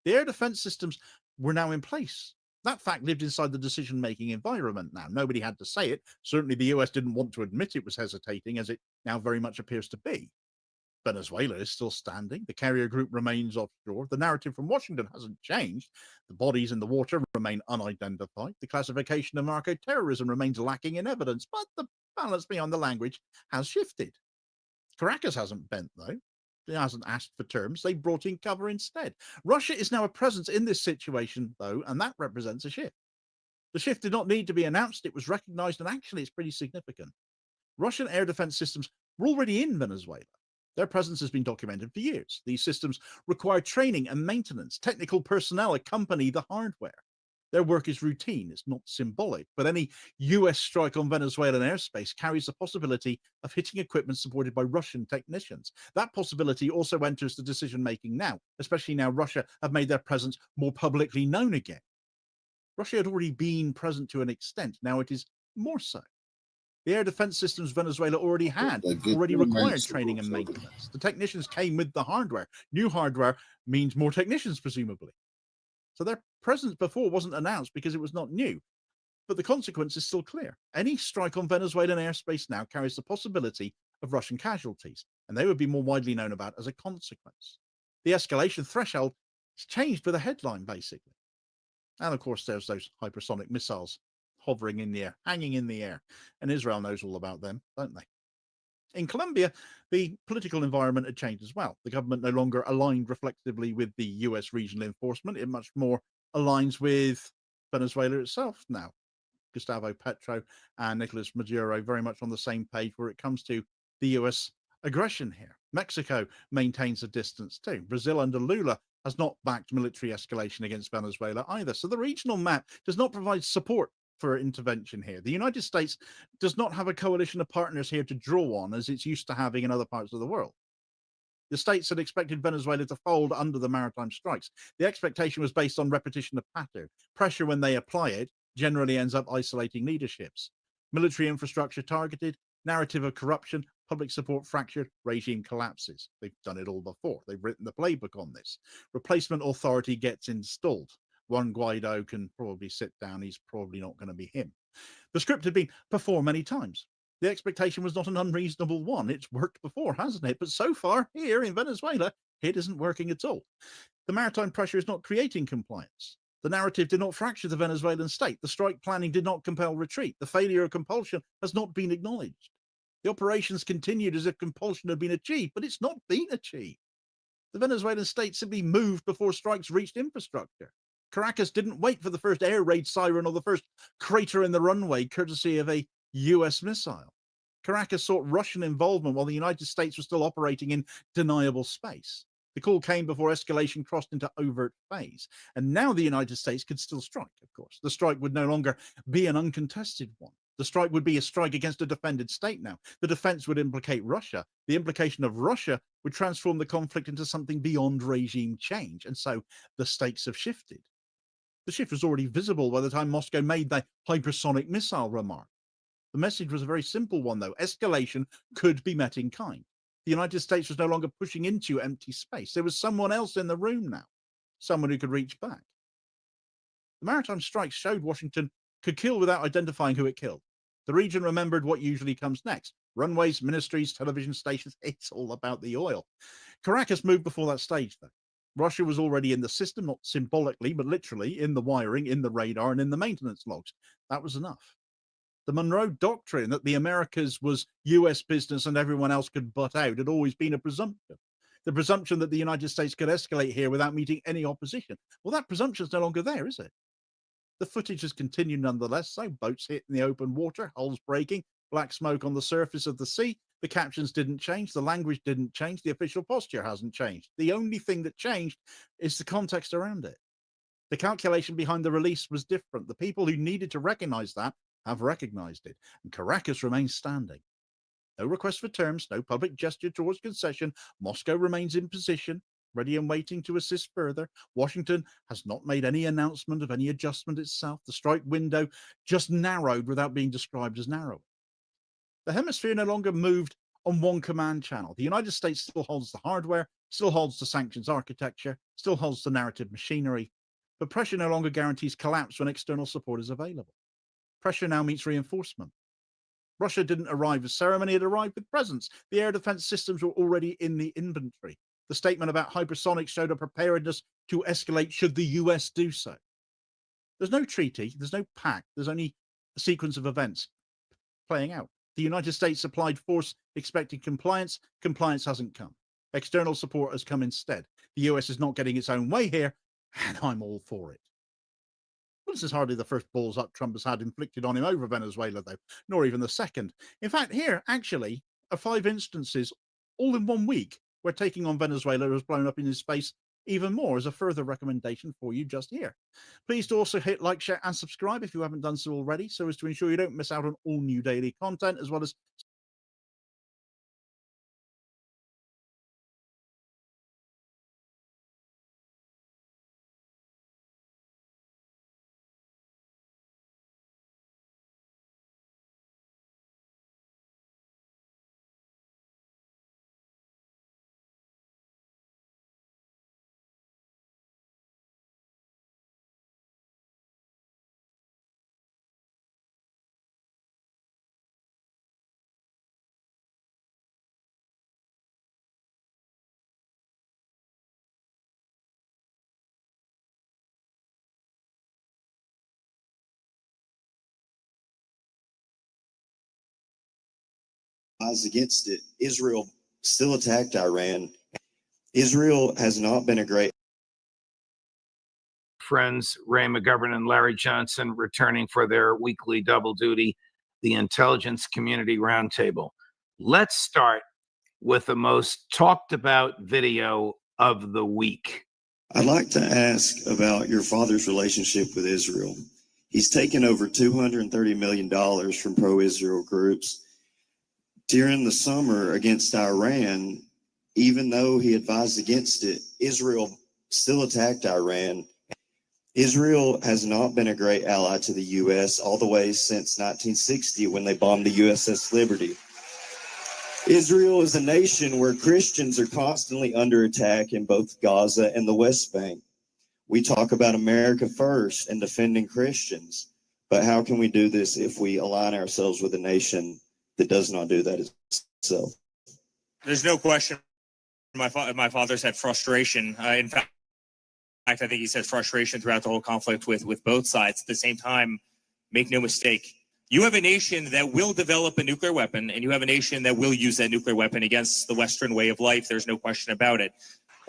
The air defense systems were now in place. That fact lived inside the decision-making environment now. Nobody had to say it. Certainly the US didn't want to admit it was hesitating, as it now very much appears to be. Venezuela is still standing. The carrier group remains offshore. The narrative from Washington hasn't changed. The bodies in the water remain unidentified. The classification of narco-terrorism remains lacking in evidence, but the balance beyond the language has shifted. Caracas hasn't bent, though. It hasn't asked for terms. They brought in cover instead. Russia is now a presence in this situation, though, and that represents a shift. The shift did not need to be announced. It was recognized, and actually it's pretty significant. Russian air defense systems were already in Venezuela. Their presence has been documented for years. These systems require training and maintenance. Technical personnel accompany the hardware. Their work is routine, it's not symbolic, but any US strike on Venezuelan airspace carries the possibility of hitting equipment supported by Russian technicians. That possibility also enters the decision-making now, especially now Russia have made their presence more publicly known again. Russia had already been present to an extent, now it is more so. The air defense systems Venezuela already required training and maintenance. The technicians came with the hardware. New hardware means more technicians, presumably. So their presence before wasn't announced because it was not new. But the consequence is still clear. Any strike on Venezuelan airspace now carries the possibility of Russian casualties, and they would be more widely known about as a consequence. The escalation threshold has changed with a headline, basically. And of course, there's those hypersonic missiles hovering in the air, hanging in the air. And Israel knows all about them, don't they? In Colombia, the political environment had changed as well. The government no longer aligned reflexively with the US regional enforcement. It much more aligns with Venezuela itself now. Gustavo Petro and Nicolas Maduro very much on the same page where it comes to the US aggression here. Mexico maintains a distance too. Brazil under Lula has not backed military escalation against Venezuela either. So the regional map does not provide support for intervention here. The United States does not have a coalition of partners here to draw on as it's used to having in other parts of the world. The states had expected Venezuela to fold under the maritime strikes. The expectation was based on repetition of pattern. Pressure when they apply it generally ends up isolating leaderships. Military infrastructure targeted, narrative of corruption, public support fractured, regime collapses. They've done it all before. They've written the playbook on this. Replacement authority gets installed. Juan Guaido can probably sit down. He's probably not going to be him. The script had been performed many times. The expectation was not an unreasonable one. It's worked before, hasn't it? But so far here in Venezuela, it isn't working at all. The maritime pressure is not creating compliance. The narrative did not fracture the Venezuelan state. The strike planning did not compel retreat. The failure of compulsion has not been acknowledged. The operations continued as if compulsion had been achieved, but it's not been achieved. The Venezuelan state simply moved before strikes reached infrastructure. Caracas didn't wait for the first air raid siren or the first crater in the runway courtesy of a US missile. Caracas sought Russian involvement while the United States was still operating in deniable space. The call came before escalation crossed into overt phase. And now the United States could still strike, of course. The strike would no longer be an uncontested one. The strike would be a strike against a defended state now. The defense would implicate Russia. The implication of Russia would transform the conflict into something beyond regime change. And so the stakes have shifted. The shift was already visible by the time Moscow made the hypersonic missile remark. The message was a very simple one, though. Escalation could be met in kind. The United States was no longer pushing into empty space. There was someone else in the room now, someone who could reach back. The maritime strikes showed Washington could kill without identifying who it killed. The region remembered what usually comes next. Runways, ministries, television stations, it's all about the oil. Caracas moved before that stage, though. Russia was already in the system, not symbolically, but literally in the wiring, in the radar, and in the maintenance logs. That was enough. The Monroe Doctrine that the Americas was US business and everyone else could butt out had always been a presumption. The presumption that the United States could escalate here without meeting any opposition. Well, that presumption is no longer there, is it? The footage has continued nonetheless, so boats hit in the open water, hulls breaking, black smoke on the surface of the sea. The captions didn't change, the language didn't change, the official posture hasn't changed. The only thing that changed is the context around it. The calculation behind the release was different. The people who needed to recognize that have recognized it, and Caracas remains standing. No request for terms, no public gesture towards concession. Moscow remains in position, ready and waiting to assist further. Washington has not made any announcement of any adjustment itself. The strike window just narrowed without being described as narrow. The hemisphere no longer moved on one command channel. The United States still holds the hardware, still holds the sanctions architecture, still holds the narrative machinery, but pressure no longer guarantees collapse when external support is available. Pressure now meets reinforcement. Russia didn't arrive with ceremony, it arrived with presence. The air defense systems were already in the inventory. The statement about hypersonics showed a preparedness to escalate should the US do so. There's no treaty, there's no pact, there's only a sequence of events playing out. The United States supplied force expecting compliance. Compliance hasn't come. External support has come instead. The US is not getting its own way here, and I'm all for it. Well, this is hardly the first balls up Trump has had inflicted on him over Venezuela, though, nor even the second. In fact, here, actually, are 5 instances, all in 1 week, where taking on Venezuela has blown up in his face even more, as a further recommendation for you just here. Please do also hit like, share, and subscribe if you haven't done so already, so as to ensure you don't miss out on all new daily content, as well as
against it. Israel still attacked Iran. Israel has not been a great
friends Ray McGovern and Larry Johnson returning for their weekly double duty, the Intelligence Community Roundtable. Let's start with the most talked about video of the week.
I'd like to ask about your father's relationship with Israel. He's taken over $230 million from pro-Israel groups. During the summer against Iran, even though he advised against it, Israel still attacked Iran. Israel has not been a great ally to the U.S. all the way since 1960 when they bombed the USS Liberty. Israel is a nation where Christians are constantly under attack in both Gaza and the West Bank. We talk about America first and defending Christians, but how can we do this if we align ourselves with a nation that does not do that itself?
There's no question my father's had frustration. In fact, I think he's had frustration throughout the whole conflict with both sides. At the same time, make no mistake, you have a nation that will develop a nuclear weapon, and you have a nation that will use that nuclear weapon against the Western way of life. There's no question about it.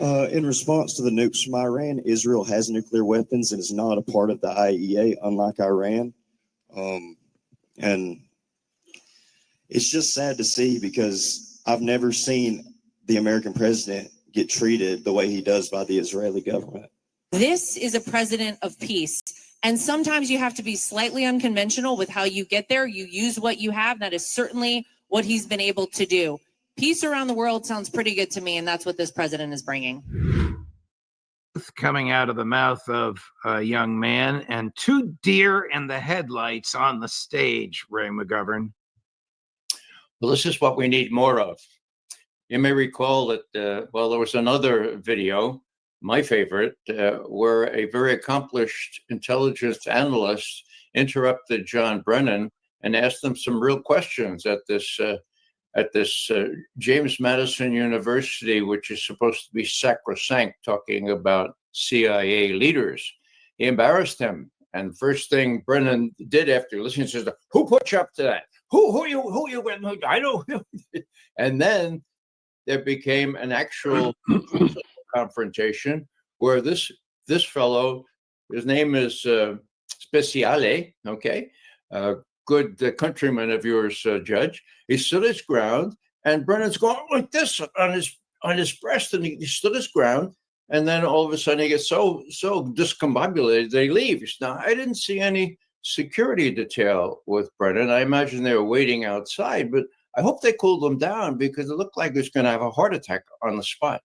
In response to the nukes from Iran, Israel has nuclear weapons and is not a part of the IEA, unlike Iran. And it's just sad to see because I've never seen the American president get treated the way he does by the Israeli government.
This is a president of peace. And sometimes you have to be slightly unconventional with how you get there. You use what you have. That is certainly what he's been able to do. Peace around the world sounds pretty good to me, and that's what this president is bringing.
Coming out of the mouth of a young man, and two deer in the headlights on the stage, Ray McGovern.
Well, this is what we need more of. You may recall that, there was another video, my favorite, where a very accomplished intelligence analyst interrupted John Brennan and asked him some real questions at this James Madison University, which is supposed to be sacrosanct, talking about CIA leaders. He embarrassed him. And the first thing Brennan did after listening says, "Who put you up to that? Who you went? I don't." And then there became an actual confrontation where this fellow, his name is Speciale, okay, good countryman of yours, Judge. He stood his ground, and Brennan's going like this on his breast, and he stood his ground, and then all of a sudden he gets so discombobulated they leave. Now, I didn't see any security detail with Brennan. I imagine they were waiting outside, but I hope they cooled him down because it looked like he was going to have a heart attack on the spot.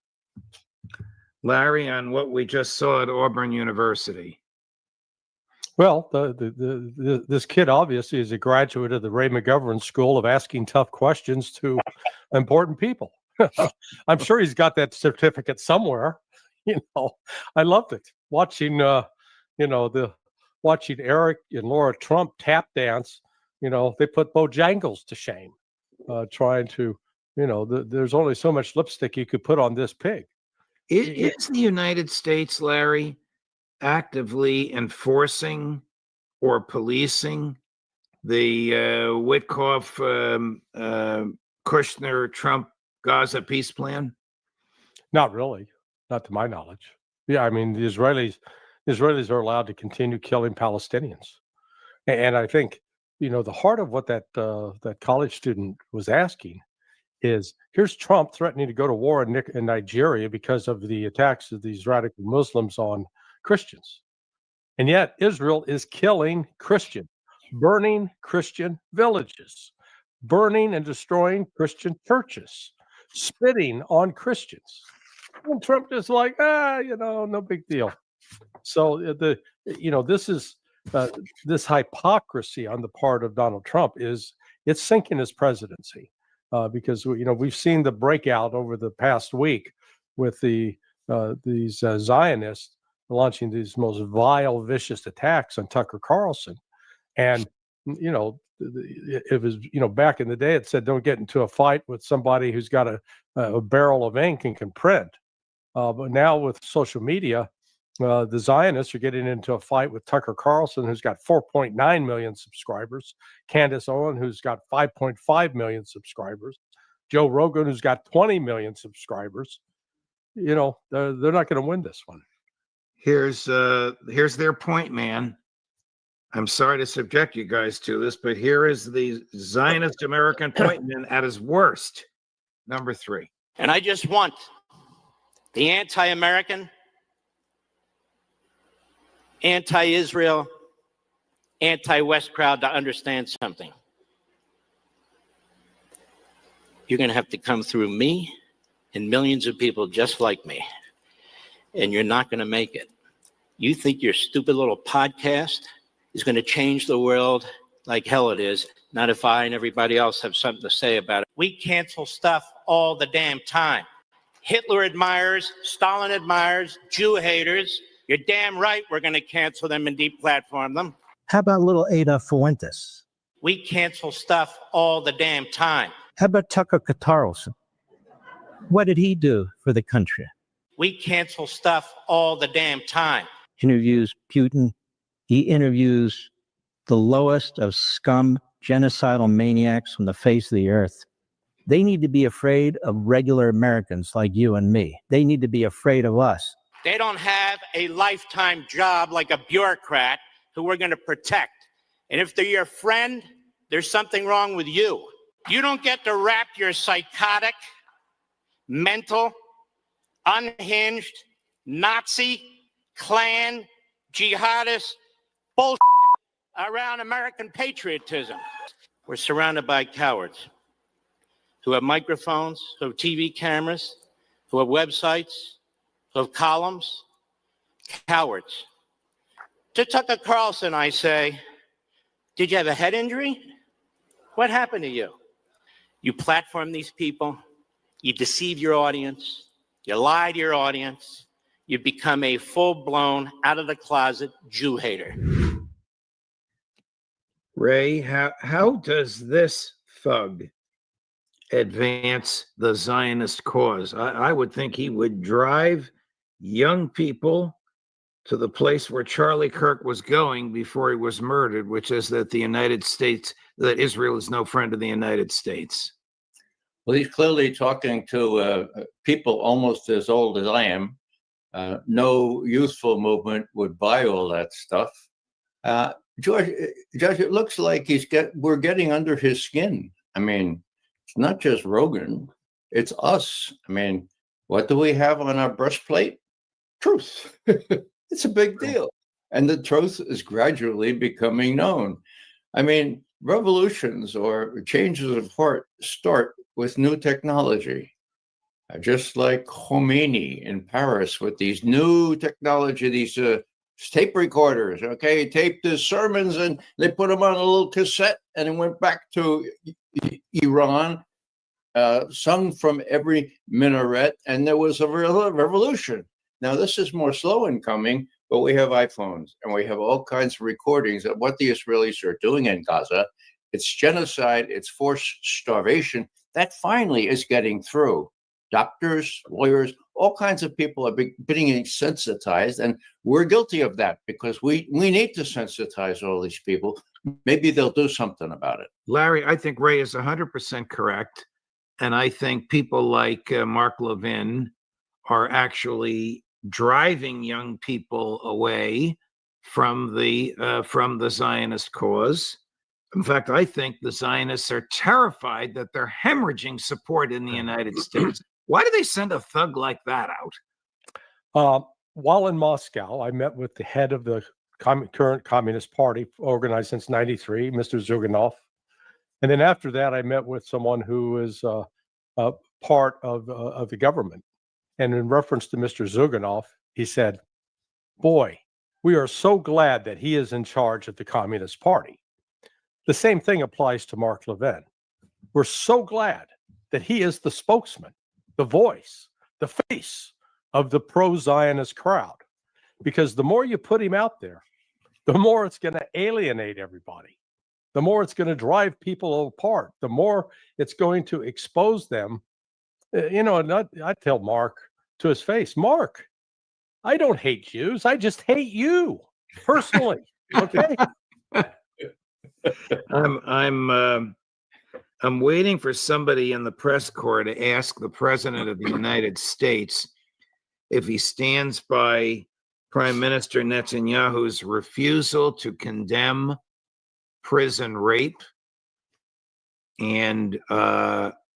Larry, on what we just saw at Auburn University.
Well, this kid obviously is a graduate of the Ray McGovern School of asking tough questions to important people. I'm sure he's got that certificate somewhere. I loved it watching. Watching Eric and Laura Trump tap dance. They put Bojangles to shame, trying to. There's only so much lipstick you could put on this pig.
Is the United States, Larry, actively enforcing or policing the Witkoff, Kushner, Trump, Gaza peace plan?
Not really, not to my knowledge. Yeah, I mean, the Israelis are allowed to continue killing Palestinians, and I think the heart of what that college student was asking is: here's Trump threatening to go to war in Nigeria because of the attacks of these radical Muslims on Christians. And yet Israel is killing Christians, burning Christian villages, burning and destroying Christian churches, spitting on Christians. And Trump is like, no big deal. So this hypocrisy on the part of Donald Trump it's sinking his presidency. Because we've seen the breakout over the past week with these Zionists launching these most vile, vicious attacks on Tucker Carlson, and it was back in the day it said don't get into a fight with somebody who's got a barrel of ink and can print, but now with social media, the Zionists are getting into a fight with Tucker Carlson, who's got 4.9 million subscribers, Candace Owen, who's got 5.5 million subscribers, Joe Rogan, who's got 20 million subscribers. They're not going to win this one.
Here's their point, man. I'm sorry to subject you guys to this, but here is the Zionist American point man at his worst. Number 3.
And I just want the anti-American, anti-Israel, anti-West crowd to understand something. You're going to have to come through me and millions of people just like me, and you're not going to make it. You think your stupid little podcast is going to change the world like hell it is, not if I and everybody else have something to say about it. We cancel stuff all the damn time. Hitler admirers, Stalin admirers, Jew haters. You're damn right we're going to cancel them and deplatform them.
How about little Ada Fuentes?
We cancel stuff all the damn time.
How about Tucker Carlson? What did he do for the country?
We cancel stuff all the damn time.
Interviews Putin. He interviews the lowest of scum, genocidal maniacs on the face of the earth. They need to be afraid of regular Americans like you and me. They need to be afraid of us.
They don't have a lifetime job like a bureaucrat who we're going to protect. And if they're your friend, there's something wrong with you. You don't get to wrap your psychotic, mental, unhinged, Nazi, Klan, jihadist bullshit around American patriotism. We're surrounded by cowards who have microphones, who have TV cameras, who have websites, who have columns. Cowards. To Tucker Carlson, I say, did you have a head injury? What happened to you? You platform these people, you deceive your audience, you lie to your audience, you become a full-blown, out-of-the-closet Jew hater.
Ray, how does this thug advance the Zionist cause? I would think he would drive young people to the place where Charlie Kirk was going before he was murdered, which is that that Israel is no friend of the United States.
Well, he's clearly talking to people almost as old as I am. No youthful movement would buy all that stuff. Judge, it looks like we're getting under his skin. I mean, it's not just Rogan, it's us. I mean, what do we have on our breastplate? Truth. It's a big deal. And the truth is gradually becoming known. I mean, revolutions or changes of heart start with new technology. Just like Khomeini in Paris with these new technology, these tape recorders, okay, taped his sermons and they put them on a little cassette and it went back to Iran, sung from every minaret, and there was a real revolution. Now, this is more slow in coming, but we have iPhones and we have all kinds of recordings of what the Israelis are doing in Gaza. It's genocide, it's forced starvation. That finally is getting through. Doctors, lawyers, all kinds of people are being sensitized, and we're guilty of that because we need to sensitize all these people. Maybe they'll do something about it.
Larry, I think Ray is 100% correct. And I think people like Mark Levin are actually driving young people away from the Zionist cause. In fact, I think the Zionists are terrified that they're hemorrhaging support in the United States. Why do they send a thug like that out?
While in Moscow, I met with the head of the current Communist Party, organized since '93, Mr. Zyuganov. And then after that, I met with someone who is part of the government. And in reference to Mr. Zyuganov, he said, boy, we are so glad that he is in charge of the Communist Party. The same thing applies to Mark Levin. We're so glad that he is the spokesman, the voice, the face of the pro-Zionist crowd. Because the more you put him out there, the more it's going to alienate everybody. The more it's going to drive people apart. The more it's going to expose them. And I tell Mark to his face, Mark, I don't hate Jews. I just hate you personally. Okay.
I'm waiting for somebody in the press corps to ask the President of the United States if he stands by Prime Minister Netanyahu's refusal to condemn prison rape and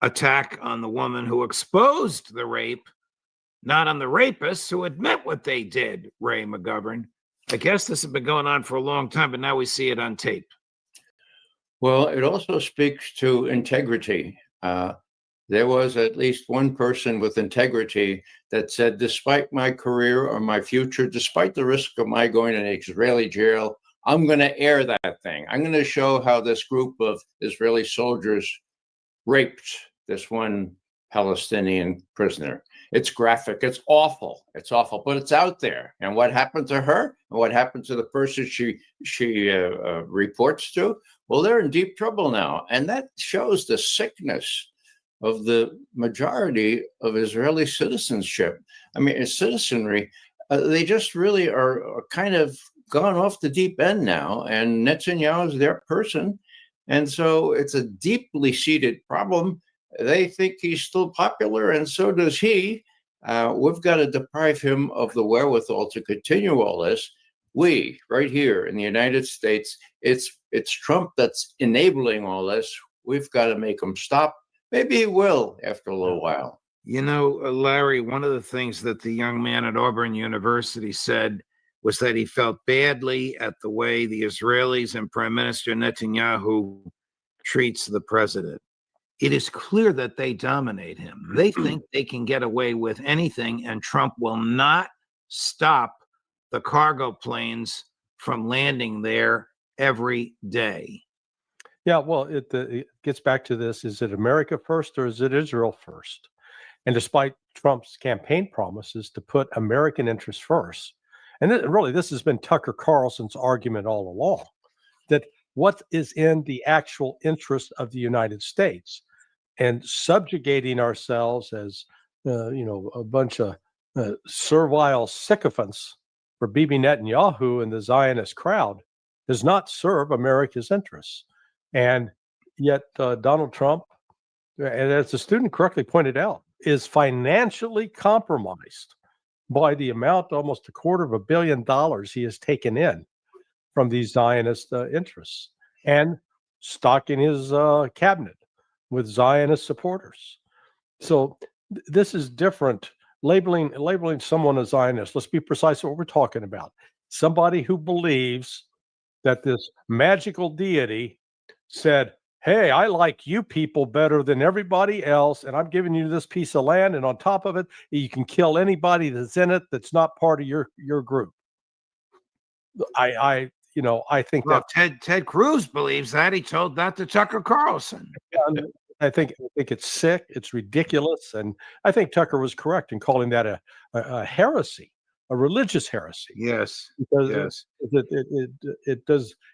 attack on the woman who exposed the rape, not on the rapists who admit what they did, Ray McGovern. I guess this has been going on for a long time, but now we see it on tape.
Well, it also speaks to integrity. There was at least one person with integrity that said, despite my career or my future, despite the risk of my going to an Israeli jail, I'm going to air that thing. I'm going to show how this group of Israeli soldiers raped this one Palestinian prisoner. It's graphic. It's awful. It's awful, but it's out there. And what happened to her and what happened to the person she reports to? Well, they're in deep trouble now. And that shows the sickness of the majority of Israeli citizenship. I mean, citizenry, they just really are kind of gone off the deep end now. And Netanyahu is their person. And so it's a deeply seated problem. They think he's still popular, and so does he. We've got to deprive him of the wherewithal to continue all this. We, right here in the United States, it's Trump that's enabling all this. We've got to make him stop. Maybe he will after a little while.
You know, Larry, one of the things that the young man at Auburn University said was that he felt badly at the way the Israelis and Prime Minister Netanyahu treats the president. It is clear that they dominate him. They think they can get away with anything, and Trump will not stop the cargo planes from landing there every day.
Yeah, well, it gets back to this. Is it America first or is it Israel first? And despite Trump's campaign promises to put American interests first, and really this has been Tucker Carlson's argument all along, that what is in the actual interest of the United States, and subjugating ourselves as a bunch of servile sycophants for Bibi Netanyahu and the Zionist crowd does not serve America's interests. And yet Donald Trump, and as the student correctly pointed out, is financially compromised by the amount, almost $250 million he has taken in from these Zionist interests, and stocking his cabinet with Zionist supporters. So this is different. Labeling someone a Zionist, let's be precise what we're talking about. Somebody who believes that this magical deity said, hey, I like you people better than everybody else, and I'm giving you this piece of land, and on top of it, you can kill anybody that's in it that's not part of your group. I think that
Ted Cruz believes that. He told that to Tucker Carlson.
I think it's sick. It's ridiculous, and I think Tucker was correct in calling that a heresy, a religious heresy.
Yes,
because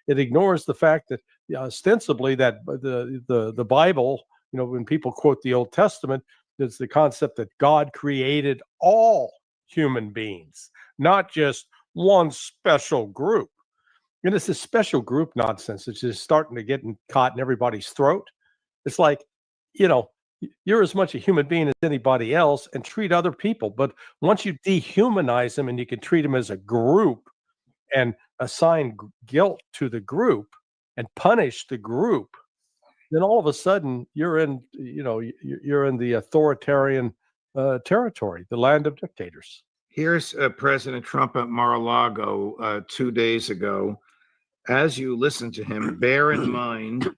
it ignores the fact that ostensibly that the Bible, when people quote the Old Testament, is the concept that God created all human beings, not just one special group. And it's this special group nonsense. It's just starting to get caught in everybody's throat. It's like, you're as much a human being as anybody else, and treat other people. But once you dehumanize them and you can treat them as a group and assign guilt to the group and punish the group, then all of a sudden you're in the authoritarian territory, the land of dictators.
Here's President Trump at Mar-a-Lago 2 days ago. As you listen to him, bear in mind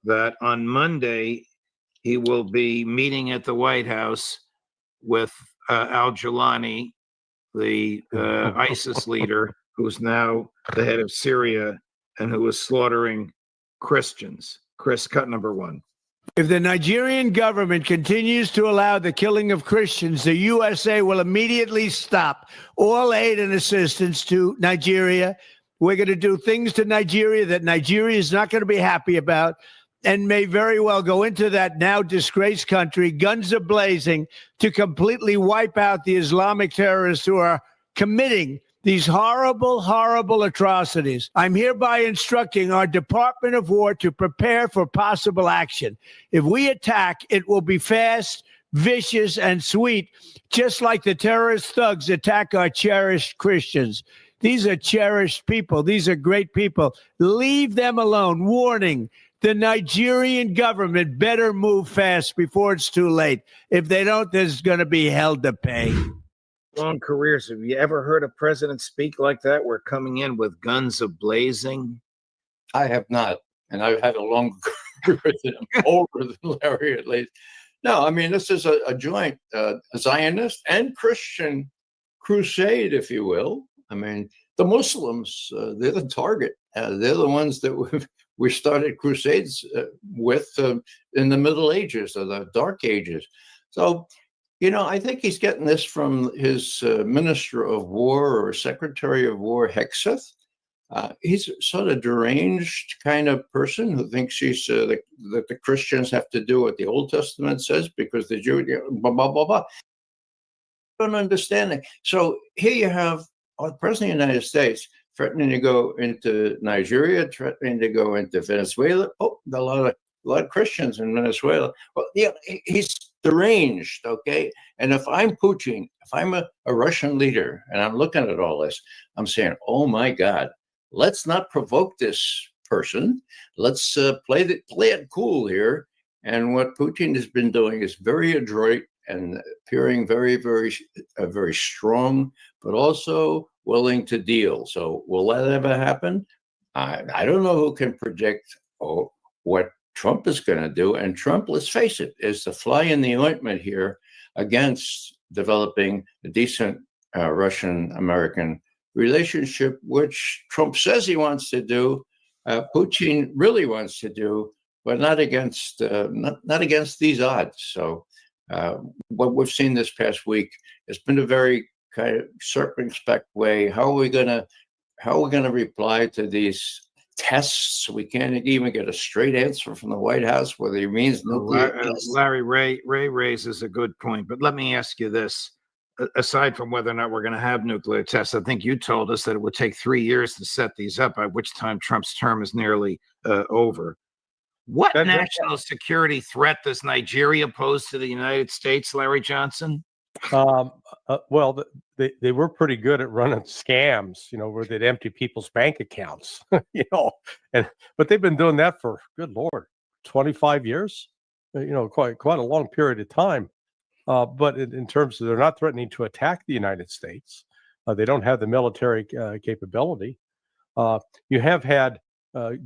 that on Monday, he will be meeting at the White House with al-Jilani, the ISIS leader, who's now the head of Syria and who is slaughtering Christians. Chris, cut number one.
If the Nigerian government continues to allow the killing of Christians, the USA will immediately stop all aid and assistance to Nigeria. We're going to do things to Nigeria that Nigeria is not going to be happy about, and may very well go into that now disgraced country, guns a-blazing, to completely wipe out the Islamic terrorists who are committing these horrible, horrible atrocities. I'm hereby instructing our Department of War to prepare for possible action. If we attack, it will be fast, vicious, and sweet, just like the terrorist thugs attack our cherished Christians. These are cherished people. These are great people. Leave them alone. Warning. The Nigerian government better move fast before it's too late. If they don't, there's going to be hell to pay.
Long careers. Have you ever heard a president speak like that? We're coming in with guns a-blazing.
I have not, and I've had a long career than older than Larry at least. No, I mean, this is a joint Zionist and Christian crusade, if you will. I mean, the Muslims, they're the target. They're the ones that we started crusades with in the Middle Ages or the Dark Ages. So, I think he's getting this from his Minister of War or Secretary of War, Hegseth. He's sort of deranged kind of person who thinks that the Christians have to do what the Old Testament says because the Jew, blah, blah, blah, blah. Don't understand it. So here you have the President of the United States threatening to go into Nigeria, threatening to go into Venezuela. Oh, a lot of a lot of Christians in Venezuela. Well, yeah, he's deranged, okay? And if I'm Putin, if I'm a Russian leader and I'm looking at all this, I'm saying, oh my God, let's not provoke this person. Let's play it cool here. And what Putin has been doing is very adroit and appearing very, very strong, but also willing to deal. So will that ever happen? I don't know who can predict what Trump is going to do. And Trump, let's face it, is the fly in the ointment here against developing a decent Russian-American relationship, which Trump says he wants to do. Putin really wants to do, but not against these odds. So what we've seen this past week has been a very kind of circumspect way. How are we going to reply to these tests? We can't even get a straight answer from the White House whether he means nuclear tests.
Larry, Ray raises a good point, but let me ask you this. Aside from whether or not we're going to have nuclear tests, I think you told us that it would take 3 years to set these up, by which time Trump's term is nearly over. What national security threat does Nigeria pose to the United States, Larry Johnson?
Well, they were pretty good at running scams, where they'd empty people's bank accounts, but they've been doing that for, good Lord, 25 years, quite a long period of time. But in terms of, they're not threatening to attack the United States. They don't have the military capability. You have had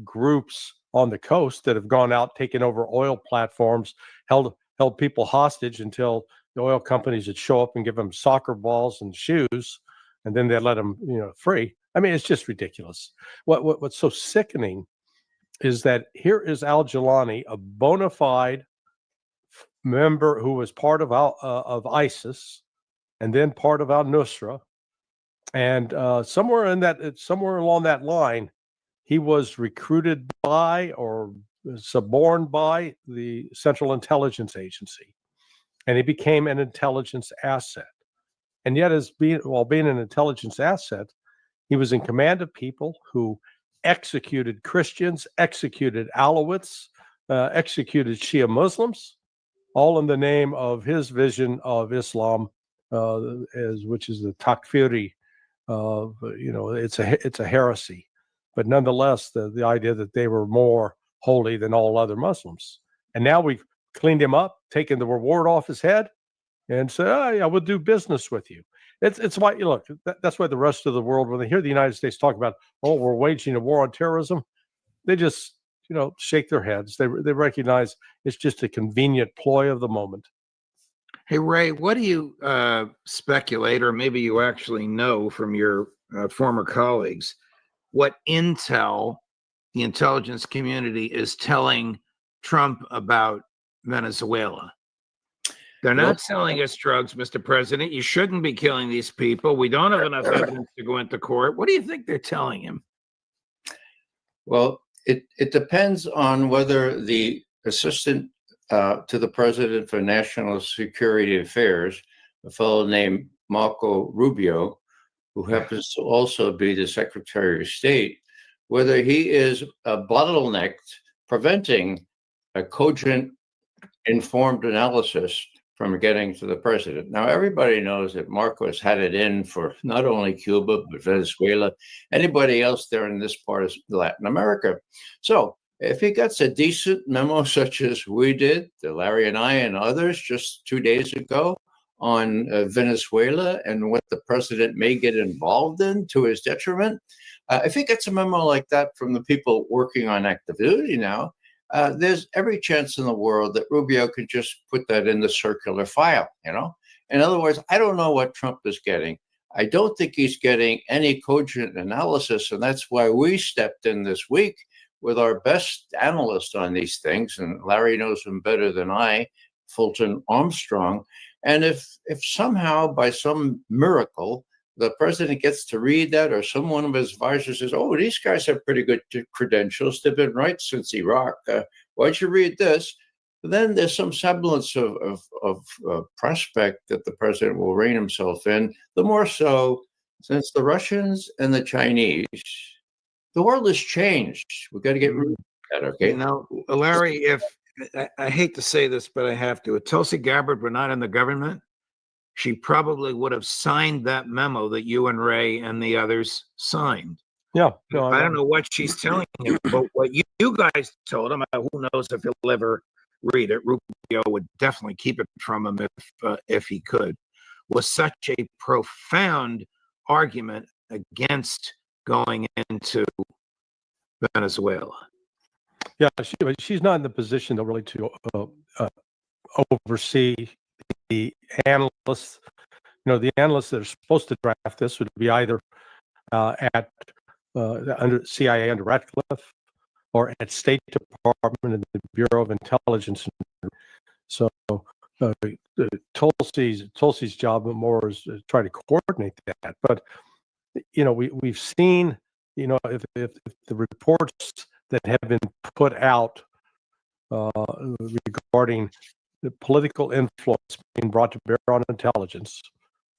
groups on the coast that have gone out, taken over oil platforms, held people hostage until the oil companies would show up and give them soccer balls and shoes, and then they'd let them, free. I mean, it's just ridiculous. What's so sickening is that here is al-Jilani, a bona fide member who was part of ISIS, and then part of al-Nusra, and somewhere along that line, he was recruited by or suborned by the Central Intelligence Agency, and he became an intelligence asset. And yet, while being an intelligence asset, he was in command of people who executed Christians, executed Alawites, executed Shia Muslims, all in the name of his vision of Islam, which is the takfiri. It's a heresy, but nonetheless, the idea that they were more holy than all other Muslims. And now we've cleaned him up, taken the reward off his head, and said, "Oh yeah, we'll do business with you." It's why that's why the rest of the world, when they hear the United States talk about, "Oh, we're waging a war on terrorism," they just shake their heads. They recognize it's just a convenient ploy of the moment.
Hey, Ray, what do you speculate, or maybe you actually know from your former colleagues, what intel the intelligence community is telling Trump about Venezuela? They're not selling us drugs, Mr. President. You shouldn't be killing these people. We don't have enough evidence to go into court. What do you think they're telling him?
Well, it depends on whether the assistant to the president for national security affairs, a fellow named Marco Rubio, who happens to also be the Secretary of State, whether he is bottlenecked, preventing a cogent, informed analysis from getting to the president. Now, everybody knows that Marcos had it in for not only Cuba, but Venezuela, anybody else there in this part of Latin America. So if he gets a decent memo such as we did, Larry and I and others just 2 days ago on Venezuela and what the president may get involved in to his detriment, if he gets a memo like that from the people working on active duty now, there's every chance in the world that Rubio could just put that in the circular file, In other words, I don't know what Trump is getting. I don't think he's getting any cogent analysis, and that's why we stepped in this week with our best analyst on these things, and Larry knows him better than I, Fulton Armstrong. And if somehow, by some miracle, the president gets to read that, or one of his advisors says, "Oh, these guys have pretty good credentials. They've been right since Iraq. Why'd you read this?" Then there's some semblance of prospect that the president will rein himself in. The more so since the Russians and the Chinese, the world has changed. We've got to get Okay.
You know, Larry, if I hate to say this, but I have to, if Tulsi Gabbard were not in the government, she probably would have signed that memo that you and Ray and the others signed.
Yeah. No,
I don't know what she's telling him, but what you guys told him, who knows if he'll ever read it. Rubio would definitely keep it from him if he could. Was such a profound argument against going into Venezuela.
Yeah, she's not in the position to really oversee the analysts. You know, the analysts that are supposed to draft this would be either at under CIA under Ratcliffe or at State Department and the Bureau of Intelligence. So Tulsi's job more is to try to coordinate that. But you know, we've seen, you know, if the reports that have been put out regarding the political influence being brought to bear on intelligence,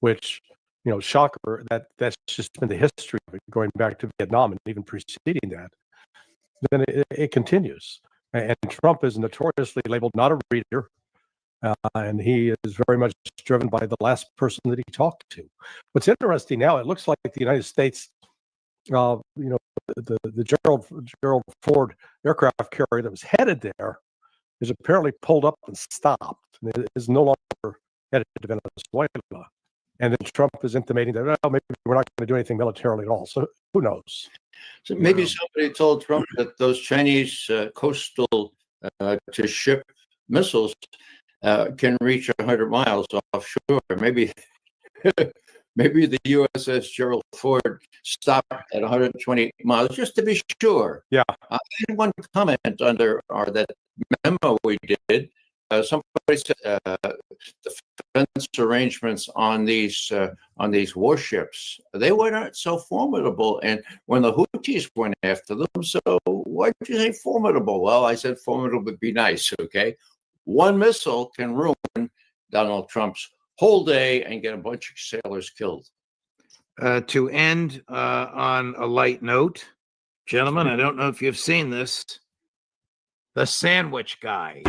which, you know, shocker, that's just been the history of it going back to Vietnam and even preceding that, then it continues. And Trump is notoriously labeled not a reader, and he is very much driven by the last person that he talked to. What's interesting now, it looks like the United States, you know, the Gerald Ford aircraft carrier that was headed there is apparently pulled up and stopped. And it is no longer headed to Venezuela. And then Trump is intimating that, well, maybe we're not going to do anything militarily at all. So who knows?
So maybe somebody told Trump that those Chinese coastal to ship missiles can reach 100 miles offshore. Maybe maybe the USS Gerald Ford stopped at 120 miles just to be sure.
Yeah.
I had one comment under that memo we did. Somebody said the defense arrangements on these warships, they weren't so formidable. And when the Houthis went after them, so why did you say formidable? Well, I said formidable would be nice. Okay, one missile can ruin Donald Trump's whole day and get a bunch of sailors killed.
To end on a light note, gentlemen, I don't know if you've seen this. The sandwich guy.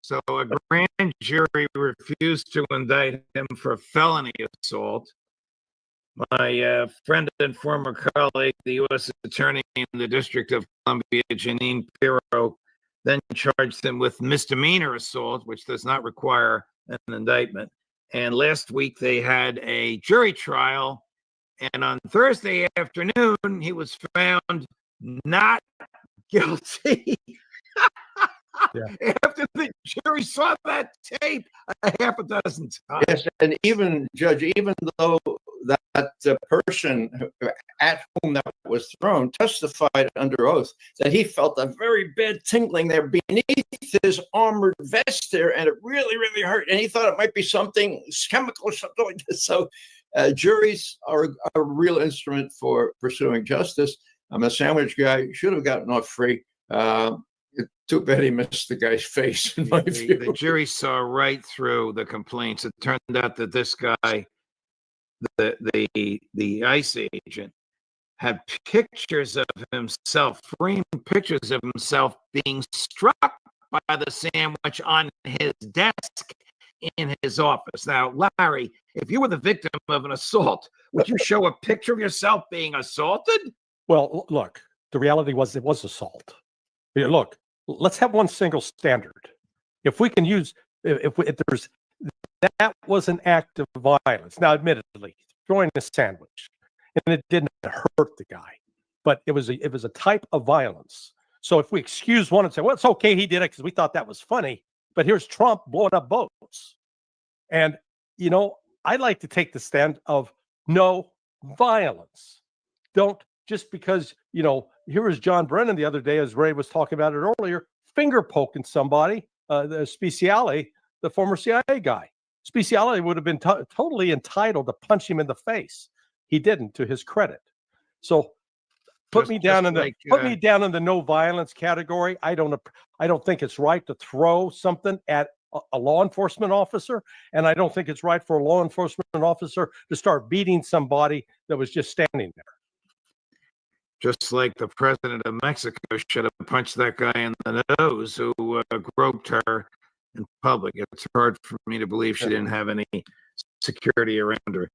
So a grand jury refused to indict him for felony assault. My friend and former colleague, the U.S. Attorney in the District of Columbia, Janine Pirro, then charged him with misdemeanor assault, which does not require an indictment. And last week they had a jury trial. And on Thursday afternoon, he was found not guilty.
Yeah.
After the jury saw that tape a half a dozen times.
Yes, and even, Judge, even though that person at whom that was thrown testified under oath that he felt a very bad tingling there beneath his armored vest there, and it really, really hurt. And he thought it might be something chemical or something like this. So juries are a real instrument for pursuing justice. I'm a sandwich guy, should have gotten off free. Too bad he missed the guy's face. In my view.
The jury saw right through the complaints. It turned out that this guy, the ICE agent, had pictures of himself, framed pictures of himself being struck by the sandwich on his desk in his office. Now, Larry, if you were the victim of an assault, would you show a picture of yourself being assaulted?
Well, look, the reality was it was assault. Look, let's have one single standard. If we can use, if there's, that was an act of violence. Now, admittedly, throwing a sandwich, and it didn't hurt the guy, but it was a type of violence. So if we excuse one and say, well, it's okay, he did it because we thought that was funny, but here's Trump blowing up boats. And, you know, I like to take the stand of no violence. Don't just because, here was John Brennan the other day, as Ray was talking about it earlier, finger poking somebody, the Speciale, the former CIA guy. Speciale would have been totally entitled to punch him in the face. He didn't, to his credit. So put me down in the no violence category. I don't think it's right to throw something at a law enforcement officer, and I don't think it's right for a law enforcement officer to start beating somebody that was just standing there.
Just like the president of Mexico should have punched that guy in the nose who groped her in public. It's hard for me to believe she didn't have any security around her.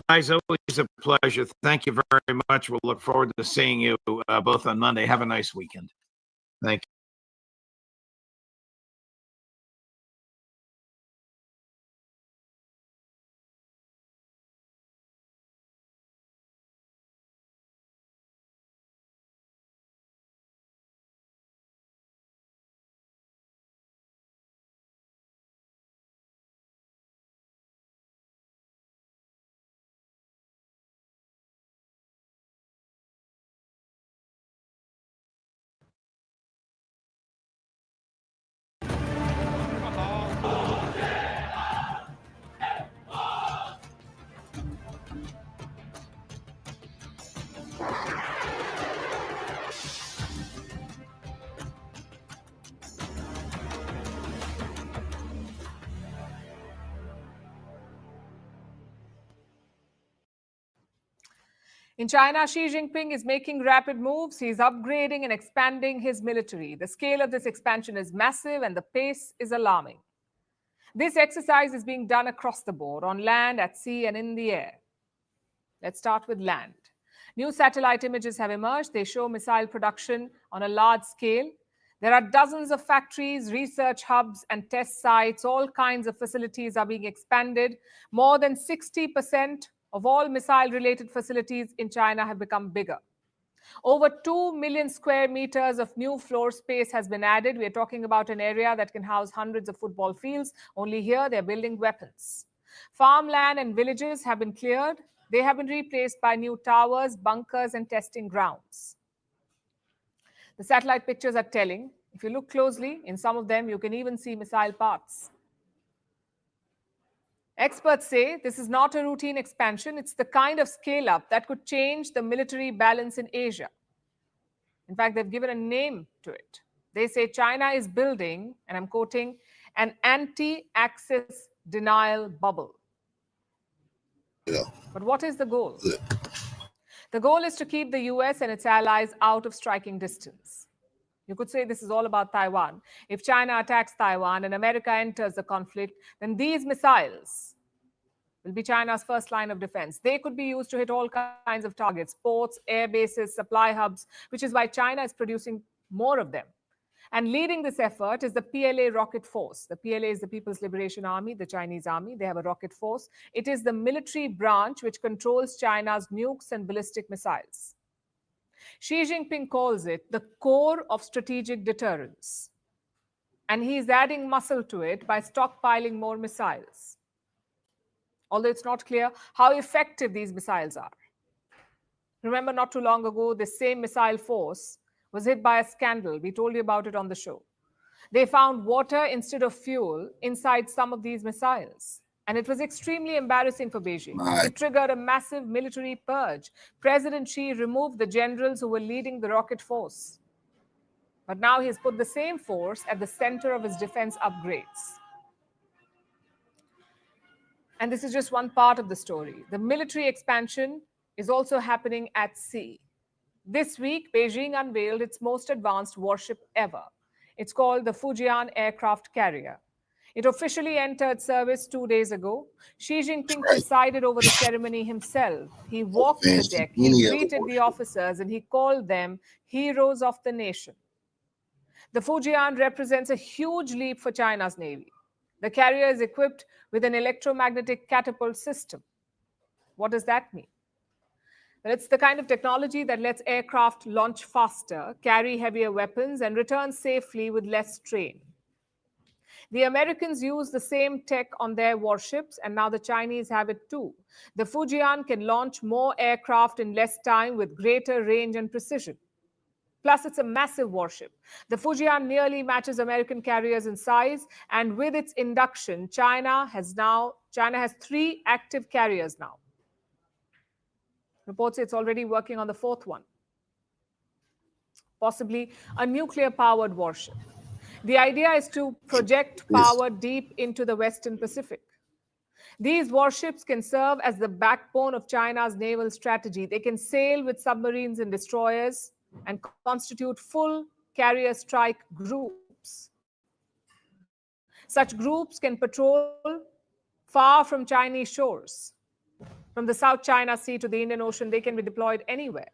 Guys, always a pleasure. Thank you very much. We'll look forward to seeing you both on Monday. Have a nice weekend. Thank you.
In China, Xi Jinping is making rapid moves. He's upgrading and expanding his military. The scale of this expansion is massive and the pace is alarming. This exercise is being done across the board, on land, at sea, and in the air. Let's start with land. New satellite images have emerged. They show missile production on a large scale. There are dozens of factories, research hubs, and test sites. All kinds of facilities are being expanded. More than 60% of all missile-related facilities in China have become bigger. Over 2 million square meters of new floor space has been added. We're talking about an area that can house hundreds of football fields. Only here, they're building weapons. Farmland and villages have been cleared. They have been replaced by new towers, bunkers, and testing grounds. The satellite pictures are telling. If you look closely, in some of them, you can even see missile parts. Experts say this is not a routine expansion. It's the kind of scale-up that could change the military balance in Asia. In fact, they've given a name to it. They say China is building, and I'm quoting, an anti-access denial bubble.
Yeah.
But what is the goal? Yeah. The goal is to keep the US and its allies out of striking distance. You could say this is all about Taiwan. If China attacks Taiwan and America enters the conflict, then these missiles will be China's first line of defense. They could be used to hit all kinds of targets, ports, air bases, supply hubs, which is why China is producing more of them. And leading this effort is the PLA rocket force. The PLA is the People's Liberation Army, the Chinese army. They have a rocket force. It is the military branch which controls China's nukes and ballistic missiles. Xi Jinping calls it the core of strategic deterrence. And he's adding muscle to it by stockpiling more missiles. Although it's not clear how effective these missiles are. Remember, not too long ago, this same missile force was hit by a scandal. We told you about it on the show. They found water instead of fuel inside some of these missiles. And it was extremely embarrassing for Beijing. It triggered a massive military purge. President Xi removed the generals who were leading the rocket force. But now he's put the same force at the center of his defense upgrades. And this is just one part of the story. The military expansion is also happening at sea. This week, Beijing unveiled its most advanced warship ever. It's called the Fujian aircraft carrier. It officially entered service 2 days ago. Xi Jinping presided over the ceremony himself. He walked the deck, he greeted the officers, and he called them heroes of the nation. The Fujian represents a huge leap for China's Navy. The carrier is equipped with an electromagnetic catapult system. What does that mean? Well, it's the kind of technology that lets aircraft launch faster, carry heavier weapons, and return safely with less strain. The Americans use the same tech on their warships, and now the Chinese have it too. The Fujian can launch more aircraft in less time with greater range and precision. Plus, it's a massive warship. The Fujian nearly matches American carriers in size, and with its induction, China has 3 active carriers now. Reports say it's already working on the 4th one, possibly a nuclear-powered warship. The idea is to project power deep into the Western Pacific. These warships can serve as the backbone of China's naval strategy. They can sail with submarines and destroyers and constitute full carrier strike groups. Such groups can patrol far from Chinese shores. From the South China Sea to the Indian Ocean, they can be deployed anywhere.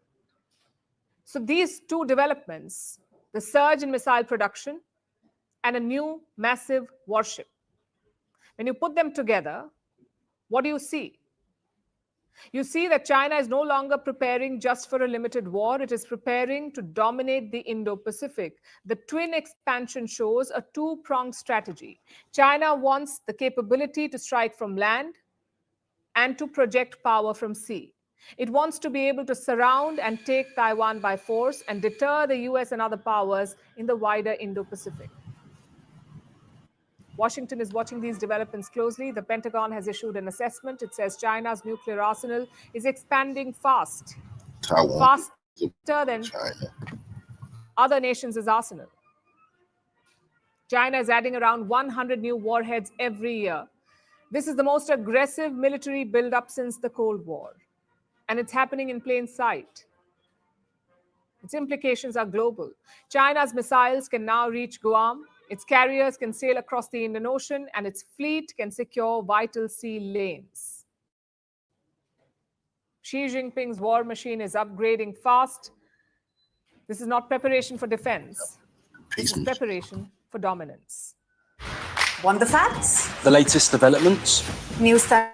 So these two developments, the surge in missile production and a new massive warship, when you put them together, what do you see? You see that China is no longer preparing just for a limited war. It is preparing to dominate the Indo-Pacific. The twin expansion shows a two-pronged strategy. China wants the capability to strike from land and to project power from sea. It wants to be able to surround and take Taiwan by force and deter the US and other powers in the wider Indo-Pacific. Washington is watching these developments closely. The Pentagon has issued an assessment. It says China's nuclear arsenal is expanding fast, faster than other nations' arsenal. China is adding around 100 new warheads every year. This is the most aggressive military buildup since the Cold War, and it's happening in plain sight. Its implications are global. China's missiles can now reach Guam. Its carriers can sail across the Indian Ocean, and its fleet can secure vital sea lanes. Xi Jinping's war machine is upgrading fast. This is not preparation for defense. This is preparation for dominance.
Want the facts?
The latest developments.
News time.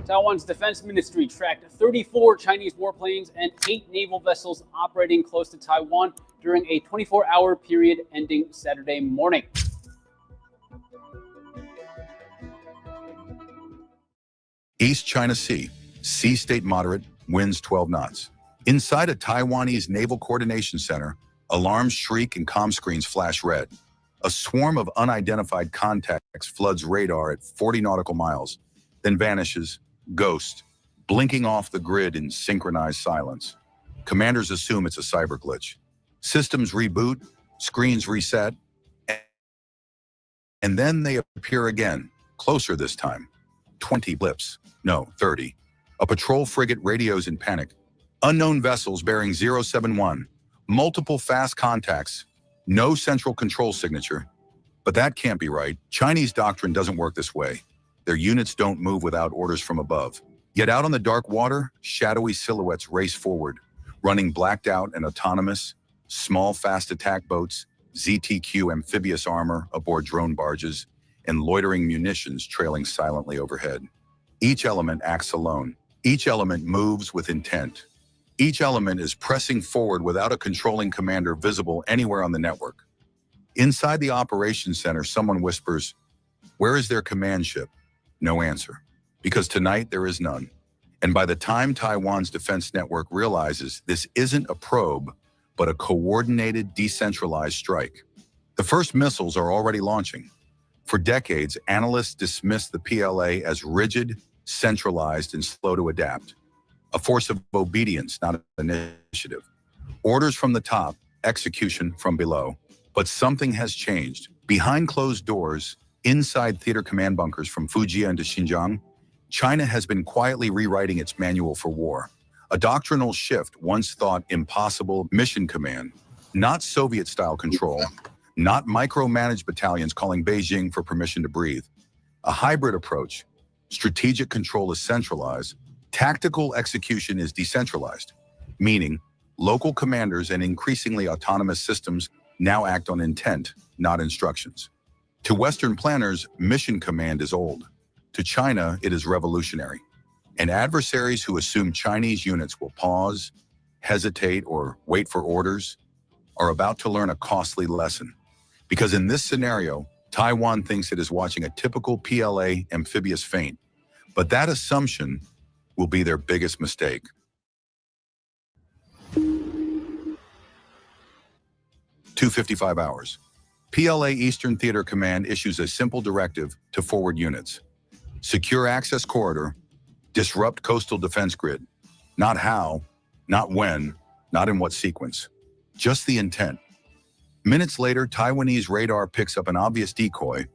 Taiwan's defense ministry tracked 34 Chinese warplanes and 8 naval vessels operating close to Taiwan during a 24-hour period ending Saturday morning.
East China Sea, sea state moderate, winds 12 knots. Inside a Taiwanese Naval Coordination Center, alarms shriek and comm screens flash red. A swarm of unidentified contacts floods radar at 40 nautical miles, then vanishes, ghost, blinking off the grid in synchronized silence. Commanders assume it's a cyber glitch. Systems reboot, screens reset, and then they appear again, closer this time. 20 blips, no, 30. A patrol frigate radios in panic. Unknown vessels bearing 071, multiple fast contacts, no central control signature. But that can't be right. Chinese doctrine doesn't work this way. Their units don't move without orders from above. Yet out on the dark water, shadowy silhouettes race forward, running blacked out and autonomous, small fast attack boats, ZTQ amphibious armor aboard drone barges, and loitering munitions trailing silently overhead. Each element acts alone. Each element moves with intent. Each element is pressing forward without a controlling commander visible anywhere on the network. Inside the operations center, someone whispers, "Where is their command ship?" No answer, because tonight there is none. And by the time Taiwan's defense network realizes this isn't a probe, but a coordinated, decentralized strike, the first missiles are already launching. For decades, analysts dismissed the PLA as rigid, centralized, and slow to adapt. A force of obedience, not initiative. Orders from the top, execution from below. But something has changed. Behind closed doors, inside theater command bunkers from Fujian to Xinjiang, China has been quietly rewriting its manual for war. A doctrinal shift once thought impossible, mission command, Not Soviet-style control, not micromanaged battalions calling Beijing for permission to breathe. A hybrid approach. Strategic control is centralized, tactical execution is decentralized, meaning local commanders and increasingly autonomous systems now act on intent, not instructions. To Western planners, mission command is old. To China, it is revolutionary. And adversaries who assume Chinese units will pause, hesitate, or wait for orders are about to learn a costly lesson. Because in this scenario, Taiwan thinks it is watching a typical PLA amphibious feint. But that assumption will be their biggest mistake. "2:55 hours. PLA Eastern Theater Command issues a simple directive to forward units. Secure access corridor, disrupt coastal defense grid. Not how, not when, not in what sequence. Just the intent. Minutes later, Taiwanese radar picks up an obvious decoy,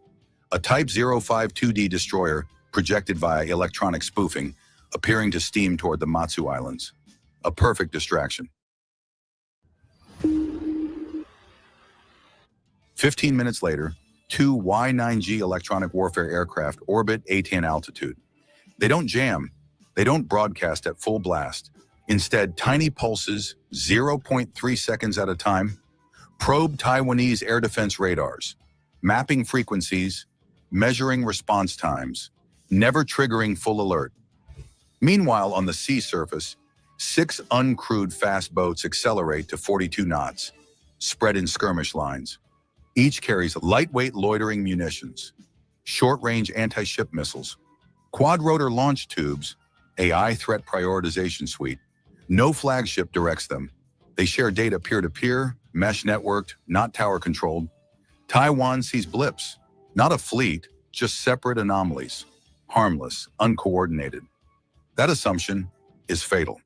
a Type 052D destroyer projected via electronic spoofing, appearing to steam toward the Matsu Islands. A perfect distraction. 15 minutes later, two Y-9G electronic warfare aircraft orbit A-10 altitude. They don't jam. They don't broadcast at full blast. Instead, tiny pulses, 0.3 seconds at a time, probe Taiwanese air defense radars, mapping frequencies, measuring response times, never triggering full alert. Meanwhile, on the sea surface, 6 uncrewed fast boats accelerate to 42 knots, spread in skirmish lines. Each carries lightweight loitering munitions, short-range anti-ship missiles, quad-rotor launch tubes, AI threat prioritization suite. No flagship directs them. They share data peer-to-peer, mesh-networked, not tower-controlled. Taiwan sees blips, not a fleet, just separate anomalies, harmless, uncoordinated. That assumption is fatal.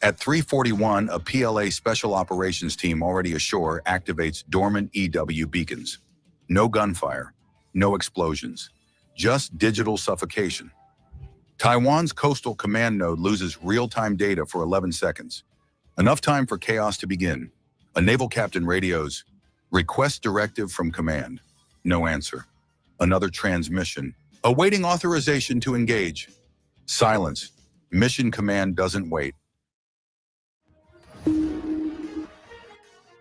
At 3:41, a PLA Special Operations team already ashore activates dormant EW beacons. No gunfire, no explosions, just digital suffocation. Taiwan's coastal command node loses real-time data for 11 seconds. Enough time for chaos to begin. A naval captain radios, "Request directive from command." No answer. Another transmission, awaiting authorization to engage. Silence. Mission command doesn't wait.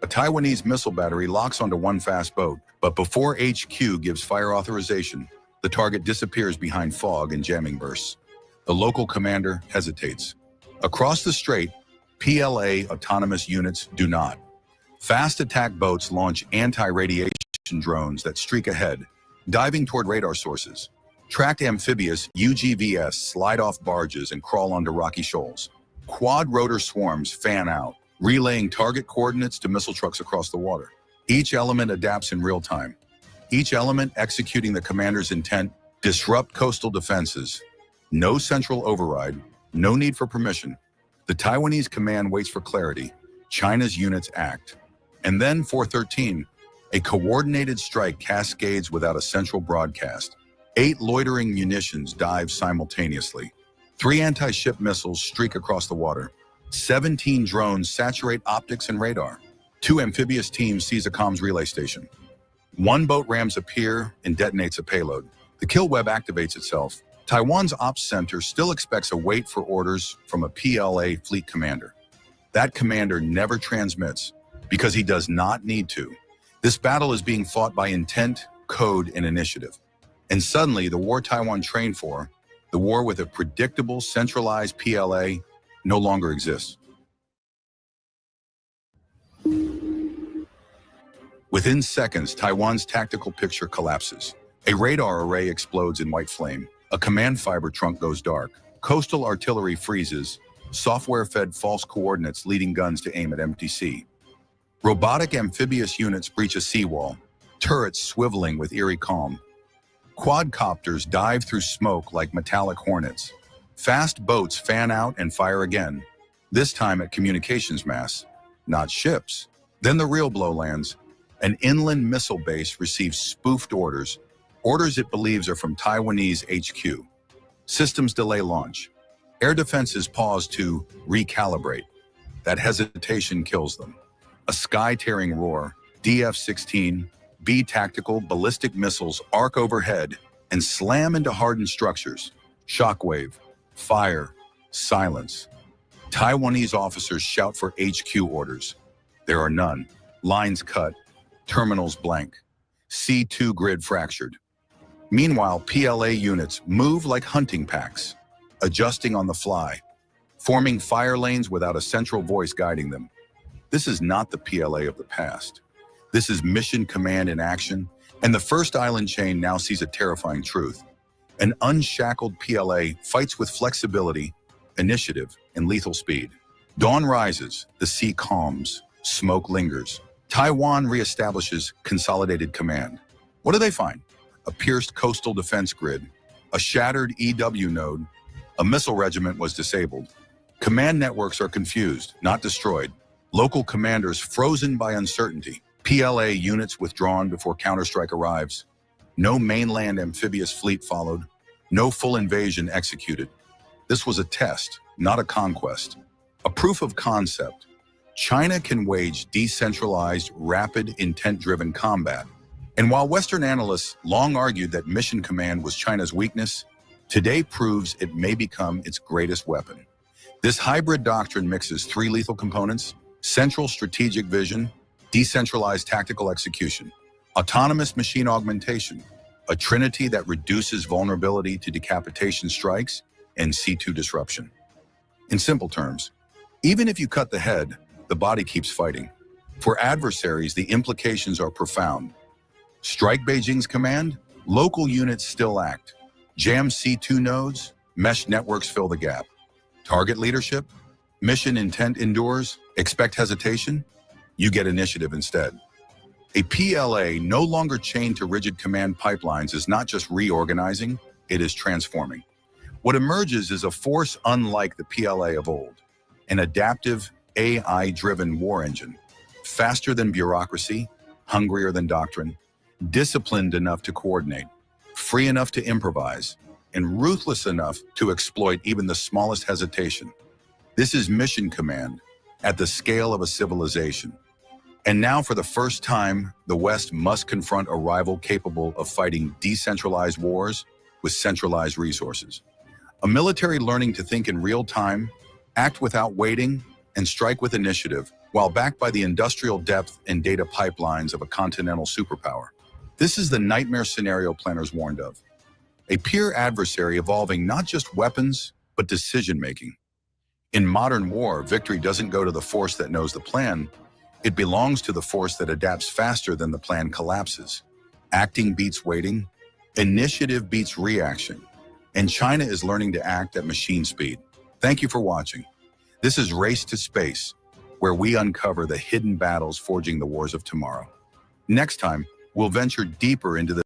A Taiwanese missile battery locks onto one fast boat, but before HQ gives fire authorization, the target disappears behind fog and jamming bursts. The local commander hesitates. Across the strait, PLA autonomous units do not. Fast attack boats launch anti-radiation drones that streak ahead, diving toward radar sources. Tracked amphibious UGVs slide off barges and crawl onto rocky shoals. Quad-rotor swarms fan out, relaying target coordinates to missile trucks across the water. Each element adapts in real time. Each element executing the commander's intent: disrupt coastal defenses. No central override, no need for permission. The Taiwanese command waits for clarity. China's units act. And then 4:13, a coordinated strike cascades without a central broadcast. 8 loitering munitions dive simultaneously. 3 anti-ship missiles streak across the water. 17 drones saturate optics and radar. 2 amphibious teams seize a comms relay station. 1 boat rams a pier and detonates a payload. The kill web activates itself. Taiwan's ops center still expects a wait for orders from a PLA fleet commander. That commander never transmits because he does not need to. This battle is being fought by intent, code, and initiative. And suddenly, the war Taiwan trained for, the war with a predictable, centralized PLA, no longer exists. Within seconds, Taiwan's tactical picture collapses. A radar array explodes in white flame. A command fiber trunk goes dark. Coastal artillery freezes. Software-fed false coordinates leading guns to aim at empty sea. Robotic amphibious units breach a seawall. Turrets swiveling with eerie calm. Quadcopters dive through smoke like metallic hornets. Fast boats fan out and fire again, this time at communications masts, not ships. Then the real blow lands. An inland missile base receives spoofed orders it believes are from Taiwanese HQ. Systems delay launch. Air defenses pause to recalibrate. That hesitation kills them. A sky-tearing roar, DF-16, B tactical ballistic missiles arc overhead and slam into hardened structures. Shockwave, fire, silence. Taiwanese officers shout for HQ orders. There are none. Lines cut, terminals blank. C2 grid fractured. Meanwhile, PLA units move like hunting packs, adjusting on the fly, forming fire lanes without a central voice guiding them. This is not the PLA of the past. This is mission command in action, and the first island chain now sees a terrifying truth. An unshackled PLA fights with flexibility, initiative, and lethal speed. Dawn rises, the sea calms, smoke lingers. Taiwan reestablishes consolidated command. What do they find? A pierced coastal defense grid, a shattered EW node, a missile regiment was disabled. Command networks are confused, not destroyed. Local commanders frozen by uncertainty. PLA units withdrawn before counterstrike arrives. No mainland amphibious fleet followed. No full invasion executed. This was a test, not a conquest. A proof of concept. China can wage decentralized, rapid, intent-driven combat. And while Western analysts long argued that mission command was China's weakness, today proves it may become its greatest weapon. This hybrid doctrine mixes three lethal components: central strategic vision, decentralized tactical execution, autonomous machine augmentation, a trinity that reduces vulnerability to decapitation strikes and C2 disruption. In simple terms, even if you cut the head, the body keeps fighting. For adversaries, the implications are profound. Strike Beijing's command, local units still act. Jam C2 nodes, mesh networks fill the gap. Target leadership, mission intent endures, expect hesitation, you get initiative instead. A PLA no longer chained to rigid command pipelines is not just reorganizing, it is transforming. What emerges is a force unlike the PLA of old, an adaptive, AI-driven war engine, faster than bureaucracy, hungrier than doctrine, disciplined enough to coordinate, free enough to improvise, and ruthless enough to exploit even the smallest hesitation. This is mission command at the scale of a civilization. And now, for the first time, the West must confront a rival capable of fighting decentralized wars with centralized resources. A military learning to think in real time, act without waiting, and strike with initiative, while backed by the industrial depth and data pipelines of a continental superpower. This is the nightmare scenario planners warned of. A peer adversary evolving not just weapons, but decision-making. In modern war, victory doesn't go to the force that knows the plan. It belongs to the force that adapts faster than the plan collapses. Acting beats waiting. Initiative beats reaction. And China is learning to act at machine speed. Thank you for watching. This is Race to Space, where we uncover the hidden battles forging the wars of tomorrow. Next time, we'll venture deeper into the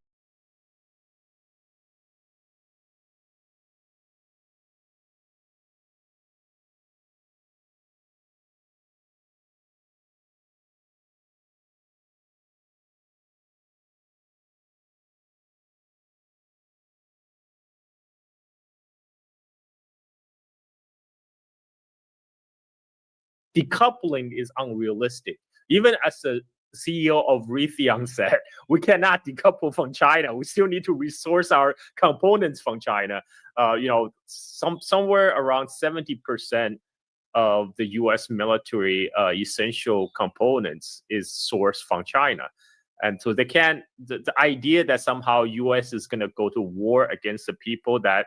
decoupling is unrealistic. Even as the CEO of Raytheon said, we cannot decouple from China. We still need to resource our components from China. Somewhere around 70% of the U.S. military essential components is sourced from China. And so they can't, the idea that somehow U.S. is going to go to war against the people that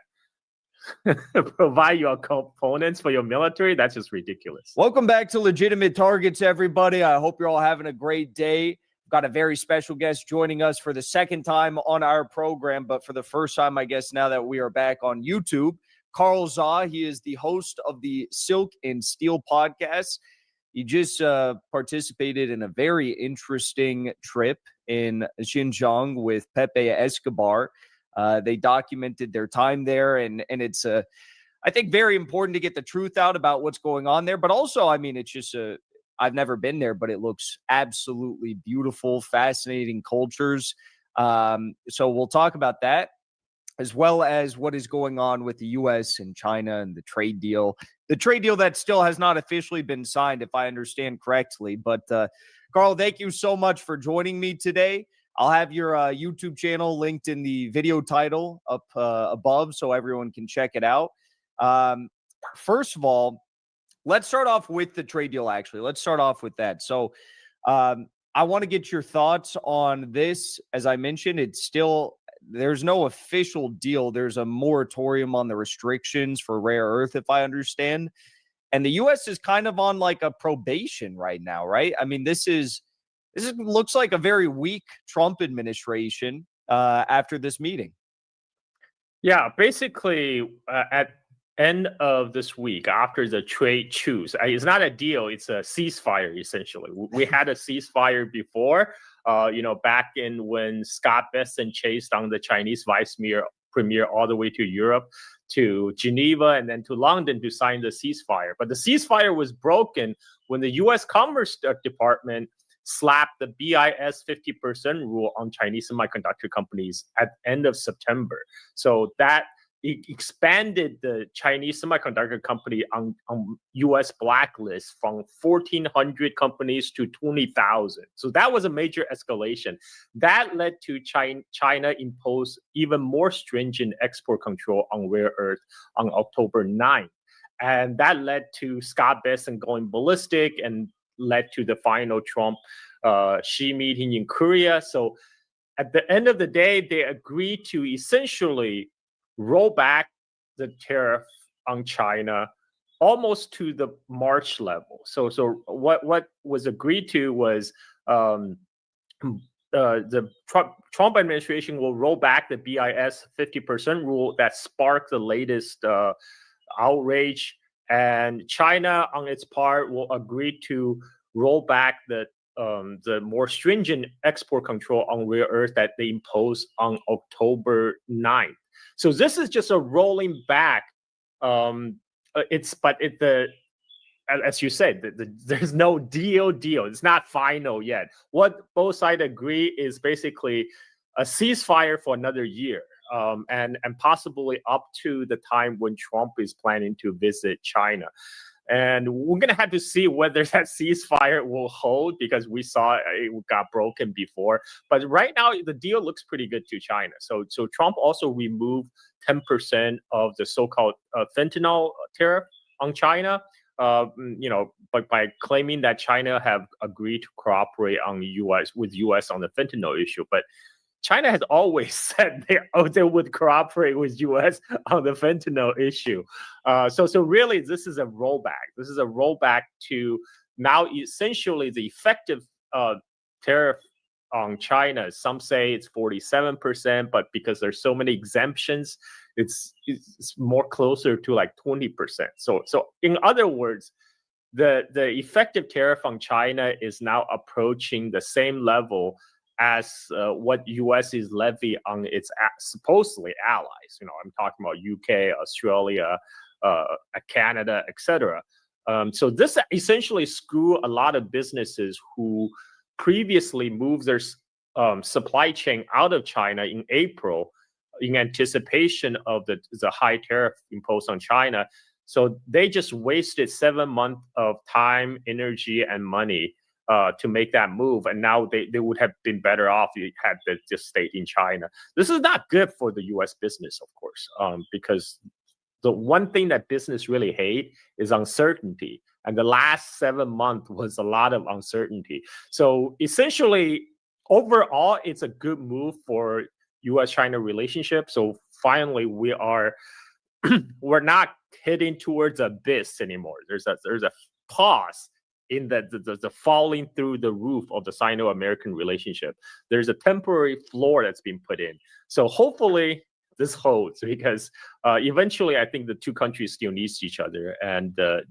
provide your components for your military, that's just ridiculous.
Welcome back to Legitimate Targets, everybody. I hope you're all having a great day. Got a very special guest joining us for the second time on our program, but for the first time, I guess, now that we are back on YouTube. Carl Zah, he is the host of the Silk and Steel podcast. He just participated in a very interesting trip in Xinjiang with Pepe Escobar. They documented their time there, and it's I think very important to get the truth out about what's going on there. But also, I mean, it's just I've never been there, but it looks absolutely beautiful, fascinating cultures. So we'll talk about that. as well as what is going on with the U.S. and China and the trade deal. The trade deal that still has not officially been signed, if I understand correctly. But Carl, thank you so much for joining me today. I'll have your YouTube channel linked in the video title up above so everyone can check it out. First of all, let's start off with the trade deal, actually. Let's start off with that. So I want to get your thoughts on this. As I mentioned, there's no official deal. There's a moratorium on the restrictions for rare earth, if I understand. And the U.S. is kind of on like a probation right now, right? I mean, this looks like a very weak Trump administration after this meeting.
Yeah, basically at end of this week, after the trade truce, it's not a deal, it's a ceasefire, essentially. We had a ceasefire before, back in when Scott Bessent chased down the Chinese vice premier all the way to Europe, to Geneva, and then to London to sign the ceasefire. But the ceasefire was broken when the U.S. Commerce Department slapped the BIS 50% rule on Chinese semiconductor companies at end of September. So that expanded the Chinese semiconductor company on U.S. blacklist from 1,400 companies to 20,000. So that was a major escalation. That led to China impose even more stringent export control on rare earth on October 9th. And that led to Scott Bessent going ballistic and led to the final Trump-Xi meeting in Korea. So at the end of the day, they agreed to essentially roll back the tariff on China almost to the March level. So what was agreed to was the Trump administration will roll back the BIS 50% rule that sparked the latest outrage, and China on its part will agree to roll back the more stringent export control on rare earth that they imposed on October 9th. So this is just a rolling back. As you said, there's no deal. It's not final yet. What both sides agree is basically a ceasefire for another year, and possibly up to the time when Trump is planning to visit China. And we're going to have to see whether that ceasefire will hold, because we saw it got broken before. But right now, the deal looks pretty good to China. So Trump also removed 10% of the so-called fentanyl tariff on China, but by claiming that China have agreed to cooperate with U.S. on the fentanyl issue. But China has always said they would cooperate with U.S. on the fentanyl issue. So really, this is a rollback. This is a rollback to now essentially the effective tariff on China. Some say it's 47%, but because there's so many exemptions, it's more closer to like 20%. So in other words, the effective tariff on China is now approaching the same level as what U.S. is levying on its supposedly allies. I'm talking about UK, Australia, Canada, etc. So this essentially screw a lot of businesses who previously moved their supply chain out of China in April in anticipation of the high tariff imposed on China. So they just wasted 7 months of time, energy, and money to make that move, and now they would have been better off had they just stayed in China. This is not good for the U.S. business, of course, because the one thing that business really hate is uncertainty, and the last 7 months was a lot of uncertainty. So essentially, overall, it's a good move for U.S.-China relationship. So finally, we're not heading towards abyss anymore. There's a pause in the falling through the roof of the Sino-American relationship. There's a temporary floor that's been put in. So hopefully this holds, because eventually I think the two countries still need each other, and the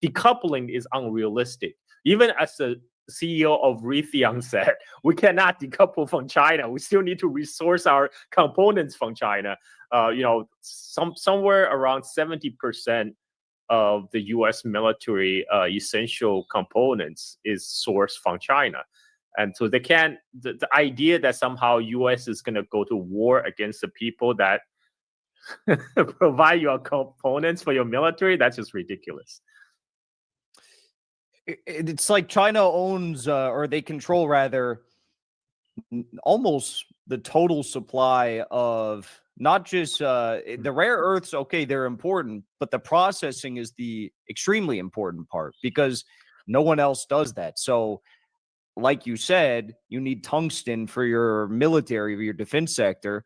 decoupling is unrealistic. Even as the CEO of Raytheon said, we cannot decouple from China. We still need to resource our components from China. Somewhere around 70% of the U.S. military essential components is sourced from China. And so they can't, the idea that somehow US is going to go to war against the people that provide your components for your military, that's just ridiculous.
It's like China owns, or they control rather, almost the total supply of not just the rare earths. Okay, they're important, but the processing is the extremely important part because no one else does that. So, like you said, you need tungsten for your military, or your defense sector.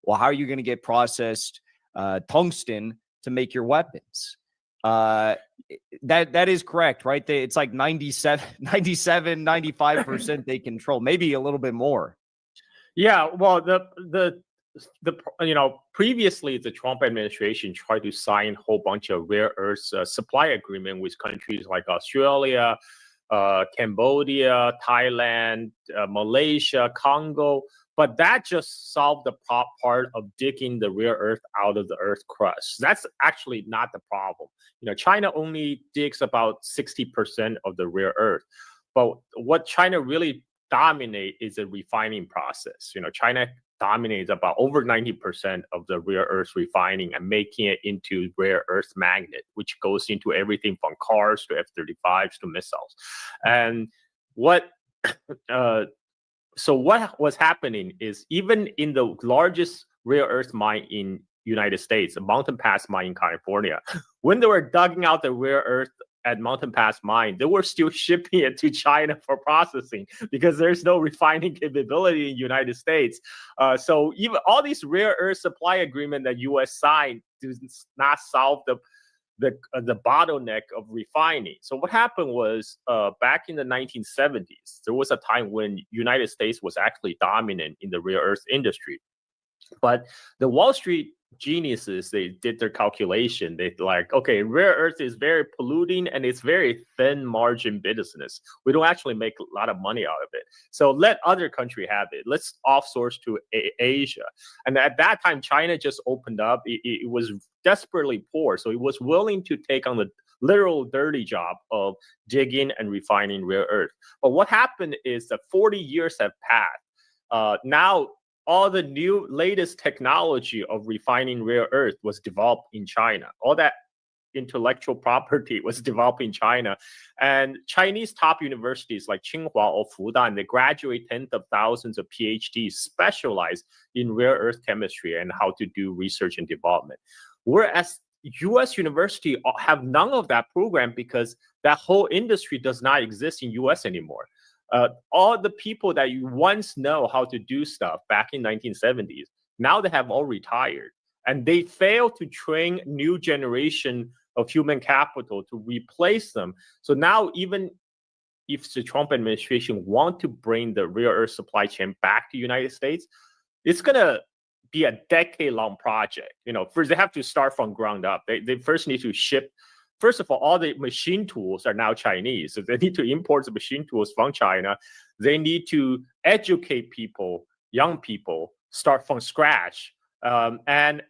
Well, how are you going to get processed tungsten to make your weapons? That is correct, right? It's like 97, 95% they control, maybe a little bit more.
Yeah, well, the previously the Trump administration tried to sign a whole bunch of rare earths supply agreement with countries like Australia, Cambodia, Thailand, Malaysia, Congo, but that just solved the part of digging the rare earth out of the earth crust. That's actually not the problem. China only digs about 60% of the rare earth, but what China really dominate is the refining process. China dominates about over 90% of the rare earth refining and making it into rare earth magnet, which goes into everything from cars to F-35s to missiles. And what was happening is even in the largest rare earth mine in United States, the Mountain Pass mine in California, when they were digging out the rare earth at Mountain Pass mine, they were still shipping it to China for processing because there's no refining capability in the United States. So even all these rare earth supply agreement that U.S. signed does not solve the bottleneck of refining. So what happened was back in the 1970s, there was a time when United States was actually dominant in the rare earth industry. But the Wall Street geniuses, they did their calculation. They like, okay, rare earth is very polluting and it's very thin margin business. We don't actually make a lot of money out of it. So let other country have it. Let's offsource to Asia. And at that time, China just opened up. It was desperately poor. So it was willing to take on the literal dirty job of digging and refining rare earth. But what happened is that 40 years have passed. Now, all the new latest technology of refining rare earth was developed in China. All that intellectual property was developed in China. And Chinese top universities like Tsinghua or Fudan, they graduate tens of thousands of PhDs specialized in rare earth chemistry and how to do research and development. Whereas U.S. university have none of that program because that whole industry does not exist in U.S. anymore. All the people that you once know how to do stuff back in 1970s, now they have all retired. And they fail to train new generation of human capital to replace them. So now even if the Trump administration want to bring the rare earth supply chain back to the United States, it's going to be a decade-long project. First they have to start from ground up. They first need to ship. First of all the machine tools are now Chinese. So they need to import the machine tools from China. They need to educate people, young people, start from scratch. And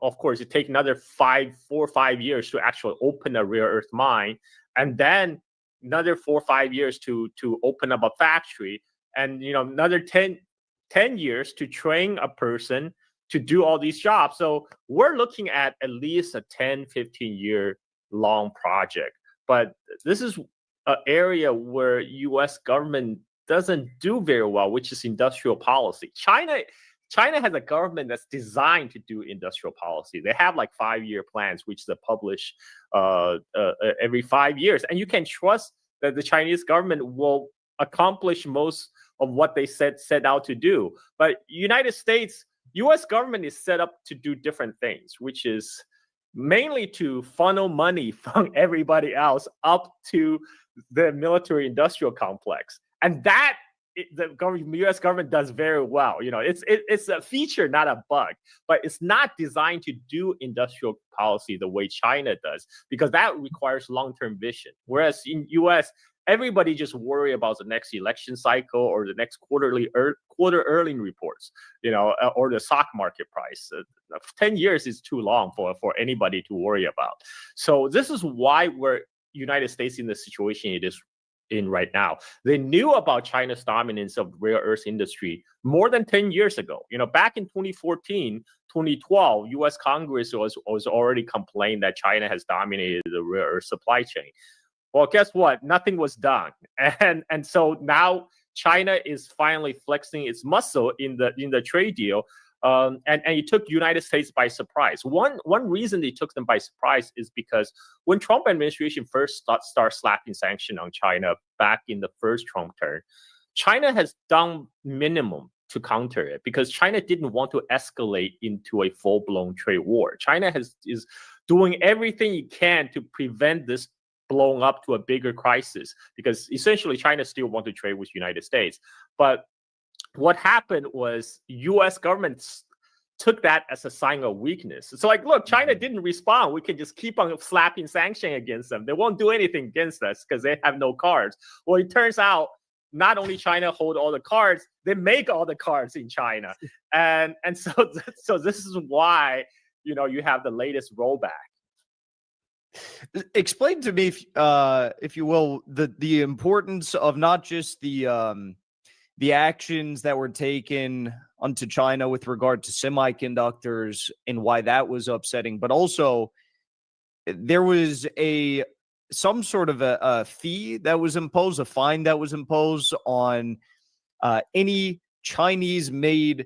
of course, it takes another 4 or 5 years to actually open a rare earth mine. And then another 4 or 5 years to open up a factory. And, another 10 years to train a person to do all these jobs. So we're looking at least a 10, 15-year long project. But this is an area where U.S. government doesn't do very well, which is industrial policy. China has a government that's designed to do industrial policy. They have like 5-year plans, which they publish every 5 years. And you can trust that the Chinese government will accomplish most of what they set out to do. But United States, U.S. government is set up to do different things, which is mainly to funnel money from everybody else up to the military industrial complex. And that the U.S. government does very well. It's a feature, not a bug, but it's not designed to do industrial policy the way China does, because that requires long-term vision. Whereas in U.S., everybody just worry about the next election cycle or the next quarter earning reports, or the stock market price. 10 years is too long for anybody to worry about. So this is why we're United States in the situation it is in right now. They knew about China's dominance of rare earth industry more than 10 years ago. Back in 2014, 2012, U.S. Congress was already complaining that China has dominated the rare earth supply chain. Well, guess what? Nothing was done, and so now China is finally flexing its muscle in the trade deal. And it took United States by surprise. One reason they took them by surprise is because when Trump administration first started slapping sanctions on China back in the first Trump term, China has done minimum to counter it because China didn't want to escalate into a full-blown trade war. China is doing everything it can to prevent this blowing up to a bigger crisis because essentially China still wants to trade with the United States. But what happened was U.S. government took that as a sign of weakness. So like, look, China didn't respond. We can just keep on slapping sanctions against them. They won't do anything against us because they have no cards. Well, it turns out not only China hold all the cards, they make all the cards in China. And so this is why, you have the latest rollback.
Explain to me, if you will, the importance of not just the actions that were taken onto China with regard to semiconductors and why that was upsetting, but also there was some sort of a fee that was imposed, a fine that was imposed on any Chinese-made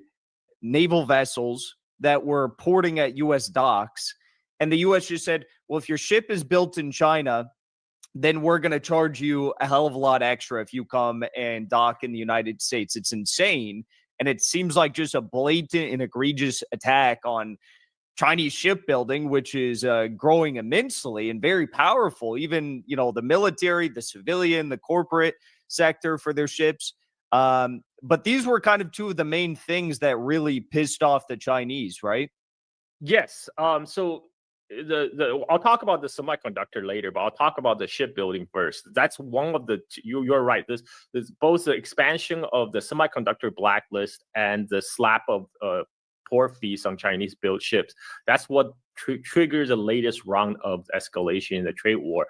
naval vessels that were porting at U.S. docks. And the U.S. just said, well, if your ship is built in China, then we're going to charge you a hell of a lot extra if you come and dock in the United States. It's insane. And it seems like just a blatant and egregious attack on Chinese shipbuilding, which is growing immensely and very powerful. Even, the military, the civilian, the corporate sector for their ships. But these were kind of two of the main things that really pissed off the Chinese, right?
Yes. So I'll talk about the semiconductor later, but I'll talk about the shipbuilding first. That's one of you're right. This both the expansion of the semiconductor blacklist and the slap of port fees on Chinese-built ships. That's what triggers the latest round of escalation in the trade war.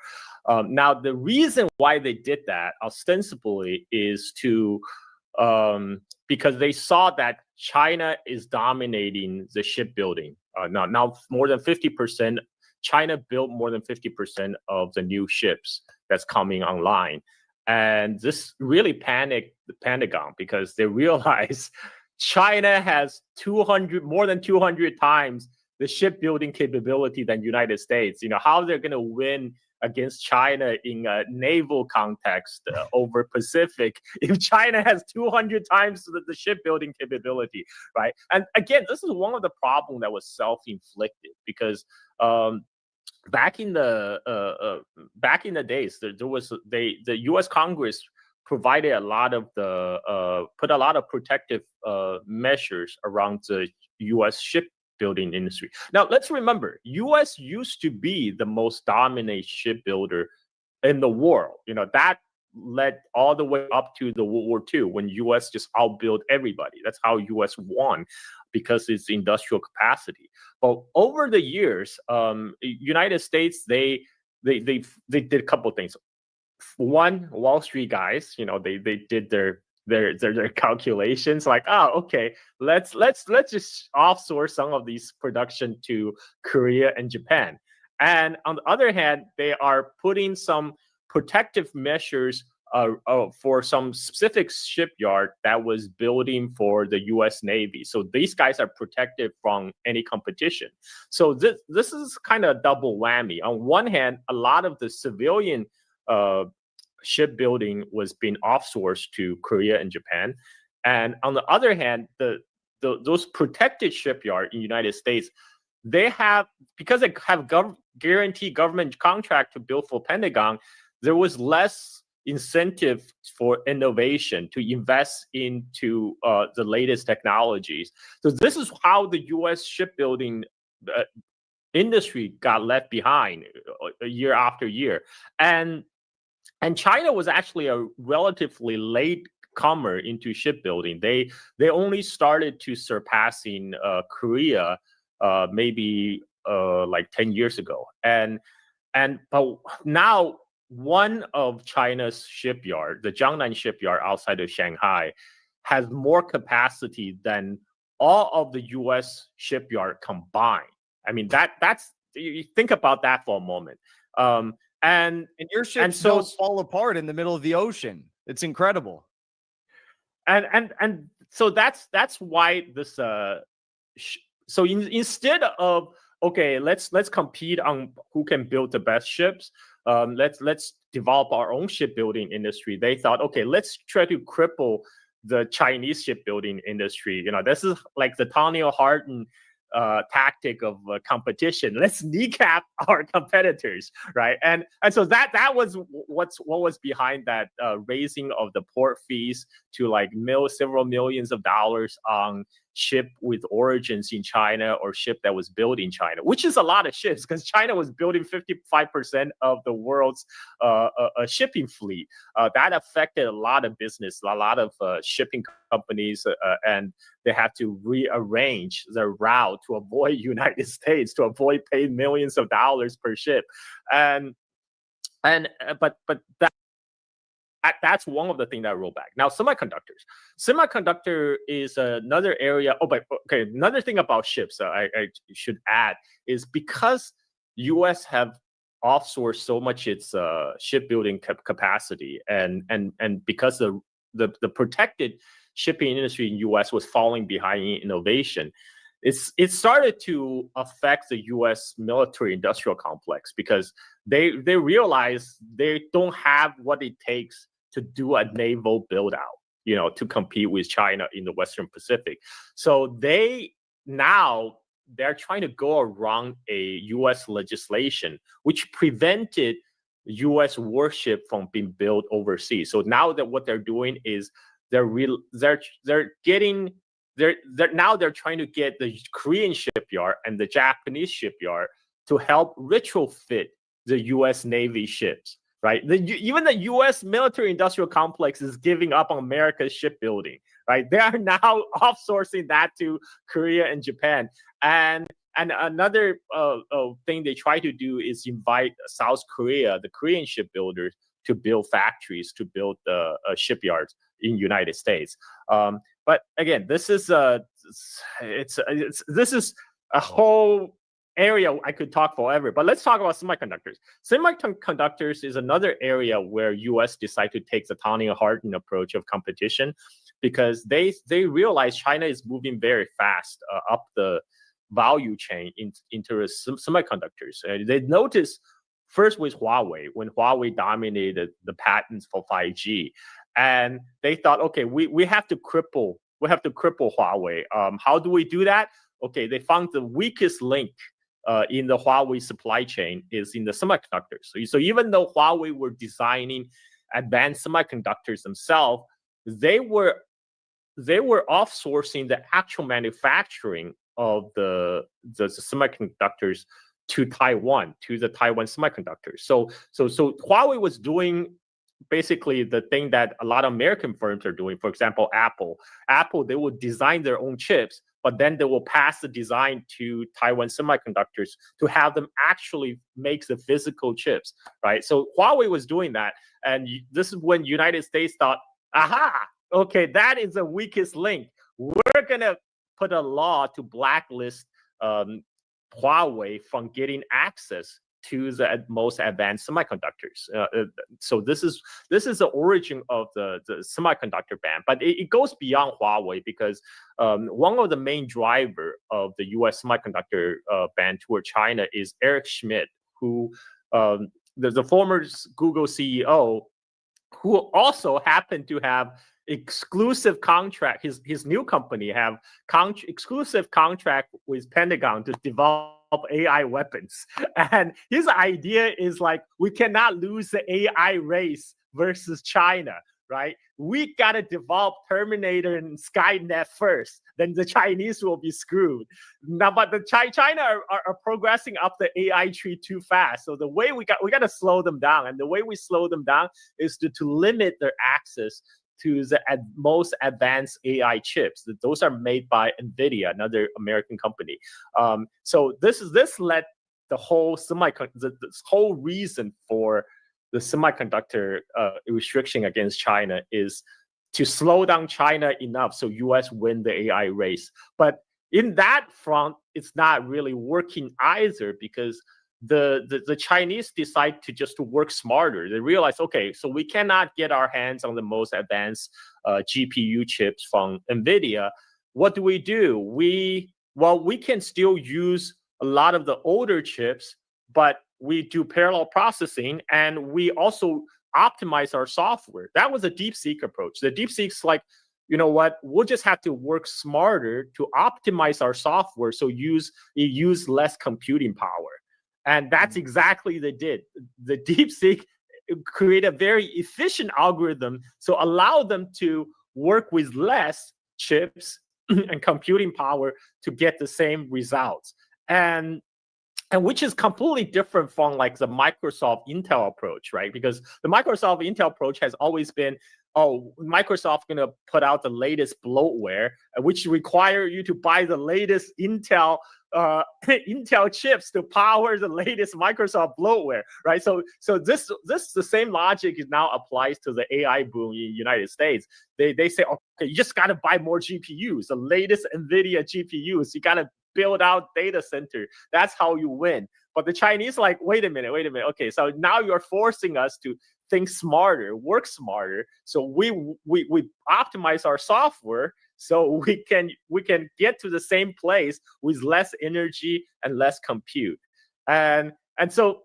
Now, the reason why they did that ostensibly is because they saw that China is dominating the shipbuilding. Now more than 50%, China built more than 50% of the new ships that's coming online. And this really panicked the Pentagon because they realized China has more than 200 times the shipbuilding capability than United States. How they're going to win against China in a naval context over Pacific if China has 200 times the shipbuilding capability, right? And again, this is one of the problems that was self-inflicted because back in the days, the U.S. Congress provided put a lot of protective measures around the U.S. shipbuilding industry. Now, let's remember, U.S. used to be the most dominant shipbuilder in the world. That led all the way up to the World War II when U.S. just outbuilt everybody. That's how U.S. won because it's industrial capacity. But over the years, United States, they did a couple of things. One, Wall Street guys, they did their calculations like, okay, let's just offshore some of these production to Korea and Japan. And on the other hand, they are putting some protective measures for some specific shipyard that was building for the U.S. Navy. So these guys are protected from any competition. So this is kind of a double whammy. On one hand, a lot of the civilian shipbuilding was being outsourced to Korea and Japan, and on the other hand, those protected shipyards in the United States, because they have guaranteed government contract to build for Pentagon, there was less incentive for innovation to invest into the latest technologies. So this is how the U.S. shipbuilding industry got left behind year after year. And China was actually a relatively late comer into shipbuilding. They only started to surpassing Korea maybe like 10 years ago. But now one of China's shipyard, the Jiangnan shipyard outside of Shanghai, has more capacity than all of the U.S. shipyard combined. I mean, that's you think about that for a moment. And
your ships
so
don't fall apart in the middle of the ocean. It's incredible.
And so that's why this so instead of okay, let's compete on who can build the best ships, let's develop our own shipbuilding industry. They thought, okay, let's try to cripple the Chinese shipbuilding industry. This is like the Tanya Hardin tactic of competition. Let's kneecap our competitors, right? And so that was what was behind that raising of the port fees to like several millions of dollars on ship with origins in China or ship that was built in China, which is a lot of ships because China was building 55% of the world's shipping fleet. That affected a lot of business, a lot of shipping companies, and they had to rearrange their route to avoid United States, to avoid paying millions of dollars per ship. But that's one of the things that rolled back. Now, semiconductor is another area. Another thing about ships I should add is because U.S. have offsourced so much its shipbuilding capacity, and because the protected shipping industry in U.S. was falling behind in innovation, it started to affect the U.S. military-industrial complex because they realized they don't have what it takes to do a naval build-out, to compete with China in the Western Pacific. So they're trying to go around a U.S. legislation which prevented U.S. warship from being built overseas. So now that what they're doing is they're trying to get the Korean shipyard and the Japanese shipyard to help retrofit the U.S. Navy ships. Right, even the U.S. military-industrial complex is giving up on America's shipbuilding. Right, they are now outsourcing that to Korea and Japan. And another thing they try to do is invite South Korea, the Korean shipbuilders, to build factories, to build shipyards in United States. But again, this is a whole area I could talk forever, but let's talk about semiconductors. Semiconductors is another area where U.S. decided to take the Tanya Hardin approach of competition because they realize China is moving very fast up the value chain into semiconductors. They noticed first with Huawei, when Huawei dominated the patents for 5G, and they thought, okay, we have to cripple Huawei. How do we do that? Okay, they found the weakest link in the Huawei supply chain is in the semiconductors. So even though Huawei were designing advanced semiconductors themselves, they were offsourcing the actual manufacturing of the semiconductors to Taiwan, to the Taiwan semiconductors. So Huawei was doing basically the thing that a lot of American firms are doing. For example, Apple, they will design their own chips, but then they will pass the design to Taiwan Semiconductors to have them actually make the physical chips, right? So Huawei was doing that. And this is when United States thought, aha, okay, that is the weakest link. We're going to put a law to blacklist Huawei from getting access to the most advanced semiconductors. So this is the origin of the semiconductor ban, but it goes beyond Huawei because one of the main driver of the U.S. semiconductor ban toward China is Eric Schmidt, who the former Google CEO, who also happened to have exclusive contract. His new company have exclusive contract with Pentagon to develop AI weapons. And his idea is like, we cannot lose the AI race versus China, right? We got to develop Terminator and Skynet first, then the Chinese will be screwed. Now, but the China are progressing up the AI tree too fast. So the way we got to slow them down. And the way we slow them down is to limit their access to the most advanced AI chips. Those are made by NVIDIA, another American company. So this led the whole this whole reason for the semiconductor restriction against China is to slow down China enough so US win the AI race. But in that front, it's not really working either, because the Chinese decide to just work smarter. They realize, okay, so we cannot get our hands on the most advanced GPU chips from NVIDIA. What do? We can still use a lot of the older chips, but we do parallel processing, and we also optimize our software. That was a DeepSeek approach. The DeepSeek's like, you know what, we'll just have to work smarter to optimize our software so use less computing power. And that's exactly they did. The DeepSeek create a very efficient algorithm, so allow them to work with less chips and computing power to get the same results. And which is completely different from like the Microsoft Intel approach, right? Because the Microsoft Intel approach has always been, oh, Microsoft gonna put out the latest bloatware, which require you to buy the latest Intel chips to power the latest Microsoft bloatware, right? So this the same logic is now applies to the AI boom in the United States. They say, okay, you just gotta buy more GPUs, the latest NVIDIA GPUs. You gotta build out data center. That's how you win. But the Chinese like, wait a minute. Okay, so now you're forcing us to think smarter, work smarter. So we optimize our software so we can get to the same place with less energy and less compute. And so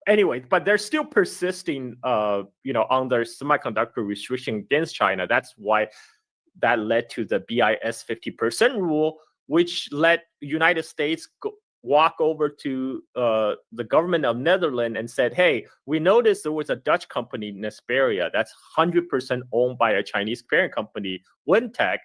anyway, but they're still persisting on their semiconductor restriction against China. That's why that led to the BIS 50% rule, which let United States walk over to the government of Netherlands and said, hey, we noticed there was a Dutch company, Nesperia, that's 100% owned by a Chinese parent company, Wintech.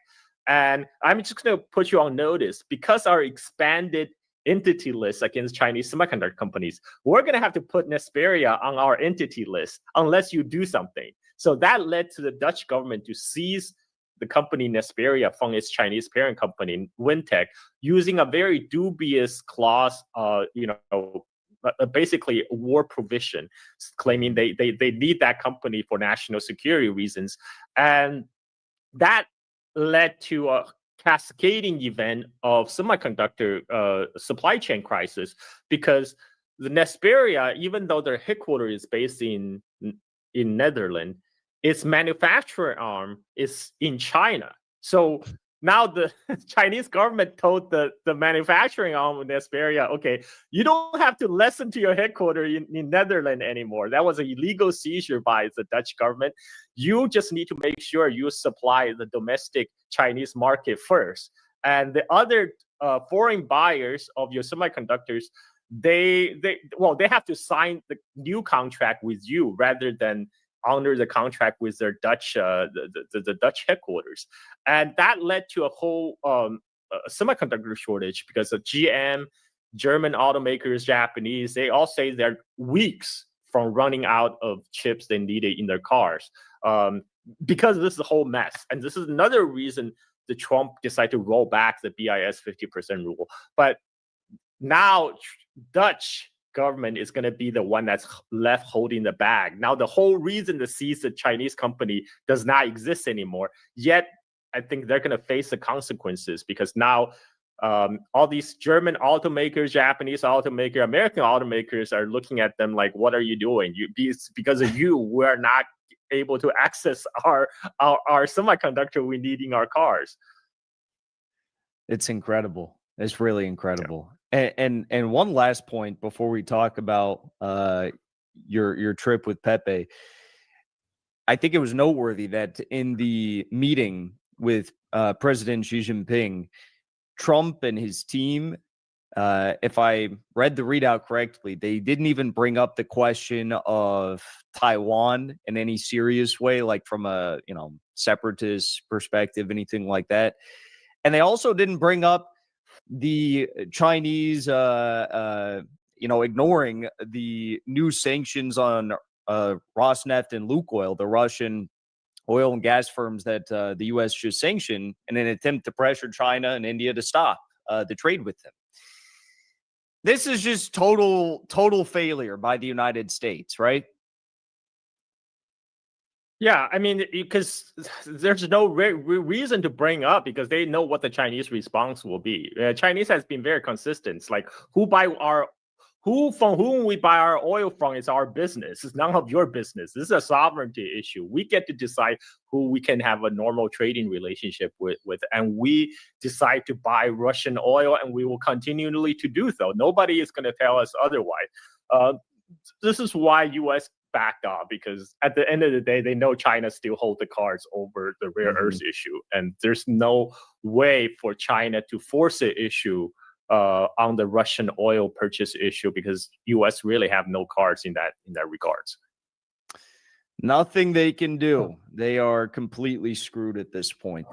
And I'm just going to put you on notice, because our expanded entity list against Chinese semiconductor companies, we're going to have to put Nesperia on our entity list unless you do something. So that led to the Dutch government to seize the company Nesperia from its Chinese parent company, Wintech, using a very dubious clause, basically a war provision, claiming they need that company for national security reasons. And that led to a cascading event of semiconductor supply chain crisis, because the Nesperia, even though their headquarters is based in Netherlands, its manufacturing arm is in China. So now the Chinese government told the manufacturing arm of Nesperia, okay, you don't have to listen to your headquarters in Netherlands anymore. That was an illegal seizure by the Dutch government. You just need to make sure you supply the domestic Chinese market first. And the other foreign buyers of your semiconductors, they have to sign the new contract with you rather than honor the contract with their Dutch, the Dutch headquarters. And that led to a whole semiconductor shortage, because of GM, German automakers, Japanese, they all say they're weeks from running out of chips they needed in their cars, because this is a whole mess. And this is another reason the Trump decided to roll back the BIS 50% rule. But now Dutch government is going to be the one that's left holding the bag. Now, the whole reason to seize the Chinese company does not exist anymore. Yet, I think they're going to face the consequences, because now all these German automakers, Japanese automakers, American automakers are looking at them like, what are you doing? Because of you, we're not able to access our semiconductor we need in our cars.
It's incredible. It's really incredible. Yeah. And one last point before we talk about your trip with Pepe. I think it was noteworthy that in the meeting with President Xi Jinping, Trump and his team, if I read the readout correctly, they didn't even bring up the question of Taiwan in any serious way, like from a separatist perspective, anything like that. And they also didn't bring up the Chinese, ignoring the new sanctions on Rosneft and Lukoil, the Russian oil and gas firms that the U.S. just sanctioned in an attempt to pressure China and India to stop the trade with them. This is just total failure by the United States, right?
Yeah, I mean, because there's no reason to bring up because they know what the Chinese response will be. Chinese has been very consistent. It's like from whom we buy our oil from is our business. It's none of your business. This is a sovereignty issue. We get to decide who we can have a normal trading relationship with, and we decide to buy Russian oil, and we will continually to do so. Nobody is going to tell us otherwise. This is why U.S. backed off, because at the end of the day, they know China still hold the cards over the rare earth issue, and there's no way for China to force the issue on the Russian oil purchase issue, because U.S. really have no cards in that regards.
Nothing they can do. They are completely screwed at this point.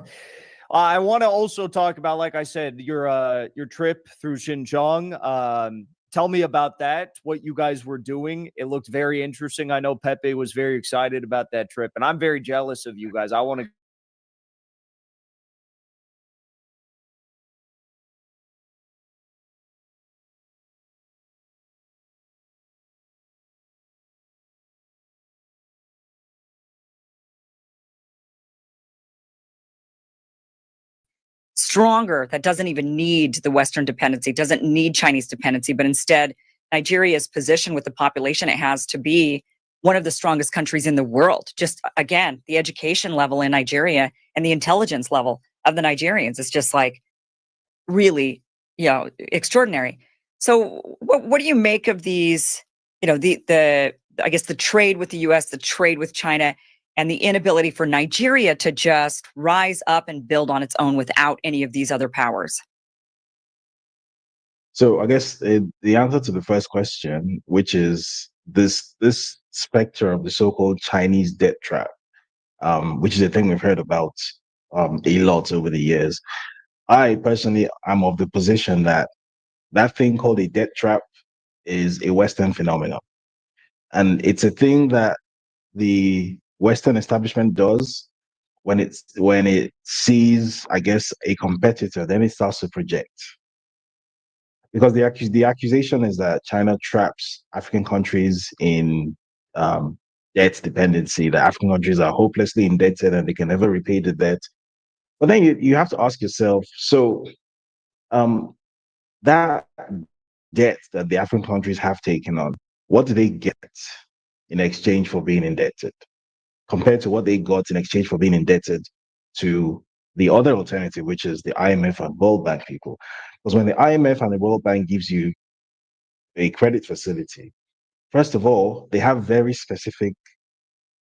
I want to also talk about, like I said, your trip through Xinjiang. Tell me about that, what you guys were doing. It looked very interesting. I know Pepe was very excited about that trip, and I'm very jealous of you guys. I want to
stronger, that doesn't even need the Western dependency, doesn't need Chinese dependency, but instead Nigeria's position with the population it has to be one of the strongest countries in the world. Just again, the education level in Nigeria and the intelligence level of the Nigerians is just like really, extraordinary. So what do you make of these, the I guess the trade with the US, the trade with China, and the inability for Nigeria to just rise up and build on its own without any of these other powers?
So I guess the answer to the first question, which is this specter of the so-called Chinese debt trap, which is a thing we've heard about a lot over the years. I personally am of the position that that thing called a debt trap is a Western phenomenon. And it's a thing that the Western establishment does when it sees, I guess, a competitor, then it starts to project. Because the accusation is that China traps African countries in debt dependency, that African countries are hopelessly indebted and they can never repay the debt. But then you have to ask yourself, so that debt that the African countries have taken on, what do they get in exchange for being indebted, compared to what they got in exchange for being indebted to the other alternative, which is the IMF and World Bank people? Because when the IMF and the World Bank gives you a credit facility, first of all, they have very specific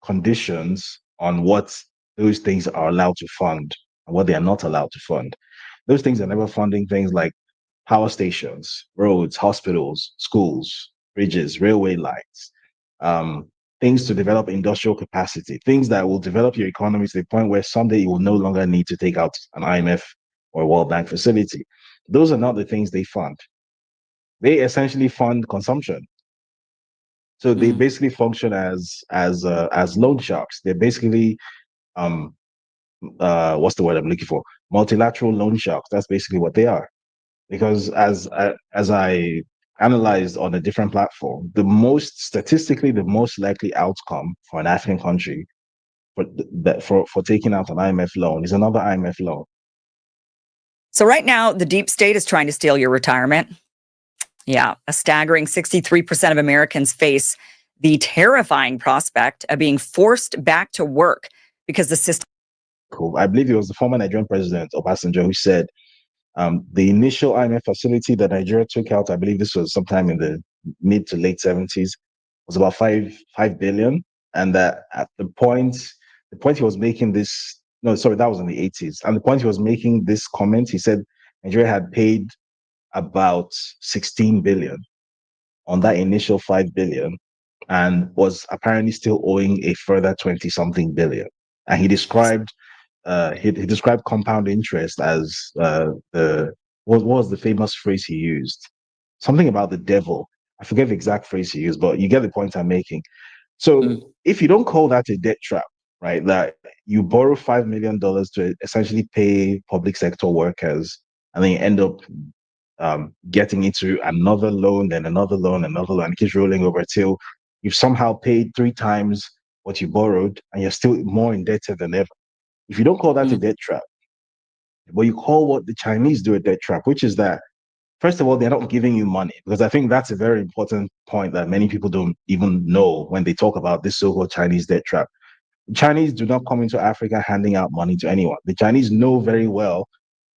conditions on what those things are allowed to fund and what they are not allowed to fund. Those things are never funding things like power stations, roads, hospitals, schools, bridges, railway lines, things to develop industrial capacity, things that will develop your economy to the point where someday you will no longer need to take out an IMF or a World Bank facility. Those are not the things they fund. They essentially fund consumption. So they basically function as loan sharks. They're basically what's the word I'm looking for? Multilateral loan sharks. That's basically what they are. Because as I analyzed on a different platform, the most likely outcome for an African country for taking out an IMF loan is another IMF loan.
So right now, the deep state is trying to steal your retirement. Yeah, a staggering 63% of Americans face the terrifying prospect of being forced back to work because the system.
Cool. I believe it was the former Nigerian president, Obasanjo, who said the initial IMF facility that Nigeria took out, I believe this was sometime in the mid to late 70s, was about 5 billion. And that at the point he was making this, no, sorry, that was in the 80s. And the point he was making this comment, he said Nigeria had paid about 16 billion on that initial 5 billion and was apparently still owing a further 20 something billion. And he described he described compound interest as what was the famous phrase he used? Something about the devil. I forget the exact phrase he used, but you get the point I'm making. So if you don't call that a debt trap, right, that you borrow $5 million to essentially pay public sector workers, and then you end up getting into another loan, then another loan, and it keeps rolling over till you've somehow paid 3 times what you borrowed, and you're still more indebted than ever. If you don't call that a debt trap, but you call what the Chinese do a debt trap, which is that, first of all, they're not giving you money, because I think that's a very important point that many people don't even know when they talk about this so-called Chinese debt trap. The Chinese do not come into Africa handing out money to anyone. The Chinese know very well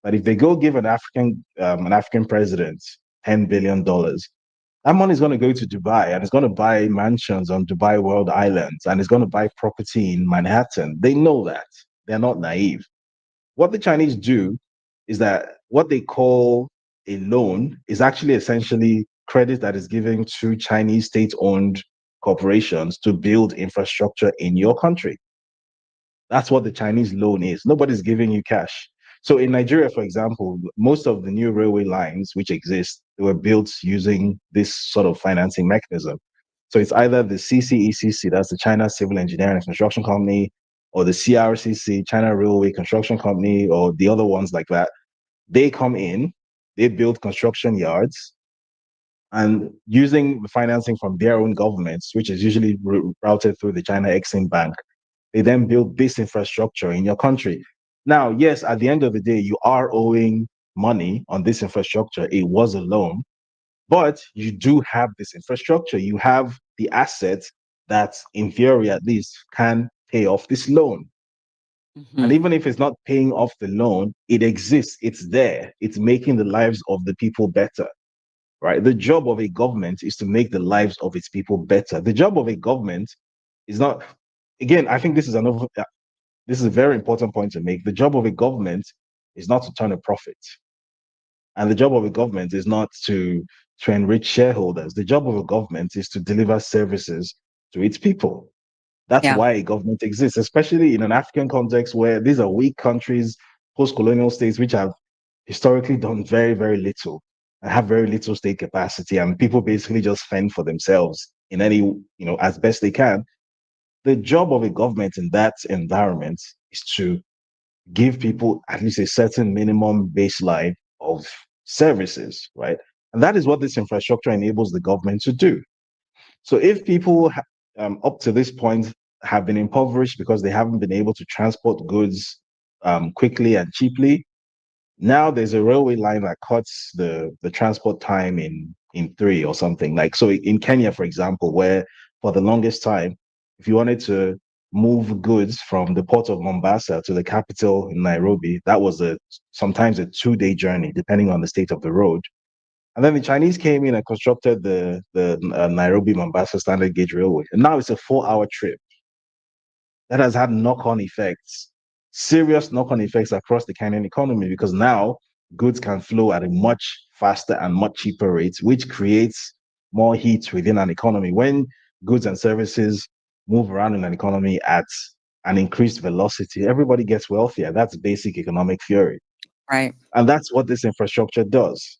that if they go give an African president $10 billion, that money is going to go to Dubai, and it's going to buy mansions on Dubai World Islands, and it's going to buy property in Manhattan. They know that. They're not naive. What the Chinese do is that what they call a loan is actually essentially credit that is given to Chinese state-owned corporations to build infrastructure in your country. That's what the Chinese loan is. Nobody's giving you cash. So in Nigeria, for example, most of the new railway lines which exist, they were built using this sort of financing mechanism. So it's either the CCECC, that's the China Civil Engineering and Construction Company, or the CRCC, China Railway Construction Company, or the other ones like that. They come in, they build construction yards, and using the financing from their own governments, which is usually routed through the China Exim Bank, they then build this infrastructure in your country. Now, yes, at the end of the day, you are owing money on this infrastructure. It was a loan, but you do have this infrastructure. You have the assets that, in theory at least, can pay off this loan. And even if it's not paying off the loan, it exists, it's there, it's making the lives of the people better, right? The job of a government is to make the lives of its people better. The job of a government is not, again, I think this is a very important point to make. The job of a government is not to turn a profit. And the job of a government is not to enrich shareholders. The job of a government is to deliver services to its people. That's why a government exists, especially in an African context where these are weak countries, post-colonial states, which have historically done very, very little and have very little state capacity, and people basically just fend for themselves in any, as best they can. The job of a government in that environment is to give people at least a certain minimum baseline of services, right? And that is what this infrastructure enables the government to do. So if people up to this point have been impoverished because they haven't been able to transport goods quickly and cheaply, now there's a railway line that cuts the transport time in 3 or something. Like, so in Kenya, for example, where for the longest time, if you wanted to move goods from the port of Mombasa to the capital in Nairobi, that was sometimes a 2-day journey, depending on the state of the road. And then the Chinese came in and constructed the Nairobi Mombasa Standard Gauge Railway. And now it's a 4-hour trip. That has had knock-on effects, serious knock-on effects across the Kenyan economy, because now goods can flow at a much faster and much cheaper rate, which creates more heat within an economy. When goods and services move around in an economy at an increased velocity, everybody gets wealthier. That's basic economic theory.
Right.
And that's what this infrastructure does.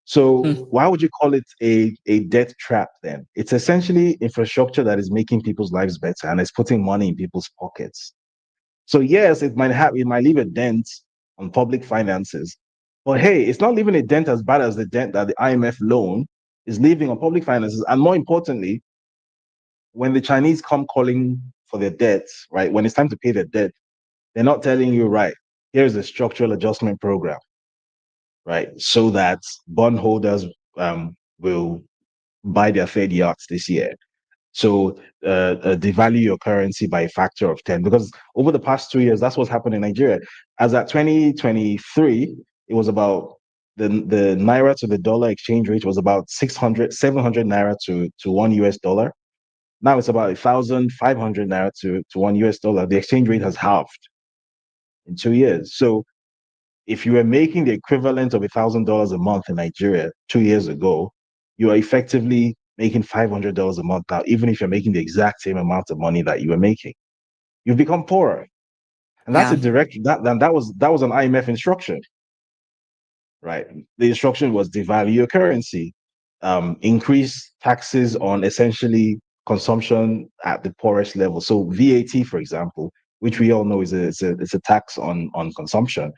So why would you call it a debt trap then? It's essentially infrastructure that is making people's lives better and it's putting money in people's pockets. So yes, it might leave a dent on public finances, but hey, it's not leaving a dent as bad as the dent that the IMF loan is leaving on public finances. And more importantly, when the Chinese come calling for their debts, right, when it's time to pay their debt, they're not telling you, right, here's a structural adjustment program, right, so that bondholders will buy their third yachts this year. So devalue your currency by a factor of 10, because over the past 2 years, that's what's happened in Nigeria. As at 2023, it was about the naira to the dollar exchange rate was about 700 naira to $1. Now it's about 1,500 naira to $1. The exchange rate has halved in 2 years. So if you were making the equivalent of $1,000 a month in Nigeria 2 years ago, you are effectively making $500 a month now, even if you're making the exact same amount of money that you were making. You've become poorer. And that's a direct, that was an IMF instruction, right? The instruction was devalue your currency, increase taxes on essentially consumption at the poorest level. So VAT, for example, which we all know is a tax on consumption.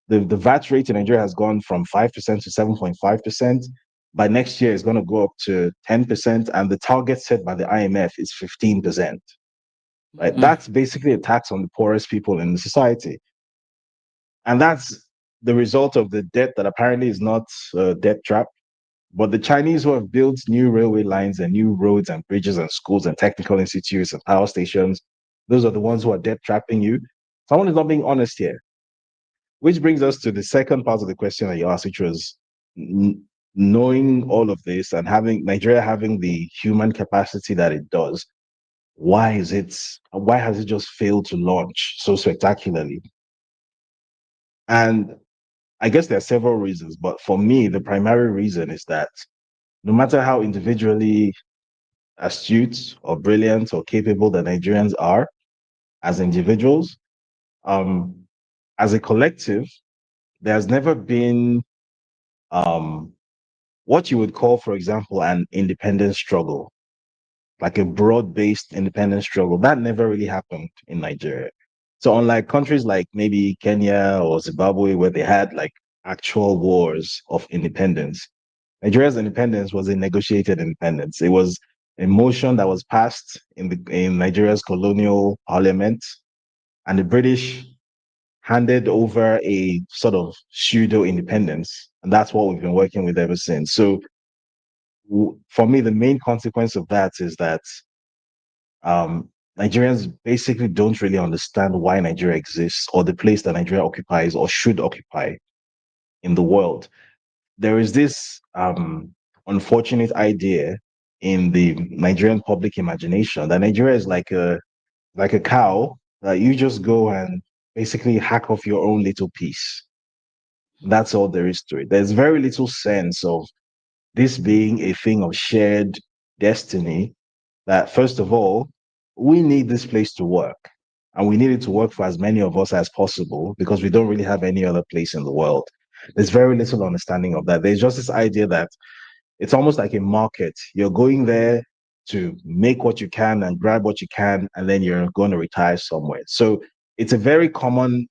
The VAT rate in Nigeria has gone from 5% to 7.5%. By next year, it's going to go up to 10%, and the target set by the IMF is 15%. right? That's basically a tax on the poorest people in the society. And that's the result of the debt that apparently is not a debt trap. But the Chinese who have built new railway lines and new roads and bridges and schools and technical institutes and power stations, those are the ones who are debt trapping you. Someone is not being honest here. Which brings us to the second part of the question that you asked, which was knowing all of this and having Nigeria having the human capacity that it does, why has it just failed to launch so spectacularly? And I guess there are several reasons, but for me, the primary reason is that no matter how individually astute or brilliant or capable the Nigerians are as individuals, as a collective, there's never been what you would call, for example, an independence struggle, like a broad-based independence struggle. That never really happened in Nigeria. So unlike countries like maybe Kenya or Zimbabwe, where they had like actual wars of independence, Nigeria's independence was a negotiated independence. It was a motion that was passed in Nigeria's colonial parliament, and the British handed over a sort of pseudo independence, and that's what we've been working with ever since. So for me, the main consequence of that is that Nigerians basically don't really understand why Nigeria exists or the place that Nigeria occupies or should occupy in the world. There is this unfortunate idea in the Nigerian public imagination that Nigeria is like a cow that you just go and basically hack off your own little piece. That's all there is to it. There's very little sense of this being a thing of shared destiny, that first of all, we need this place to work. And we need it to work for as many of us as possible because we don't really have any other place in the world. There's very little understanding of that. There's just this idea that it's almost like a market. You're going there to make what you can and grab what you can, and then you're going to retire somewhere. So it's a very common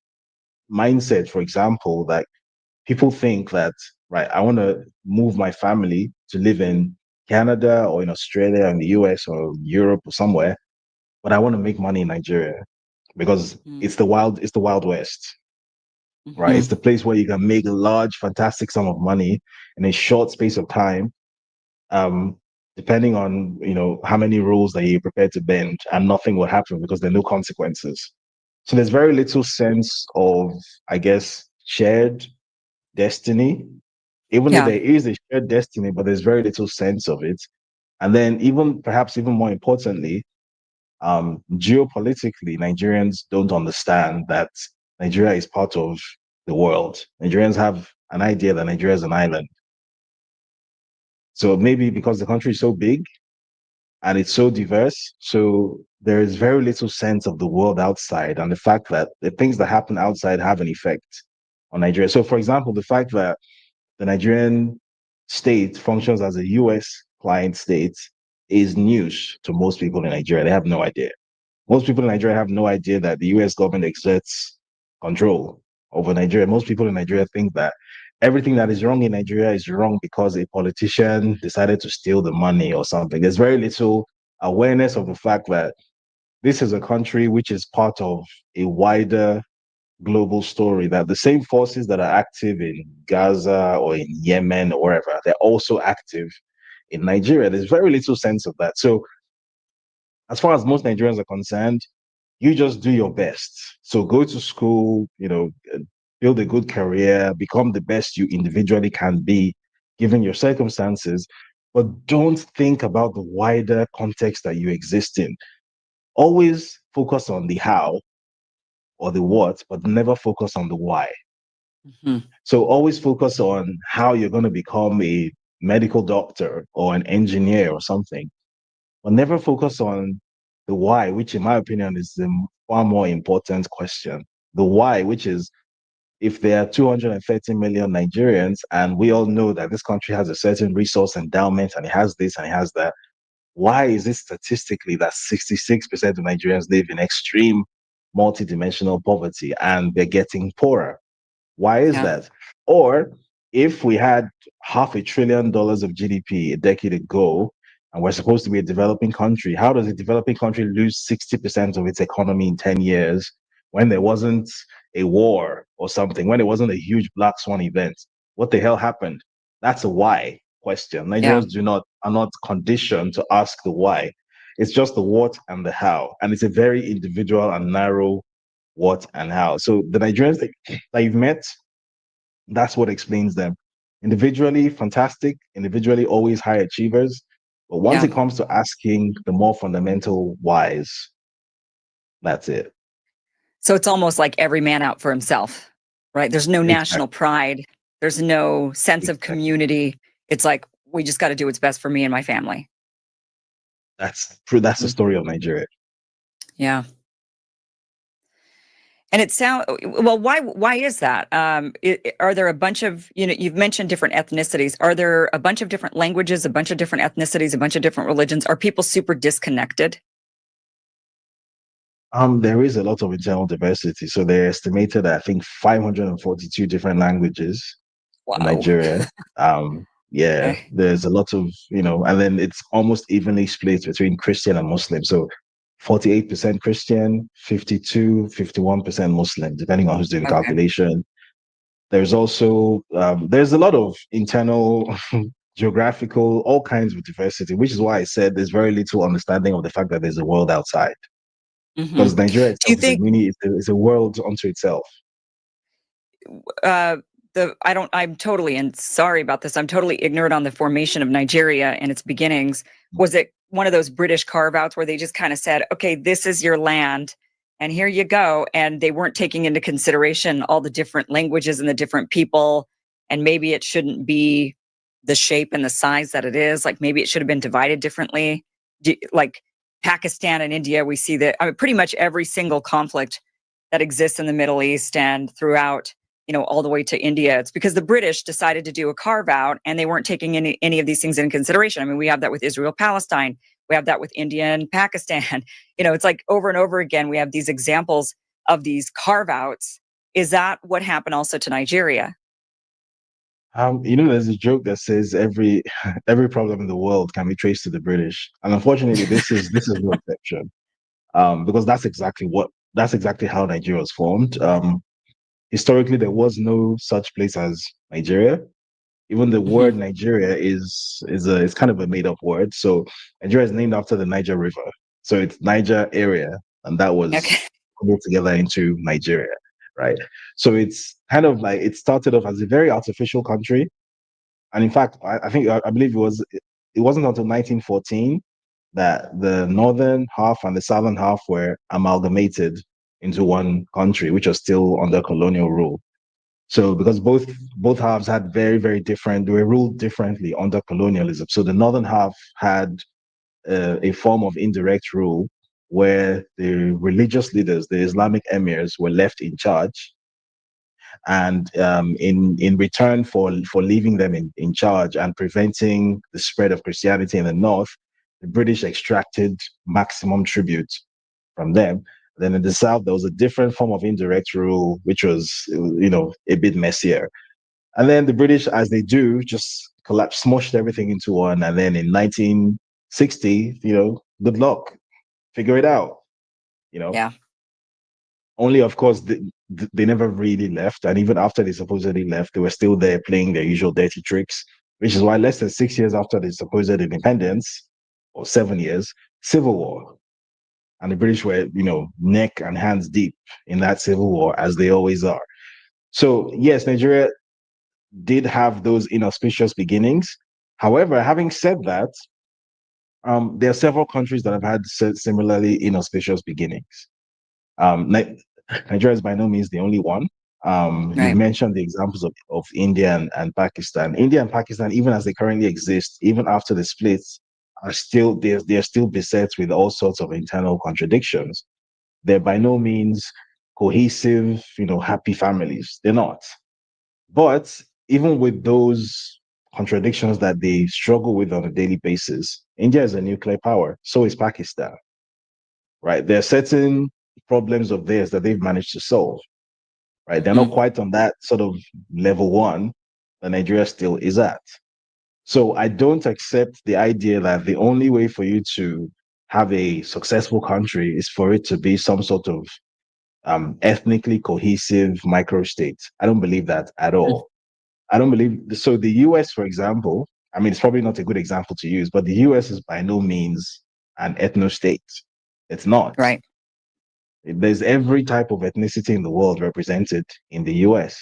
mindset, for example, that people think that, right, I want to move my family to live in Canada or in Australia, in the US or Europe or somewhere, but I want to make money in Nigeria because it's the Wild West, right? It's the place where you can make a large, fantastic sum of money in a short space of time, depending on how many rules that you're prepared to bend, and nothing will happen because there are no consequences. So there's very little sense of, I guess, shared destiny, even though there is a shared destiny, but there's very little sense of it. And then perhaps even more importantly, geopolitically, Nigerians don't understand that Nigeria is part of the world. Nigerians have an idea that Nigeria is an island. So maybe because the country is so big and it's so diverse, so there is very little sense of the world outside and the fact that the things that happen outside have an effect on Nigeria. So, for example, the fact that the Nigerian state functions as a US client state is news to most people in Nigeria. They have no idea. Most people in Nigeria have no idea that the US government exerts control over Nigeria. Most people in Nigeria think that everything that is wrong in Nigeria is wrong because a politician decided to steal the money or something. There's very little awareness of the fact that this is a country which is part of a wider global story, that the same forces that are active in Gaza or in Yemen or wherever, they're also active in Nigeria. There's very little sense of that. So as far as most Nigerians are concerned, you just do your best. So go to school, build a good career, become the best you individually can be, given your circumstances, but don't think about the wider context that you exist in. Always focus on the how or the what, but never focus on the why. So always focus on how you're going to become a medical doctor or an engineer or something, but never focus on the why, which in my opinion is the far more important question. The why, which is, if there are 230 million Nigerians and we all know that this country has a certain resource endowment and it has this and it has that, why is it statistically that 66% of Nigerians live in extreme multidimensional poverty and they're getting poorer? Why is that? Or if we had $500 billion of GDP a decade ago and we're supposed to be a developing country. How does a developing country lose 60% of its economy in 10 years when there wasn't a war or something, when there wasn't a huge black swan event? What the hell happened? That's a why question. Nigerians are not conditioned to ask the why. It's just the what and the how. And it's a very individual and narrow what and how. So the Nigerians that you've met, that's what explains them. Individually, fantastic. Individually, always high achievers. But once it comes to asking the more fundamental whys, that's it.
So it's almost like every man out for himself, right? There's no national pride. There's no sense of community. It's like, we just got to do what's best for me and my family.
That's true. That's the story of Nigeria.
Yeah. And it sounds, well, why is that? Are there a bunch of, you've mentioned different ethnicities. Are there a bunch of different languages, a bunch of different ethnicities, a bunch of different religions? Are people super disconnected?
There is a lot of internal diversity. So they're estimated, I think, 542 different languages in Nigeria. There's a lot of, and then it's almost evenly split between Christian and Muslim. So 48% Christian, 51% Muslim, depending on who's doing the calculation. There's also, there's a lot of internal geographical, all kinds of diversity, which is why I said there's very little understanding of the fact that there's a world outside. Because Nigeria itself is a world unto itself.
I'm totally, and sorry about this, I'm totally ignorant on the formation of Nigeria and its beginnings. Was it one of those British carve-outs where they just kind of said, okay, this is your land and here you go, and they weren't taking into consideration all the different languages and the different people, and maybe it shouldn't be the shape and the size that it is, like maybe it should have been divided differently? Like Pakistan and India, we see that pretty much every single conflict that exists in the Middle East and throughout, all the way to India, it's because the British decided to do a carve out and they weren't taking any of these things into consideration. I mean, we have that with Israel, Palestine. We have that with India and Pakistan. It's like over and over again, we have these examples of these carve outs. Is that what happened also to Nigeria?
There's a joke that says every problem in the world can be traced to the British, and unfortunately, this is no exception. Because that's exactly how Nigeria was formed. Historically, there was no such place as Nigeria. Even the word Nigeria is kind of a made up word. So Nigeria is named after the Niger River. So it's Niger area, and that was put together into Nigeria, right? So it's kind of like it started off as a very artificial country, and in fact, I believe it wasn't until 1914 that the northern half and the southern half were amalgamated into one country, which was still under colonial rule. So because both halves had very, very different, they were ruled differently under colonialism. So the northern half had a form of indirect rule where the religious leaders, the Islamic emirs, were left in charge. And in return for leaving them in charge and preventing the spread of Christianity in the north, the British extracted maximum tribute from them. Then in the south, there was a different form of indirect rule, which was, a bit messier. And then the British, as they do, just smushed everything into one. And then in 1960, good luck, figure it out.
Yeah.
Only, of course, they never really left. And even after they supposedly left, they were still there playing their usual dirty tricks, which is why less than 6 years after the supposed independence, or 7 years, civil war. And the British were, neck and hands deep in that civil war, as they always are. So, yes, Nigeria did have those inauspicious beginnings. However, having said that, there are several countries that have had similarly inauspicious beginnings. Nigeria is by no means the only one. You mentioned the examples of India and Pakistan. India and Pakistan, even as they currently exist, even after the splits, they're still beset with all sorts of internal contradictions. They're by no means cohesive, happy families. They're not. But even with those contradictions that they struggle with on a daily basis, India is a nuclear power. So is Pakistan. Right? There are certain problems of theirs that they've managed to solve. Right? They're not quite on that sort of level one that Nigeria still is at. So I don't accept the idea that the only way for you to have a successful country is for it to be some sort of ethnically cohesive microstate. I don't believe that at all. I don't believe so. The US, for example, I mean, it's probably not a good example to use, but the US is by no means an ethno state. It's not.
Right.
There's every type of ethnicity in the world represented in the US,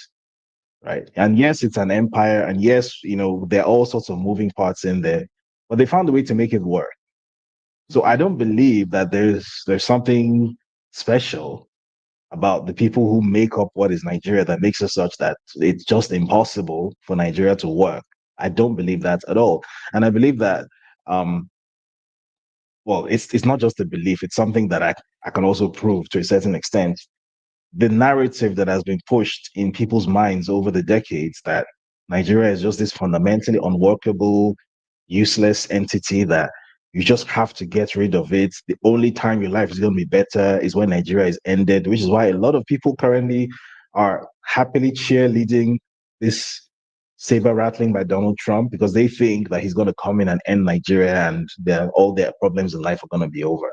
right? And yes, it's an empire, and yes, there are all sorts of moving parts in there, but they found a way to make it work. So I don't believe that there's something special about the people who make up what is Nigeria that makes it such that it's just impossible for Nigeria to work. I don't believe that at all. And I believe that well, it's not just a belief, it's something that I can also prove to a certain extent. The narrative that has been pushed in people's minds over the decades that Nigeria is just this fundamentally unworkable, useless entity that you just have to get rid of it. The only time your life is going to be better is when Nigeria is ended, which is why a lot of people currently are happily cheerleading this saber rattling by Donald Trump because they think that he's going to come in and end Nigeria and all their problems in life are going to be over.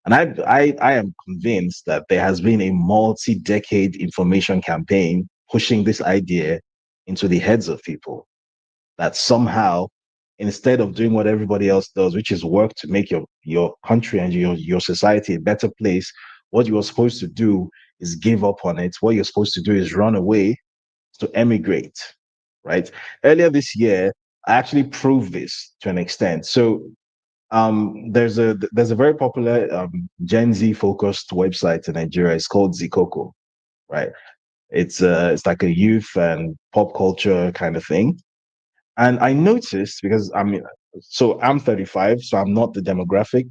And I am convinced that there has been a multi-decade information campaign pushing this idea into the heads of people that somehow, instead of doing what everybody else does, which is work to make your country and your society a better place, what you're supposed to do is give up on it. What you're supposed to do is run away, to emigrate, right? Earlier this year, I actually proved this to an extent. So there's a very popular Gen Z focused website in Nigeria. It's called Zikoko, right? It's like a youth and pop culture kind of thing. And I noticed because I'm 35, so I'm not the demographic,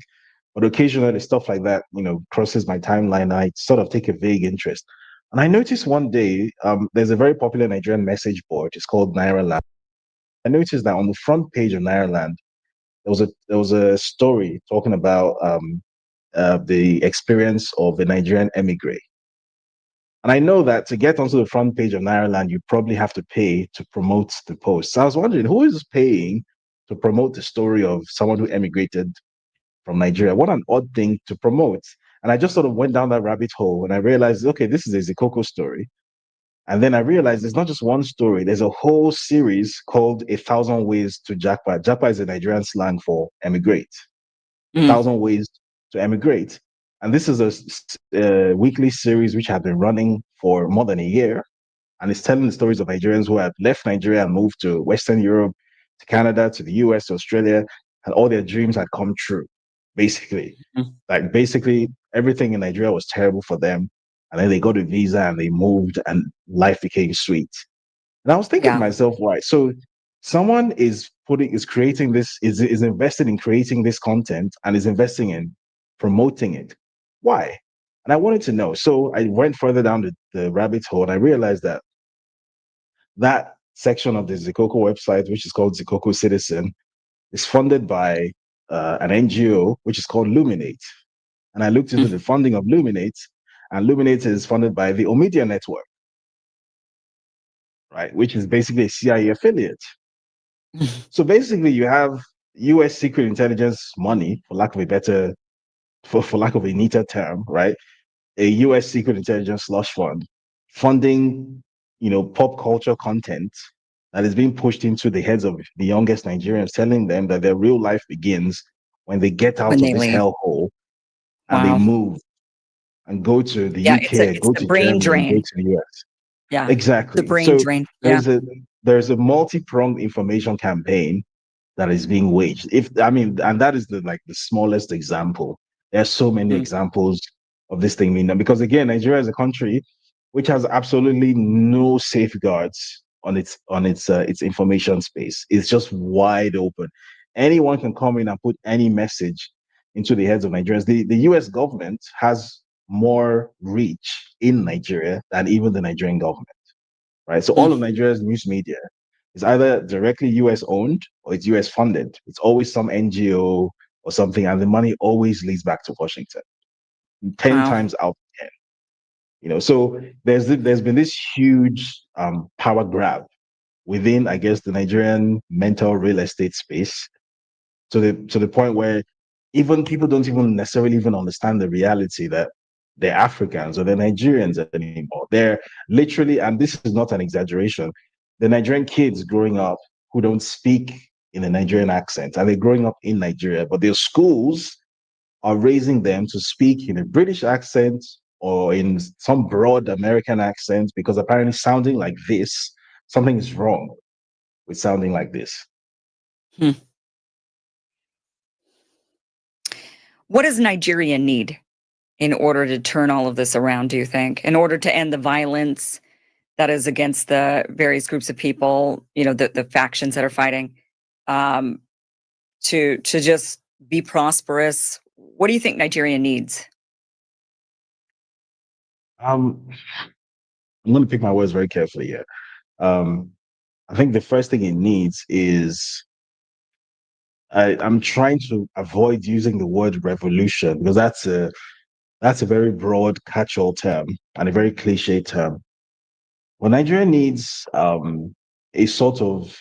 but occasionally stuff like that, crosses my timeline. And I sort of take a vague interest. And I noticed one day, there's a very popular Nigerian message board. It's called Naira Land. I noticed that on the front page of Naira Land, there was a story talking about the experience of a Nigerian emigre. And I know that to get onto the front page of Naira Land, you probably have to pay to promote the post. So I was wondering, who is paying to promote the story of someone who emigrated from Nigeria? What an odd thing to promote. And I just sort of went down that rabbit hole and I realized, okay, this is a Zikoko story. And then I realized there's not just one story, there's a whole series called A Thousand Ways to Japa. Japa is a Nigerian slang for emigrate. A Thousand Ways to Emigrate. And this is a weekly series which has been running for more than a year. And it's telling the stories of Nigerians who have left Nigeria and moved to Western Europe, to Canada, to the US, to Australia, and all their dreams had come true, basically. Like, basically, everything in Nigeria was terrible for them. And then they got a visa and they moved and life became sweet. And I was thinking to myself, why? So someone is creating this, is invested in creating this content and is investing in promoting it. Why? And I wanted to know. So I went further down the rabbit hole and I realized that section of the Zikoko website, which is called Zikoko Citizen, is funded by an NGO, which is called Luminate. And I looked into the funding of Luminate, and Luminate is funded by the Omidyar Network, right, which is basically a CIA affiliate. So basically, you have U.S. secret intelligence money, for lack of a neater term, right? A U.S. secret intelligence slush fund funding, pop culture content that is being pushed into the heads of the youngest Nigerians, telling them that their real life begins when they get out of this hellhole and they move and go to the UK,
it's
go
the
to
brain
Germany,
drain.
go to the US.
Yeah,
Exactly.
the brain
So
drain.
there's a multi-pronged information campaign that is being waged. And that is the smallest example. There's so many examples of this thing being done because again, Nigeria is a country which has absolutely no safeguards on its information space. It's just wide open. Anyone can come in and put any message into the heads of Nigerians. The US government has more reach in Nigeria than even the Nigerian government, right? So all of Nigeria's news media is either directly US owned or it's US funded. It's always some NGO or something, and the money always leads back to Washington, 10 times out of 10. So there's been this huge power grab within, I guess, the Nigerian mental real estate space, to the point where even people don't even necessarily even understand the reality that they're Africans or they're Nigerians anymore. They're literally, and this is not an exaggeration, the Nigerian kids growing up who don't speak in a Nigerian accent, and they're growing up in Nigeria, but their schools are raising them to speak in a British accent or in some broad American accent, because apparently sounding like this, something is wrong with sounding like this.
What does Nigeria need in order to turn all of this around, do you think? In order to end the violence that is against the various groups of people, the factions that are fighting, to just be prosperous? What do you think Nigeria needs?
I'm going to pick my words very carefully here. I think the first thing it needs is, I'm trying to avoid using the word revolution, because that's a very broad catch-all term and a very cliche term. Well, Nigeria needs a sort of,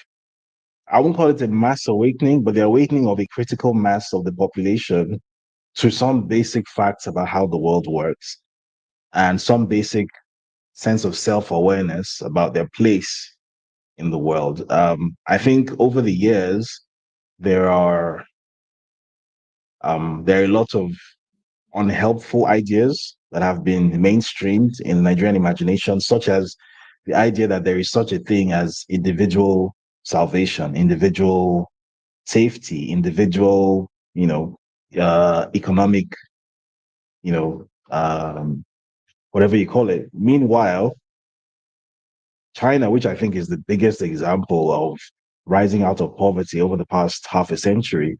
I won't call it a mass awakening, but the awakening of a critical mass of the population to some basic facts about how the world works and some basic sense of self-awareness about their place in the world. I think over the years, there are a lot of unhelpful ideas that have been mainstreamed in the Nigerian imagination, such as the idea that there is such a thing as individual salvation, individual safety, individual, economic, whatever you call it. Meanwhile, China, which I think is the biggest example of rising out of poverty over the past half a century,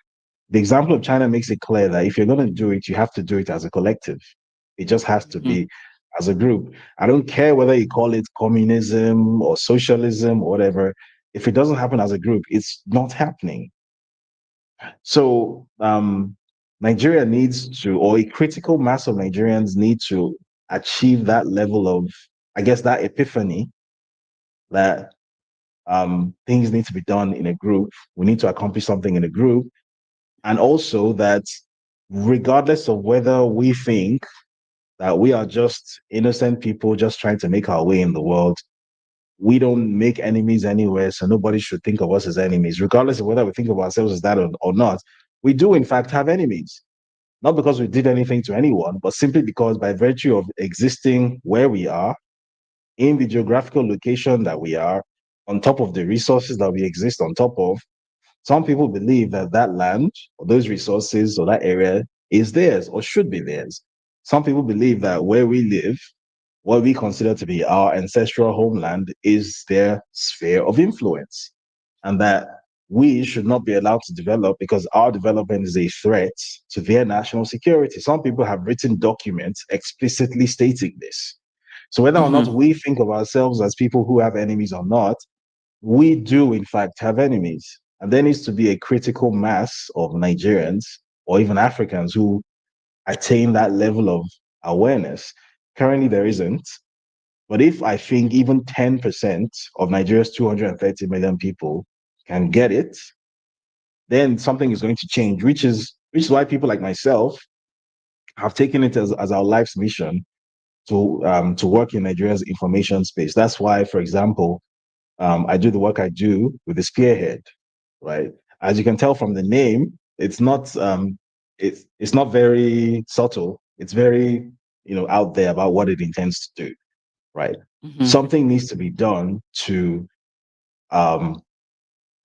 the example of China makes it clear that if you're going to do it, you have to do it as a collective. It just has to be as a group. I don't care whether you call it communism or socialism or whatever. If it doesn't happen as a group, it's not happening. So Nigeria needs to, or a critical mass of Nigerians need to achieve that level of, I guess, that epiphany that things need to be done in a group. We need to accomplish something in a group. And also that regardless of whether we think that we are just innocent people just trying to make our way in the world, we don't make enemies anywhere, so nobody should think of us as enemies. Regardless of whether we think of ourselves as that or not, we do in fact have enemies. Not because we did anything to anyone, but simply because by virtue of existing where we are, in the geographical location that we are, on top of the resources that we exist on top of, some people believe that that land or those resources or that area is theirs or should be theirs. Some people believe that where we live, what we consider to be our ancestral homeland, is their sphere of influence, and that we should not be allowed to develop because our development is a threat to their national security. Some people have written documents explicitly stating this. So whether or not we think of ourselves as people who have enemies or not, we do in fact have enemies. And there needs to be a critical mass of Nigerians or even Africans who attain that level of awareness. Currently, there isn't. But if I think even 10% of Nigeria's 230 million people can get it, then something is going to change, which is why people like myself have taken it as our life's mission to work in Nigeria's information space. That's why, for example, I do the work I do with the Spearhead, right? As you can tell from the name, it's not very subtle. It's very out there about what it intends to do, right? Something needs to be done to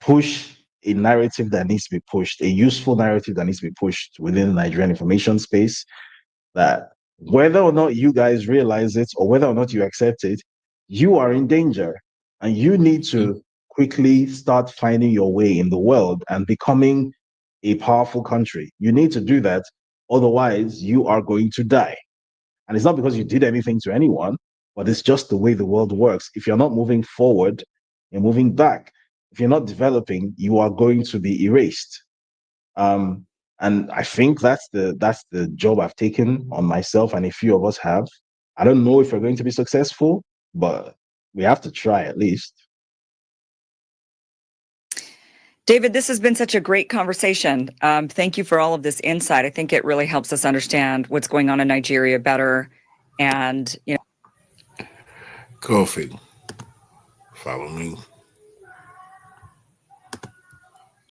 push a narrative that needs to be pushed, a useful narrative that needs to be pushed within the Nigerian information space, that whether or not you guys realize it or whether or not you accept it, you are in danger and you need to quickly start finding your way in the world and becoming a powerful country. You need to do that. Otherwise, you are going to die. And it's not because you did anything to anyone, but it's just the way the world works. If you're not moving forward, you're moving back. If you're not developing, you are going to be erased. And I think that's the job I've taken on myself, and a few of us have. I don't know if we're going to be successful, but we have to try at least.
David, this has been such a great conversation. Thank you for all of this insight. I think it really helps us understand what's going on in Nigeria better. And,
Kofi, follow me